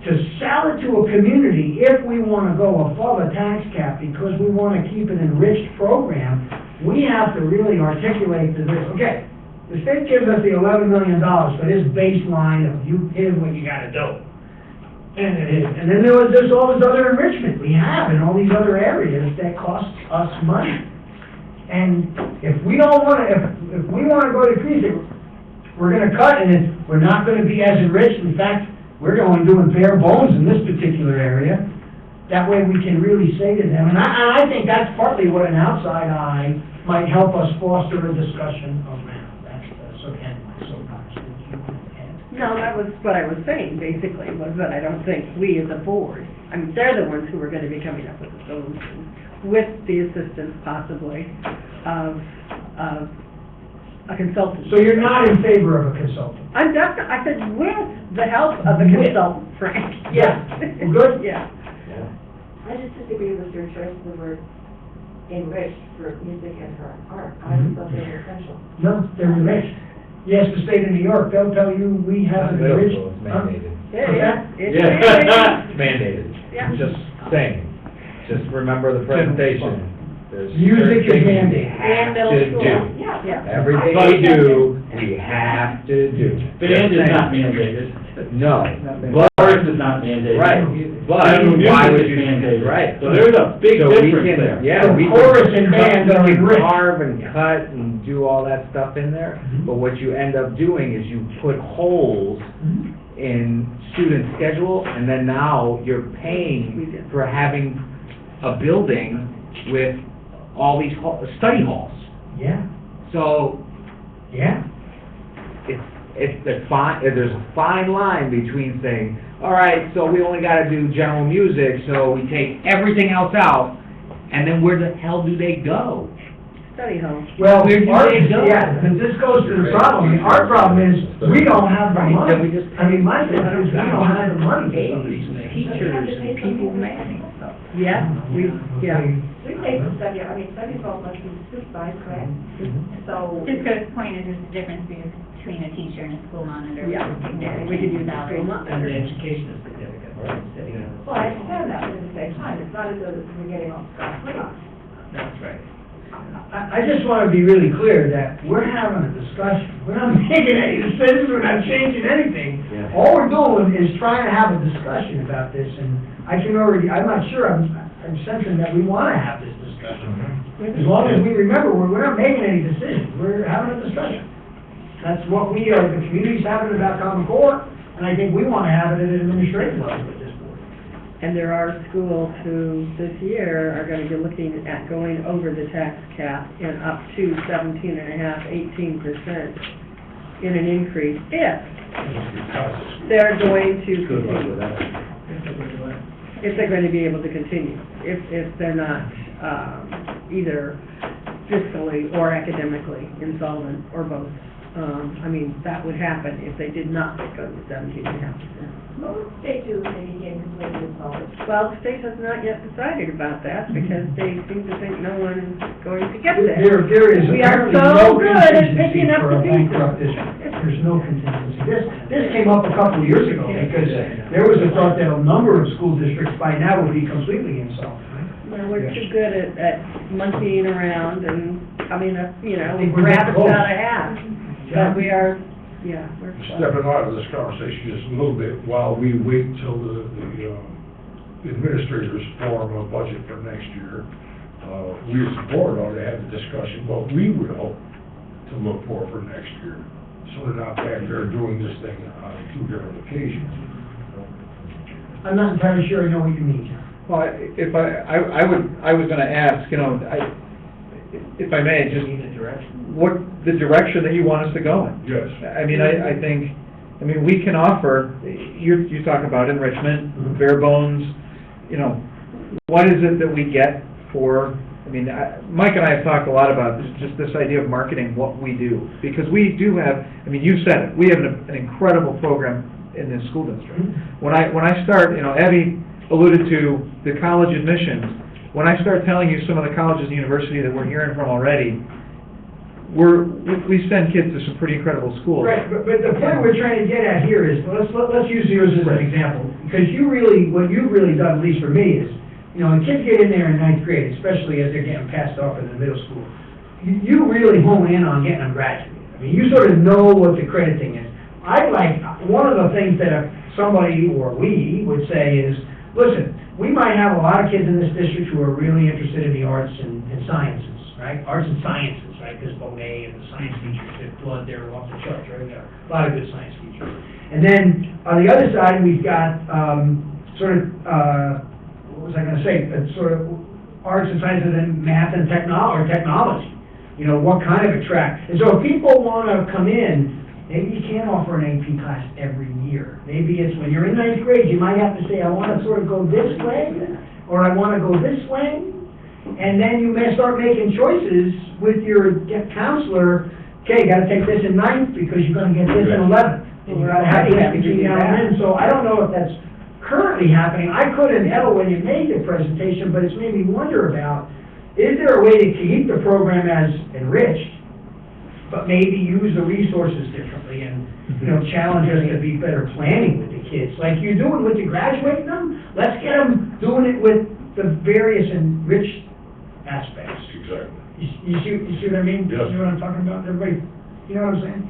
Speaker 4: to sell it to a community, if we want to go above a tax cap because we want to keep an enriched program, we have to really articulate to this, okay, the state gives us the $11 million for this baseline of here's what you got to do. And it is. And then there's all this other enrichment we have in all these other areas that cost us money. And if we don't want to, if we want to go to Creasy, we're going to cut, and we're not going to be as enriched. In fact, we're going doing bare bones in this particular area. That way we can really say to them, and I think that's partly what an outside eye might help us foster a discussion around. That's so anyway, so much.
Speaker 12: No, that was what I was saying, basically, was that I don't think we as a board, I mean, they're the ones who are going to be coming up with the solutions, with the assistance possibly of a consultant.
Speaker 4: So you're not in favor of a consultant?
Speaker 12: I'm definitely, I said with the help of a consultant, Frank.
Speaker 4: Yeah, good?
Speaker 12: Yeah.
Speaker 6: I just disagree with your choice of the word enriched for music and for art. I just thought they were essential.
Speaker 4: No, they're enriched. Yes, the state of New York, they'll tell you we have an enriched.
Speaker 11: It's mandated.
Speaker 12: It's
Speaker 11: Mandated.
Speaker 12: Yeah.
Speaker 11: Just saying. Just remember the presentation. There's
Speaker 4: Music is
Speaker 11: certain things we
Speaker 4: mandated.
Speaker 11: have
Speaker 12: And middle
Speaker 11: to
Speaker 12: school.
Speaker 11: do.
Speaker 12: Yeah.
Speaker 11: Everything we do, we have to do.
Speaker 5: Band is
Speaker 11: Just
Speaker 5: not
Speaker 11: saying.
Speaker 5: mandated.
Speaker 11: No,
Speaker 5: Chorus is not mandated.
Speaker 11: right, but
Speaker 5: General
Speaker 11: why
Speaker 5: music
Speaker 11: would
Speaker 5: is
Speaker 11: you,
Speaker 5: mandated.
Speaker 11: right.
Speaker 5: So there's a big
Speaker 11: So we
Speaker 5: difference
Speaker 11: can-
Speaker 5: there.
Speaker 11: Yeah,
Speaker 4: So
Speaker 11: we can.
Speaker 4: chorus and band are
Speaker 11: we can
Speaker 4: enriched.
Speaker 11: carve and cut and do all that stuff in there, but what you end up doing is you put holes in student schedule, and then now you're paying for having a building with all these study halls.
Speaker 4: Yeah,
Speaker 11: So,
Speaker 4: yeah.
Speaker 11: it's a fine, there's a fine line between saying, all right, so we only gotta do general music, so we take everything else out, and then where the hell do they go?
Speaker 12: Study hall.
Speaker 4: Well,
Speaker 11: Where do
Speaker 4: art,
Speaker 11: they go?
Speaker 4: yeah, and this goes to the problem. Our problem is, we don't have the
Speaker 11: Right,
Speaker 4: money.
Speaker 11: then we just-
Speaker 4: I mean, my thing is, we don't have the money for some of these things.
Speaker 16: Teachers and people manning stuff.
Speaker 12: Yeah, we
Speaker 6: We pay for study, I mean, study hall must be supervised, correct? So.
Speaker 14: Just for this point, is the difference between a teacher and a school monitor.
Speaker 12: Yeah. We could use
Speaker 14: salary.
Speaker 12: school
Speaker 16: And the
Speaker 12: monitor.
Speaker 16: education is significant, right? Sitting in.
Speaker 6: Well, I understand that, but at the same time, it's not as though that we're getting off scot-free.
Speaker 16: That's right.
Speaker 4: I just want to be really clear that we're having a discussion. We're not making any decisions, we're not changing anything.
Speaker 11: Yeah.
Speaker 4: All we're doing is trying to have a discussion about this, and I can already, I'm not sure, I'm sensing that we want to have this discussion. As long as we remember, we're not making any decisions, we're having a discussion. That's what we are, the community's having about Common Core, and I think we want to have it at an administrative level at this point.
Speaker 12: And there are schools who this year are going to be looking at going over the tax cap and up to 18% in an increase if they're going to
Speaker 5: Good luck
Speaker 12: continue.
Speaker 5: with that.
Speaker 12: if they're going to be able to continue, if they're not, either fiscally or academically insolvent, or both. I mean, that would happen if they did not go to 17.5%.
Speaker 6: Most states do, maybe can completely solve it.
Speaker 12: Well, the state has not yet decided about that, because they seem to think no one is going to get there.
Speaker 4: There is
Speaker 12: We are
Speaker 4: apparently
Speaker 12: so
Speaker 4: no
Speaker 12: good at
Speaker 4: contingency
Speaker 12: picking up
Speaker 4: for
Speaker 12: the
Speaker 4: a bankrupt
Speaker 12: pieces.
Speaker 4: district. There's no contingency. This came up a couple of years ago, because there was a thought that a number of school districts by now would be completely insolvent.
Speaker 12: Well, we're too good at monkeying around and coming up,
Speaker 4: I think we're
Speaker 12: rabbits
Speaker 4: close.
Speaker 12: out of hat. But we are, we're close.
Speaker 9: Stepping out of this conversation just a little bit, while we wait till the administrators form a budget for next year, we as a board ought to have a discussion what we would hope to look for next year. So they're not back there doing this thing on two different occasions.
Speaker 4: I'm not entirely sure I know what you mean, John.
Speaker 13: Well, if I was gonna ask, if I may, just what, the direction that you want us to go in.
Speaker 9: Yes.
Speaker 13: I mean, I think, we can offer, you talk about enrichment, bare bones, what is it that we get for, Mike and I have talked a lot about this idea of marketing what we do, because we do have, you said it, we have an incredible program in this school district. When I start, Abby alluded to the college admissions. When I start telling you some of the colleges and universities that we're hearing from already, we send kids to some pretty incredible schools.
Speaker 4: Right, but the point we're trying to get at here is, let's use yours as an example, because what you've really done, at least for me, is, when kids get in there in ninth grade, especially as they're getting passed off in the middle school, you really hone in on getting them graduated. You sort of know what the crediting is. One of the things that somebody, or we, would say is, listen, we might have a lot of kids in this district who are really interested in the arts and sciences, right? Arts and sciences, right? There's Monet and the science teachers that blood there off the charts, right? We got a lot of good science teachers. And then, on the other side, we've got, what was I gonna say? Sort of arts and sciences and math and technology. What kind of attract? And so if people wanna come in, maybe you can't offer an AP class every year. Maybe it's when you're in ninth grade, you might have to say, I want to sort of go this way, or I want to go this way. And then you may start making choices with your counselor. Okay, you got to take this in ninth because you're going to get this in 11th. And you got to have this between now and then. So I don't know if that's currently happening. I couldn't tell when you made the presentation, but it's made me wonder about, is there a way to keep the program as enriched, but maybe use the resources differently and, challenge us to be better planning with the kids. Like you're doing with the graduating them, let's get them doing it with the various enriched aspects.
Speaker 9: Exactly.
Speaker 4: You see what I mean?
Speaker 9: Yes.
Speaker 4: You see what I'm talking about? Everybody, you know what I'm saying?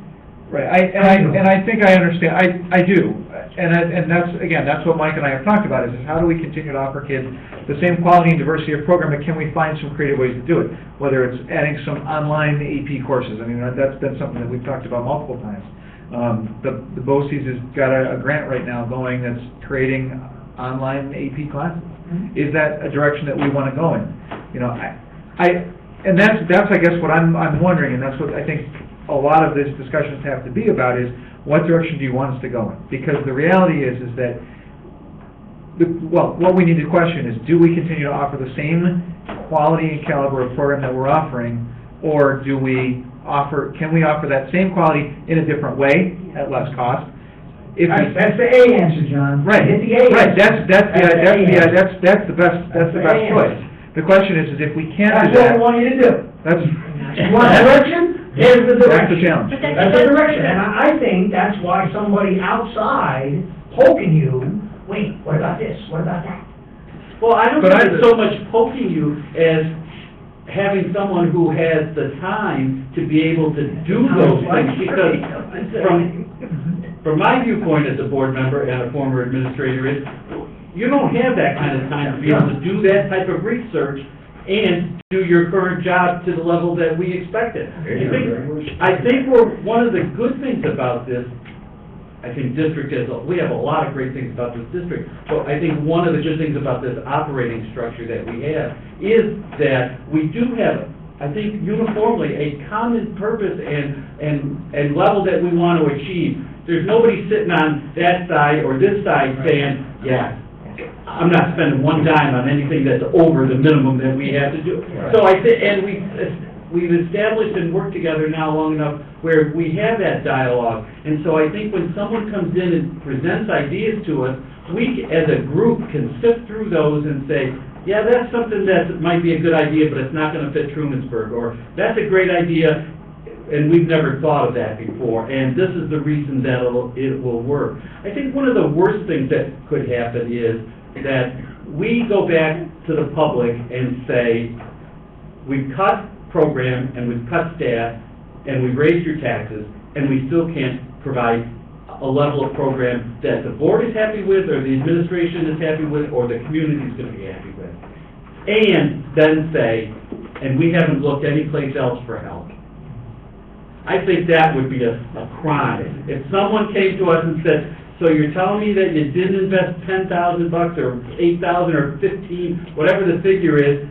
Speaker 13: Right, I think I understand, I do, and that's what Mike and I have talked about, is how do we continue to offer kids the same quality and diversity of program, but can we find some creative ways to do it? Whether it's adding some online AP courses, that's been something that we've talked about multiple times. The BOCES has got a grant right now going that's creating online AP classes. Is that a direction that we want to go in? And that's I guess what I'm wondering, and that's what I think a lot of these discussions have to be about, is what direction do you want us to go in? Because the reality is that, what we need to question is, do we continue to offer the same quality and caliber of program that we're offering, or can we offer that same quality in a different way, at less cost?
Speaker 4: That's the A answer, John.
Speaker 13: Right,
Speaker 4: Hit the A
Speaker 13: right,
Speaker 4: answer.
Speaker 13: that's the best choice. The question is if we can't do
Speaker 4: That's
Speaker 13: that.
Speaker 4: what we want you to do.
Speaker 13: That's.
Speaker 4: You want direction? There's the direction.
Speaker 13: That's the challenge.
Speaker 4: That's the direction, and I think that's why somebody outside poking you, wait, what about this, what about that?
Speaker 5: Well, I don't think it's so much poking you as having someone who has the time to be able to do those things, because from my viewpoint as a board member and a former administrator is, you don't have that kind of time to be able to do that type of research and do your current job to the level that we expected. I think one of the good things about this, I think we have a lot of great things about this district, but I think one of the good things about this operating structure that we have is that we do have, I think uniformly, a common purpose and level that we want to achieve. There's nobody sitting on that side or this side saying, yeah, I'm not spending one dime on anything that's over the minimum that we have to do. So I think, and we've established and worked together now long enough where we have that dialogue. And so I think when someone comes in and presents ideas to us, we as a group can sift through those and say, yeah, that's something that might be a good idea, but it's not gonna fit Trumansburg, or that's a great idea, and we've never thought of that before, and this is the reason that it will work. I think one of the worst things that could happen is that we go back to the public and say, we've cut program, and we've cut staff, and we've raised your taxes, and we still can't provide a level of program that the board is happy with, or the administration is happy with, or the community is gonna be happy with. And then say, and we haven't looked anyplace else for help. I think that would be a crime. If someone came to us and said, so you're telling me that you didn't invest $10,000 or $8,000 or $15,000, whatever the figure is,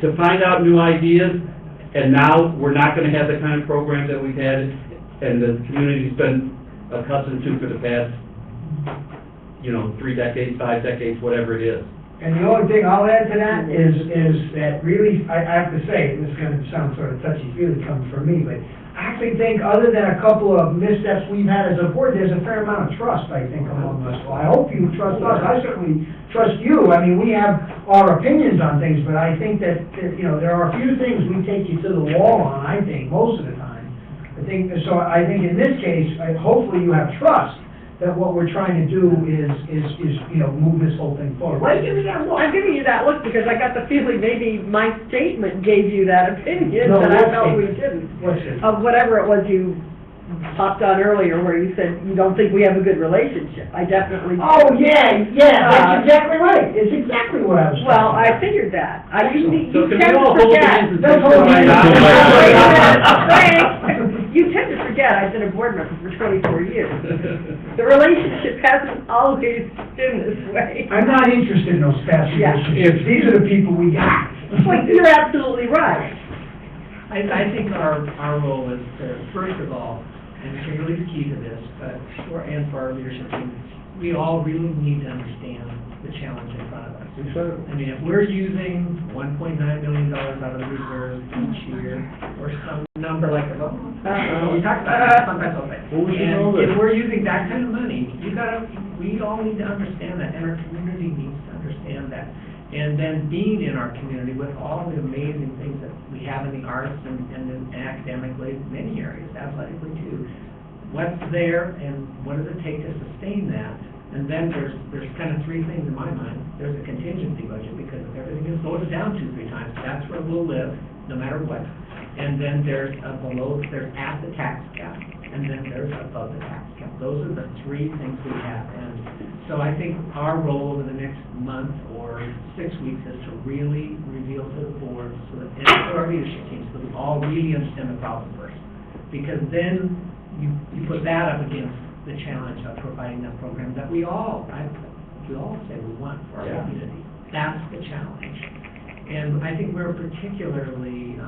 Speaker 5: to find out new ideas, and now we're not gonna have the kind of program that we've had and the community's been accustomed to for the past, 3 decades, 5 decades, whatever it is.
Speaker 4: And the only thing I'll add to that is that really, I have to say, this is gonna sound sort of touchy-feely coming from me, but I actually think other than a couple of missteps we've had as a board, there's a fair amount of trust, I think, among us. Well, I hope you trust us. I certainly trust you. I mean, we have our opinions on things, but I think that, there are a few things we take you to the wall on, I think, most of the time. I think in this case, hopefully you have trust that what we're trying to do is move this whole thing forward. Why are you giving me that look?
Speaker 12: I'm giving you that look because I got the feeling maybe my statement gave you that opinion,
Speaker 4: No,
Speaker 12: but I
Speaker 4: what
Speaker 12: felt we
Speaker 4: statement?
Speaker 12: didn't.
Speaker 4: What's it?
Speaker 12: Of whatever it was you popped on earlier where you said you don't think we have a good relationship. I definitely.
Speaker 4: Oh, yeah, that's exactly right. It's exactly what I was saying.
Speaker 12: Well, I figured that. You
Speaker 5: So can we
Speaker 12: tend to
Speaker 5: all hold
Speaker 12: forget.
Speaker 5: hands and
Speaker 4: That's
Speaker 5: say,
Speaker 4: all
Speaker 5: "Right
Speaker 4: you
Speaker 5: on"?
Speaker 4: need.
Speaker 12: Wait a minute, Frank. You tend to forget I've been a board member for 24 years. The relationship hasn't always been this way.
Speaker 4: I'm not interested in those past
Speaker 12: Yeah.
Speaker 4: relationships. These are the people we got.
Speaker 12: Well, you're absolutely right.
Speaker 8: I think our role is to, first of all, and Kimberly's key to this, but and for our leadership team, we all really need to understand the challenge in front of us. I mean, if we're using $1.9 million out of the reserve each year, or some number like that, we talked about it, sometimes I'll say. And if we're using that kind of money, we all need to understand that, and our community needs to understand that. And then being in our community with all the amazing things that we have in the arts and academically, many areas, athletically too. What's there and what does it take to sustain that? And then there's kind of three things in my mind. There's a contingency budget, because if everything goes down 2-3 times, that's where we'll live, no matter what. And then there's there's at the tax cap, and then there's above the tax cap. Those are the three things we have. And so I think our role over the next month or 6 weeks is to really reveal to the board, and to our leadership team, so that we all really understand the problem first. Because then you put that up against the challenge of providing that program that we all say we want for our community. That's the challenge. And I think we're particularly,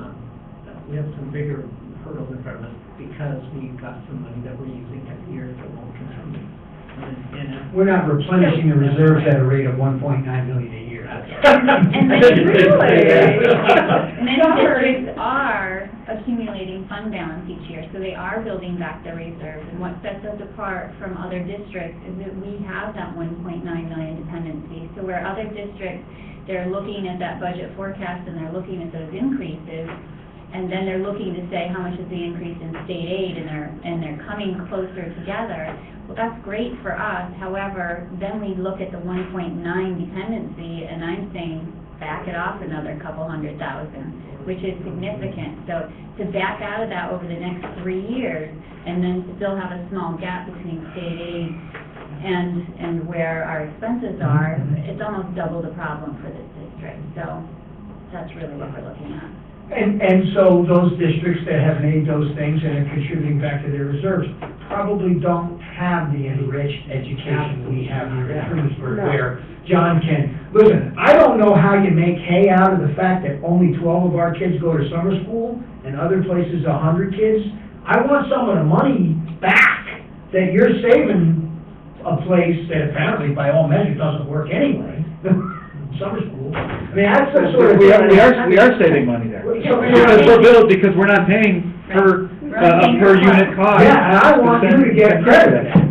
Speaker 8: we have some bigger hurdles in front of us because we've got some money that we're using every year that won't continue.
Speaker 4: We're not replenishing the reserves at a rate of $1.9 million a year.
Speaker 14: And many districts are accumulating fund balance each year, so they are building back their reserves. And what sets us apart from other districts is that we have that 1.9 million dependency. So where other districts, they're looking at that budget forecast and they're looking at those increases, and then they're looking to say how much is the increase in state aid, and they're coming closer together. Well, that's great for us. However, then we look at the 1.9 dependency, and I'm saying back it off another couple $100,000, which is significant. So to back out of that over the next 3 years, and then still have a small gap between state aid and where our expenses are, it's almost double the problem for this district. So that's really what we're looking at.
Speaker 4: And so those districts that have made those things and are contributing back to their reserves probably don't have the enriched education we have here in Trumansburg, where John can, listen, I don't know how you make hay out of the fact that only 12 of our kids go to summer school and other places 100 kids. I want some of the money back that you're saving a place that apparently by all measures doesn't work anyway, summer school. I mean, that's the sort of.
Speaker 13: We are saving money there. Because we're not paying per unit cost.
Speaker 4: Yeah, and I want you to get credit for that.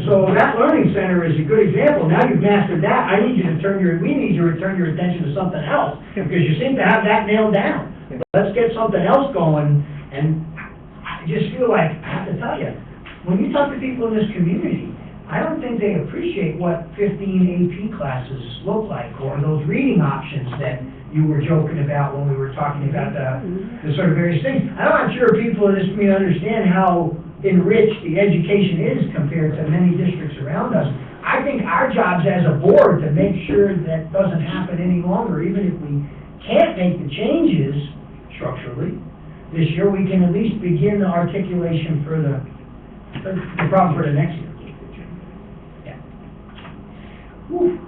Speaker 4: So that learning center is a good example. Now you've mastered that, we need you to turn your attention to something else, because you seem to have that nailed down. Let's get something else going, and I just feel like, I have to tell you, when you talk to people in this community, I don't think they appreciate what 15 AP classes look like, or those reading options that you were joking about when we were talking about the sort of various things. I'm not sure people in this community understand how enriched the education is compared to many districts around us. I think our job's as a board to make sure that doesn't happen any longer, even if we can't make the changes structurally. This year, we can at least begin the articulation for the problem for the next year.
Speaker 8: Yeah.
Speaker 4: Whew.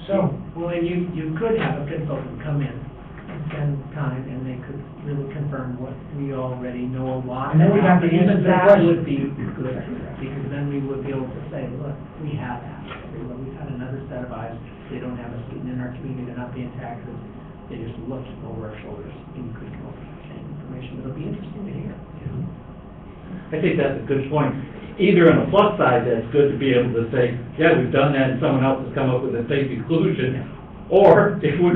Speaker 4: So,
Speaker 8: Well, and you could have a consultant come in and spend time, and they could really confirm what we already know a lot.
Speaker 4: And then we got the answer to
Speaker 8: Even
Speaker 4: the
Speaker 8: that
Speaker 4: question.
Speaker 8: would be good, because then we would be able to say, look, we have that. We've had another set of eyes. They don't have a student in our community, they're not paying taxes. They just looked over our shoulders, and you could come up with the same information. It'll be interesting to hear.
Speaker 5: I think that's a good point. Either on the plus side, that's good to be able to say, yeah, we've done that, and someone else has come up with the same conclusion. Or if we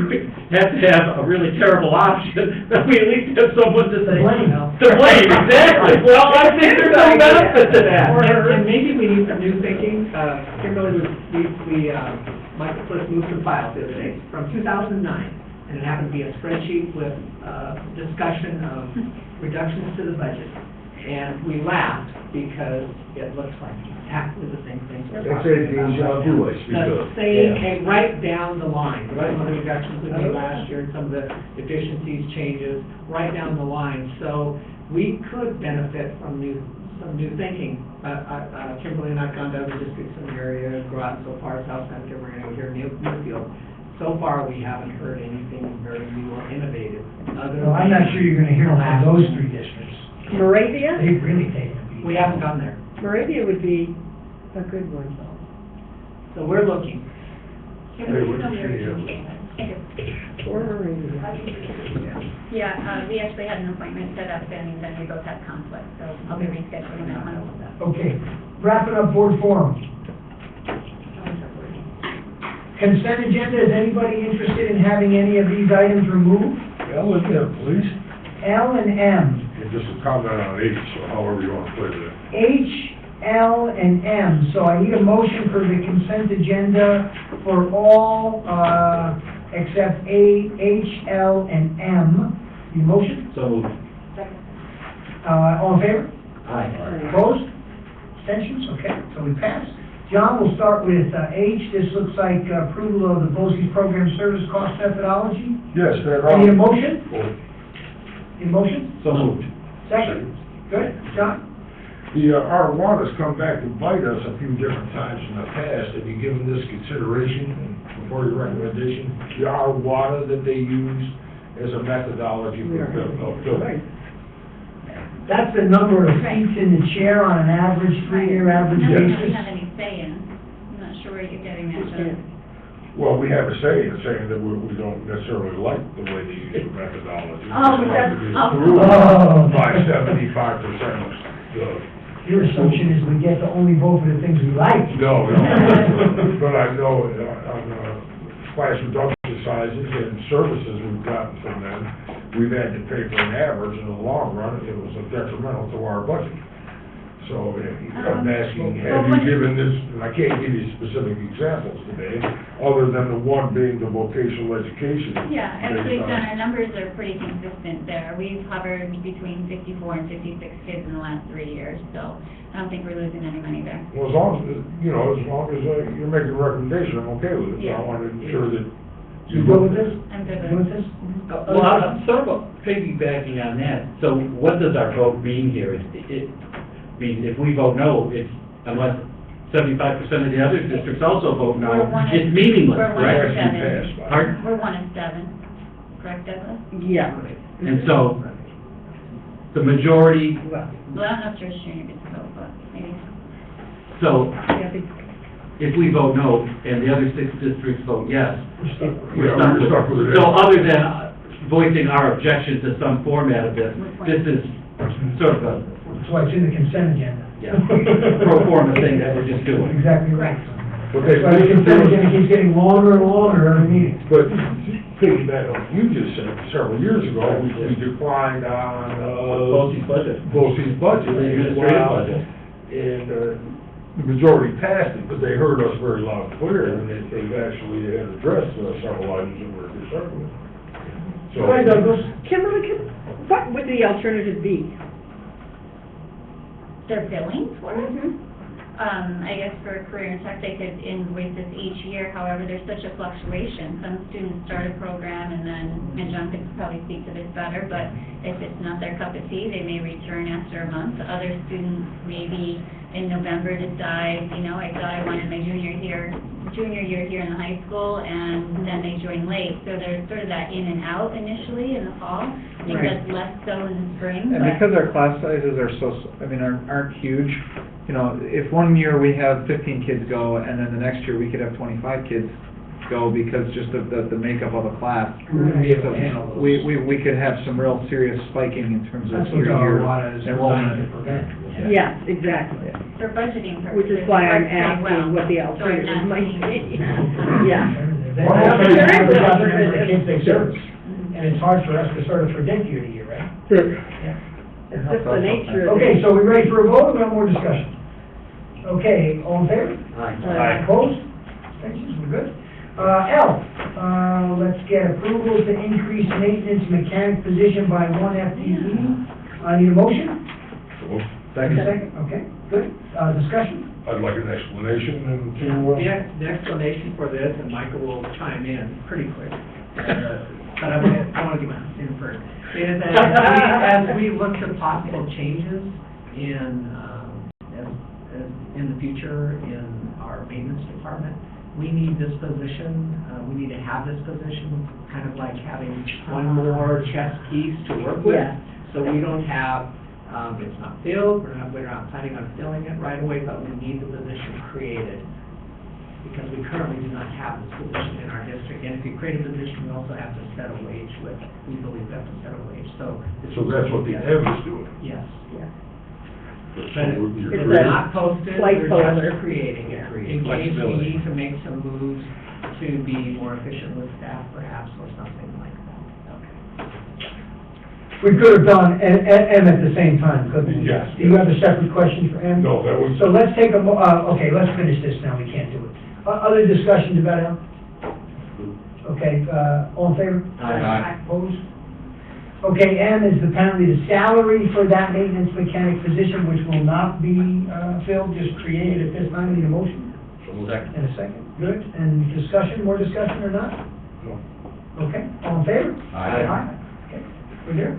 Speaker 5: have to have a really terrible option, then we at least have someone to say. To blame, exactly. Well, I think there's some benefit to that.
Speaker 8: And maybe we need some new thinking. Kimberly, Michael Cliff moved some files the other day from 2009, and it happened to be a spreadsheet with discussion of reductions to the budget. And we laughed because it looks like exactly the same thing.
Speaker 9: It's a deja vu, I speak
Speaker 8: The
Speaker 9: of.
Speaker 8: same, and right down the line, some of the reductions we made last year, some of the efficiencies changes, right down the line. So we could benefit from some new thinking. Kimberly and I've gone to other districts in the area, Groton so far, South Seneca, we're gonna go here, Newfield. So far, we haven't heard anything very new or innovative.
Speaker 4: well, I'm not sure you're gonna hear from those three districts.
Speaker 12: Moravia?
Speaker 4: They've really taken a beat.
Speaker 8: We haven't gone there.
Speaker 12: Moravia would be a good one.
Speaker 8: So we're looking.
Speaker 9: Hey, what do you see?
Speaker 12: Or Moravia.
Speaker 14: Yeah, we actually had an appointment set up, and then we both had conflict, so I'll be rescheduling that one.
Speaker 4: Okay, wrapping up board forum. Consent agenda, is anybody interested in having any of these items removed?
Speaker 9: L and M, please.
Speaker 4: L and M.
Speaker 9: And just a comment on H, or however you want to play that.
Speaker 4: H, L, and M. So I need a motion for the consent agenda for all, except A, H, L, and M. Need a motion?
Speaker 5: So moved.
Speaker 4: All in favor?
Speaker 5: Aye.
Speaker 4: Opposed? Abstentions? Okay, so we pass. John, we'll start with H. This looks like approval of the BOCES program service cost methodology.
Speaker 9: Yes, that.
Speaker 4: I need a motion?
Speaker 9: Well,
Speaker 4: Need a motion?
Speaker 5: So moved.
Speaker 4: Second? Good. John?
Speaker 9: Our water's come back to bite us a few different times in the past. Have you given this consideration before your recommendation? Our water that they use as a methodology for filtering.
Speaker 4: That's the number of seats in the chair on an average, three-year average
Speaker 14: I don't
Speaker 4: basis.
Speaker 14: really have any say in. I'm not sure where you're getting that, John.
Speaker 9: Well, we have a say in saying that we don't necessarily like the way they use the methodology.
Speaker 14: Oh,
Speaker 9: It's
Speaker 14: that's-
Speaker 9: like it is
Speaker 14: oh.
Speaker 9: approved
Speaker 4: Oh.
Speaker 9: by 75% of the.
Speaker 4: Your assumption is we get to only vote for the things we like.
Speaker 9: No, but I know on class reduction sizes and services we've gotten from them, we've had to pay for an average. In the long run, it was detrimental to our budget. So I'm asking, have you given this, and I can't give you specific examples today, other than the one being the vocational education.
Speaker 14: Yeah, actually,
Speaker 9: based on-
Speaker 14: John, our numbers are pretty consistent there. We've hovered between 54 and 56 kids in the last 3 years, so I don't think we're losing any money there.
Speaker 9: Well, as long as you're making a recommendation, I'm okay with it. So I
Speaker 14: Yeah.
Speaker 9: want to ensure that.
Speaker 4: You good with this?
Speaker 14: I'm good
Speaker 4: You
Speaker 14: with
Speaker 4: with
Speaker 14: it.
Speaker 4: this?
Speaker 5: Well, I'm sort of piggybacking on that. So what does our vote mean here? If we vote no, it's unless 75% of the other districts also vote no,
Speaker 14: We're one of-
Speaker 5: it's meaningless,
Speaker 14: we're one of
Speaker 5: right?
Speaker 14: seven.
Speaker 5: Pardon?
Speaker 14: We're 1 of 7, correct, Douglas?
Speaker 12: Yeah.
Speaker 5: And so, the majority,
Speaker 14: Well, I don't know if George Junior gets a vote, but maybe.
Speaker 5: so,
Speaker 12: Yeah,
Speaker 5: if we vote no and the other 6 districts vote yes, we're
Speaker 9: Yeah,
Speaker 5: stuck
Speaker 9: we're stuck with it.
Speaker 5: So other than voicing our objection to some format of this, this is sort of a,
Speaker 4: That's why it's in the consent agenda.
Speaker 5: yeah, pro forma thing that we're just doing.
Speaker 4: Exactly right.
Speaker 9: But they,
Speaker 4: That's why the consent agenda keeps getting longer and longer every meeting.
Speaker 9: but piggyback on what you just said, several years ago, we declined on,
Speaker 15: BOCES budget.
Speaker 9: BOCES budget.
Speaker 15: The administrative budget.
Speaker 9: And, the majority passed it, but they heard us very loud and clear, and they've actually had addressed several items that we're concerned with. So.
Speaker 4: All right, Douglas.
Speaker 12: Kimberly, what would the alternative be?
Speaker 14: They're billing for it? I guess for career and tech, they could invoice this each year, however, there's such a fluctuation. Some students start a program and John could probably speak to this better, but if it's not their cup of tea, they may return after a month. Other students maybe in November decide, you know, I thought I wanted my junior year here in the high school, and then they join late. So there's sort of that in and out initially in the fall. I think
Speaker 13: Right.
Speaker 14: that's less so in the spring,
Speaker 13: And
Speaker 14: but.
Speaker 13: because our class sizes are aren't huge, you know, if one year we have 15 kids go, and then the next year we could have 25 kids go because just of the makeup of a class.
Speaker 4: We're gonna be able to
Speaker 13: So,
Speaker 4: handle those.
Speaker 13: we could have some real serious spiking in terms of
Speaker 4: That's what our
Speaker 13: year-to-year
Speaker 4: water is designed to
Speaker 13: enrollment.
Speaker 4: prevent.
Speaker 12: Yes, exactly.
Speaker 14: For budgeting purposes.
Speaker 12: Which is why
Speaker 14: it
Speaker 12: I'm
Speaker 14: works pretty well.
Speaker 12: asking what the
Speaker 14: So I'm
Speaker 12: alternative
Speaker 14: not
Speaker 12: might
Speaker 14: seeing-
Speaker 12: be. Yeah.
Speaker 4: They
Speaker 9: Well,
Speaker 4: have
Speaker 9: okay.
Speaker 4: an average out there for the kids they service, and it's hard for us to sort of predict year to year, right?
Speaker 12: It's just the nature of it.
Speaker 4: Okay, so we ready for a vote, or we have more discussion? Okay, all in favor?
Speaker 12: Aye.
Speaker 4: Opposed? Abstentions, we're good. L, let's get approval to increase maintenance mechanic position by 1 FTE. I need a motion? Second, okay, good. Discussion?
Speaker 9: I'd like an explanation and
Speaker 8: The explanation for this, and Michael will chime in pretty quick, but I want to give my in first, is that as we look to possible changes in, in the future in our maintenance department, we need this position, we need to have this position, kind of like having one more chess piece to work with.
Speaker 12: Yeah.
Speaker 8: So we don't have, it's not filled, we're not planning on filling it right away, but we need the position created. Because we currently do not have this position in our district, and if you create a position, we also have to set a wage with, we believe we have to set a wage, so.
Speaker 9: So that's what the M is doing.
Speaker 8: Yes.
Speaker 12: Yeah.
Speaker 9: So
Speaker 8: But
Speaker 9: you're
Speaker 8: it's
Speaker 9: creating-
Speaker 8: not posted,
Speaker 12: Placeholder.
Speaker 8: we're just creating it. In case we
Speaker 5: Flexibility.
Speaker 8: need to make some moves to be more efficient with staff perhaps, or something like that.
Speaker 4: We could have done M at the same time, couldn't we?
Speaker 9: Yes.
Speaker 4: Do you have a separate question for M?
Speaker 9: No, that was.
Speaker 4: So let's take okay, let's finish this now, we can't do it. Other discussions about M? Okay, all in favor?
Speaker 5: Aye.
Speaker 4: Opposed? Okay, M is apparently the salary for that maintenance mechanic position, which will not be, filled, just created at this time. Need a motion?
Speaker 5: Second.
Speaker 4: And a second, good. And discussion, more discussion or not?
Speaker 9: No.
Speaker 4: Okay, all in favor?
Speaker 5: Aye.
Speaker 4: Okay, we're here.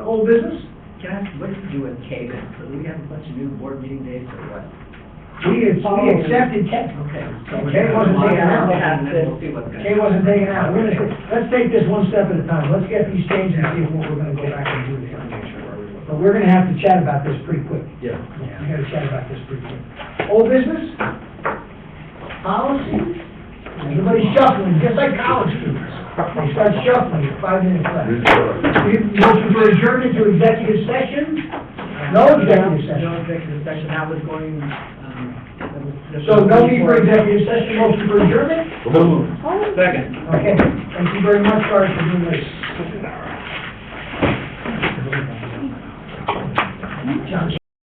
Speaker 4: Old business?
Speaker 8: Can I ask, what do you do with K-Ben? So do we have a bunch of new board meeting dates or what?
Speaker 4: We accepted Kay.
Speaker 8: Okay.
Speaker 4: Kay wasn't taken out.
Speaker 8: And then we'll see what's going on.
Speaker 4: Kay wasn't taken out. Let's take this one step at a time. Let's get these changed and see if what we're gonna go back and do here. But we're gonna have to chat about this pretty quick.
Speaker 5: Yeah.
Speaker 4: We gotta chat about this pretty quick. Old business? Policy? Everybody's shuffling, just like college students. They start shuffling at 5 minutes left. Motion for adjournment to executive session? No executive session.
Speaker 8: No executive session, that was going, that was just.
Speaker 4: So no need for executive session, motion for adjournment?
Speaker 5: Second.
Speaker 4: Okay, thank you very much, sorry for doing this. John.